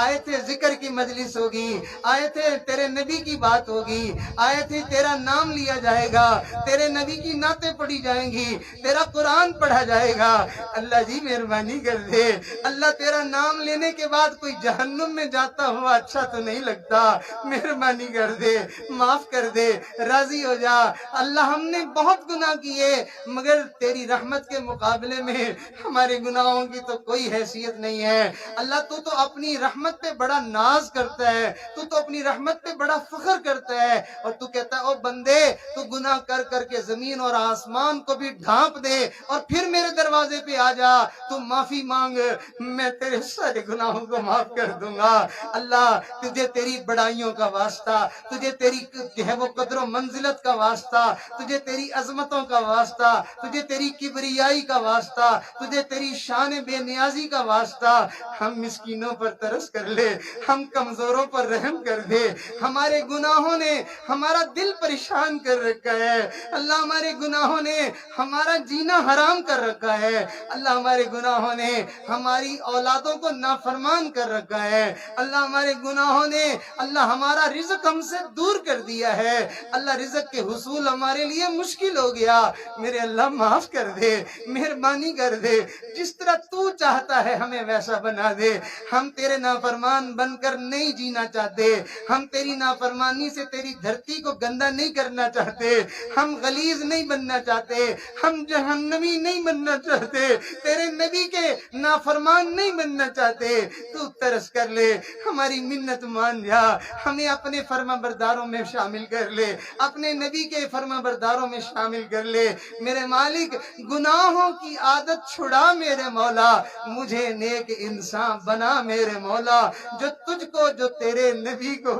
آئے تھے ذکر کی مجلس ہوگی، آئے تھے تیرے نبی کی بات ہوگی، آئے تھے تیرا نام لیا جائے گا، تیرے نبی کی نعتیں پڑھی جائیں گی، تیرا قرآن پڑھا جائے گا، اللہ جی مہربانی کر دے، اللہ تیرا نام لینے کے بعد کوئی جہنم میں جاتا ہوا اچھا تو نہیں لگتا، مہربانی کر دے، معاف کر دے، راضی ہو جا، اللہ ہم نے بہت گناہ کیے مگر تیری رحمت کے مقابلے میں ہمارے گناہوں کی تو کوئی حیثیت نہیں ہے، اللہ تو اپنی رحمت پہ بڑا ناز کرتا ہے، تو اپنی رحمت پہ بڑا فخر کرتا ہے، اور تو کہتا ہے او بندے تو گناہ کر کر کے زمین اور آسمان کو بھی ڈھانپ دے اور پھر میرے دروازے پہ آ جا، تو معافی مانگ، میں تیرے سارے گناہوں کو معاف کر دوں گا، اللہ تجھے تیری بڑائیوں کا واسطہ، تجھے تیری جو ہے وہ قدر و منزلت کا واسطہ، تجھے تیری عظمتوں کا واسطہ، تجھے تیری کبریائی کا واسطہ، تجھے تیری شان بے نیازی کا واسطہ، ہم مسکینوں پر ترس کر لے، ہم کمزوروں پر رحم کر دے، ہمارے گناہوں نے ہمارا دل پریشان کر رکھا ہے، اللہ ہمارے گناہوں نے ہمارا جینا حرام کر رکھا ہے، اللہ ہمارے گناہوں نے ہماری اولادوں کو نافرمان کر رکھا ہے، اللہ ہمارے گناہوں نے اللہ ہمارا رزق ہم سے دور کر دیا ہے، اللہ رزق کے حصول ہمارے لیے مشکل ہو گیا، میرے اللہ معاف کر دے، مہربانی کر دے، جس طرح تو چاہتا ہے ہمیں ویسا بنا دے، ہم تیرے نافرمان بن کر نہیں جینا چاہتے، ہم تیری نافرمانی سے تیری دھرتی کو گندا نہیں کرنا چاہتے، ہم غلیظ نہیں بننا چاہتے، ہم جہنمی نہیں بننا چاہتے، تیرے نبی کے نافرمان نہیں بننا چاہتے، تو ترس کر لے، ہماری منت مان جا، ہمیں اپنے فرما برداروں میں شامل کر لے، اپنے نبی کے فرما برداروں میں شامل کر لے، میرے مالک گناہوں کی عادت چھڑا میرے مولا، مجھے نیک انسان بنا میرے مولا، جو تجھ کو جو تیرے نبی کو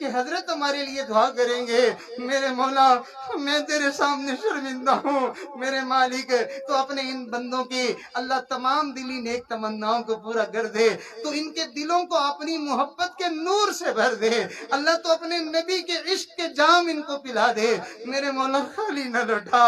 کہ حضرت ہمارے لیے دعا کریں گے۔ میرے مولا میں تیرے سامنے شرمندہ ہوں، میرے مالک تو اپنے ان بندوں کی اللہ تمام دلی نیک تمناؤں کو پورا کر دے، تو ان کے دلوں کو اپنی محبت کے نور سے بھر دے اللہ، تو اپنے نبی کے عشق کے جام ان کو پلا دے۔ میرے مولا خالی نہ لوٹا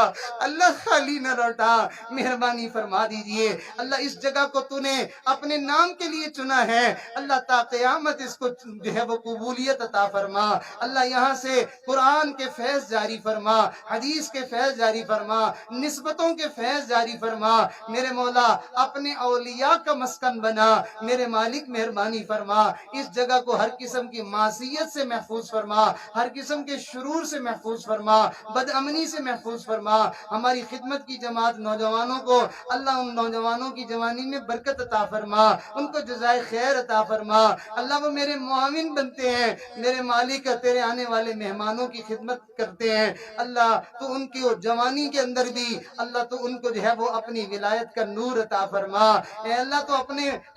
اللہ، خالی نہ لوٹا، مہربانی فرما دیجئے اللہ۔ اس جگہ کو تو نے اپنے نام کے لیے چنا ہے اللہ، تا قیامت اس کو جو ہے وہ قبولیت عطا فرما اللہ۔ یہاں سے قرآن کے فیض جاری فرما، حدیث کے فیض جاری فرما، نسبتوں کے فیض جاری فرما میرے مولا، اپنے اولیاء کا مسکن بنا میرے مالک، مہربانی فرما۔ اس جگہ کو ہر قسم کی معصیت سے محفوظ فرما، ہر قسم کے شرور سے محفوظ فرما، بد امنی سے محفوظ فرما۔ ہماری خدمت کی جماعت نوجوانوں کو اللہ، ان نوجوانوں کی جوانی میں برکت عطا فرما، ان کو جزائے خیر عطا فرما اللہ۔ وہ میرے معاون بنتے ہیں میرے مالک، تیرے آنے والے مہمانوں کی خدمت کرتے ہیں اللہ، تو ان کی جوانی کے اندر بھی اللہ تو ان کو جو ہے وہ اپنی ولایت کا نور عطا فرما اے اللہ، تو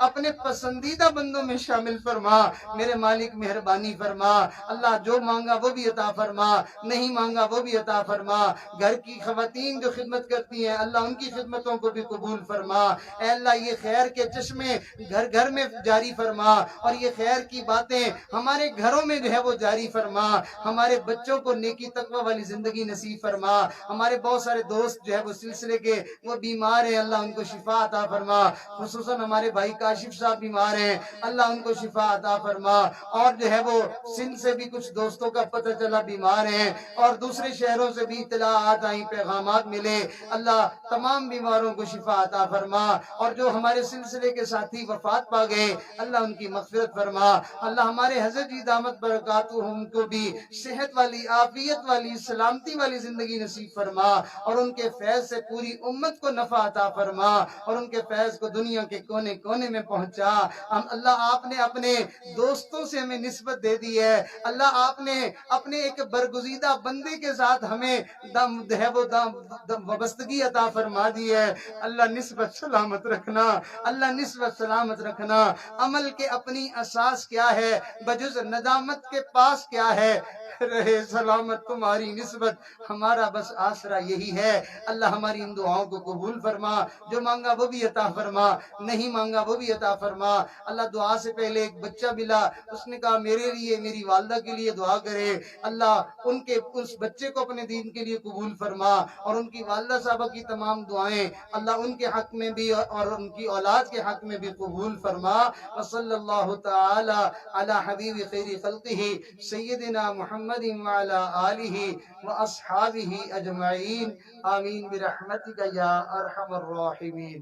اپنے پسندیدہ بندوں میں شامل فرما میرے مالک، مہربانی فرما اللہ۔ جو مانگا وہ بھی عطا فرما، نہیں مانگا وہ بھی عطا فرما۔ گھر کی خواتین جو خدمت کرتی ہیں اللہ، ان کی خدمتوں کو بھی قبول فرما اے اللہ۔ یہ خیر کے چشمے گھر گھر میں جاری فرما، اور یہ خیر کی باتیں ہمارے گھروں میں جو ہے وہ جاری فرما۔ ہمارے بچوں کو نیکی تقوی والی زندگی نصیب فرما۔ ہمارے بہت سارے دوست جو ہے وہ سلسلے کے وہ بیمار ہیں اللہ، ان کو شفا عطا فرما۔ خصوصاً ہمارے بھائی کاشف صاحب بیمار ہیں اللہ، ان کو شفا عطا فرما۔ اور جو ہے وہ سندھ سے بھی کچھ دوستوں کا پتہ چلا بیمار ہیں، اور دوسرے شہروں سے بھی اطلاعات آئیں، پیغامات ملے اللہ، تمام بیماروں کو شفا عطا فرما۔ اور جو ہمارے سلسلے کے ساتھی وفات پا گئے اللہ، ان کی مغفرت فرما اللہ۔ ہمارے حضرت جی دامت برکاتہم کو بھی صحت والی، عافیت والی، سلامتی والی زندگی نصیب فرما، اور ان کے فیض سے پوری امت کو نفع عطا فرما، اور ان کے فیض کو دنیا کے کونے کونے میں پہنچا اللہ۔ آپ نے اپنے دوستوں سے ہمیں نسبت دے دی ہے اللہ، آپ نے اپنے ایک برگزیدہ بندے کے ساتھ ہمیں وابستگی عطا فرما دی ہے اللہ۔ نسبت سلامت رکھنا اللہ، نسبت سلامت رکھنا۔ عمل کے اپنی اساس کیا ہے بجز ندامت کے پاس کیا ہے، رہے سلامت تمہاری نسبت، ہمارا بس آسرا یہی ہے اللہ۔ ہماری ان دعاؤں کو قبول فرما، جو مانگا وہ بھی عطا فرما، نہیں مانگا وہ بھی عطا فرما اللہ۔ دعا سے پہلے ایک بچہ ملا، اس نے کہا میرے لیے، میری والدہ کے لیے دعا کرے اللہ، ان کے اس بچے کو اپنے دین کے لیے قبول فرما، اور ان کی والدہ صاحبہ کی تمام دعائیں اللہ ان کے حق میں بھی اور ان کی اولاد کے حق میں بھی قبول فرما۔ وصلی اللہ تعالی علی حبیب خیر خلقہ سیدنا محمد وعلی آلہ واصحابہ اجمعین، آمین برحمتک یا ارحم الراحمین۔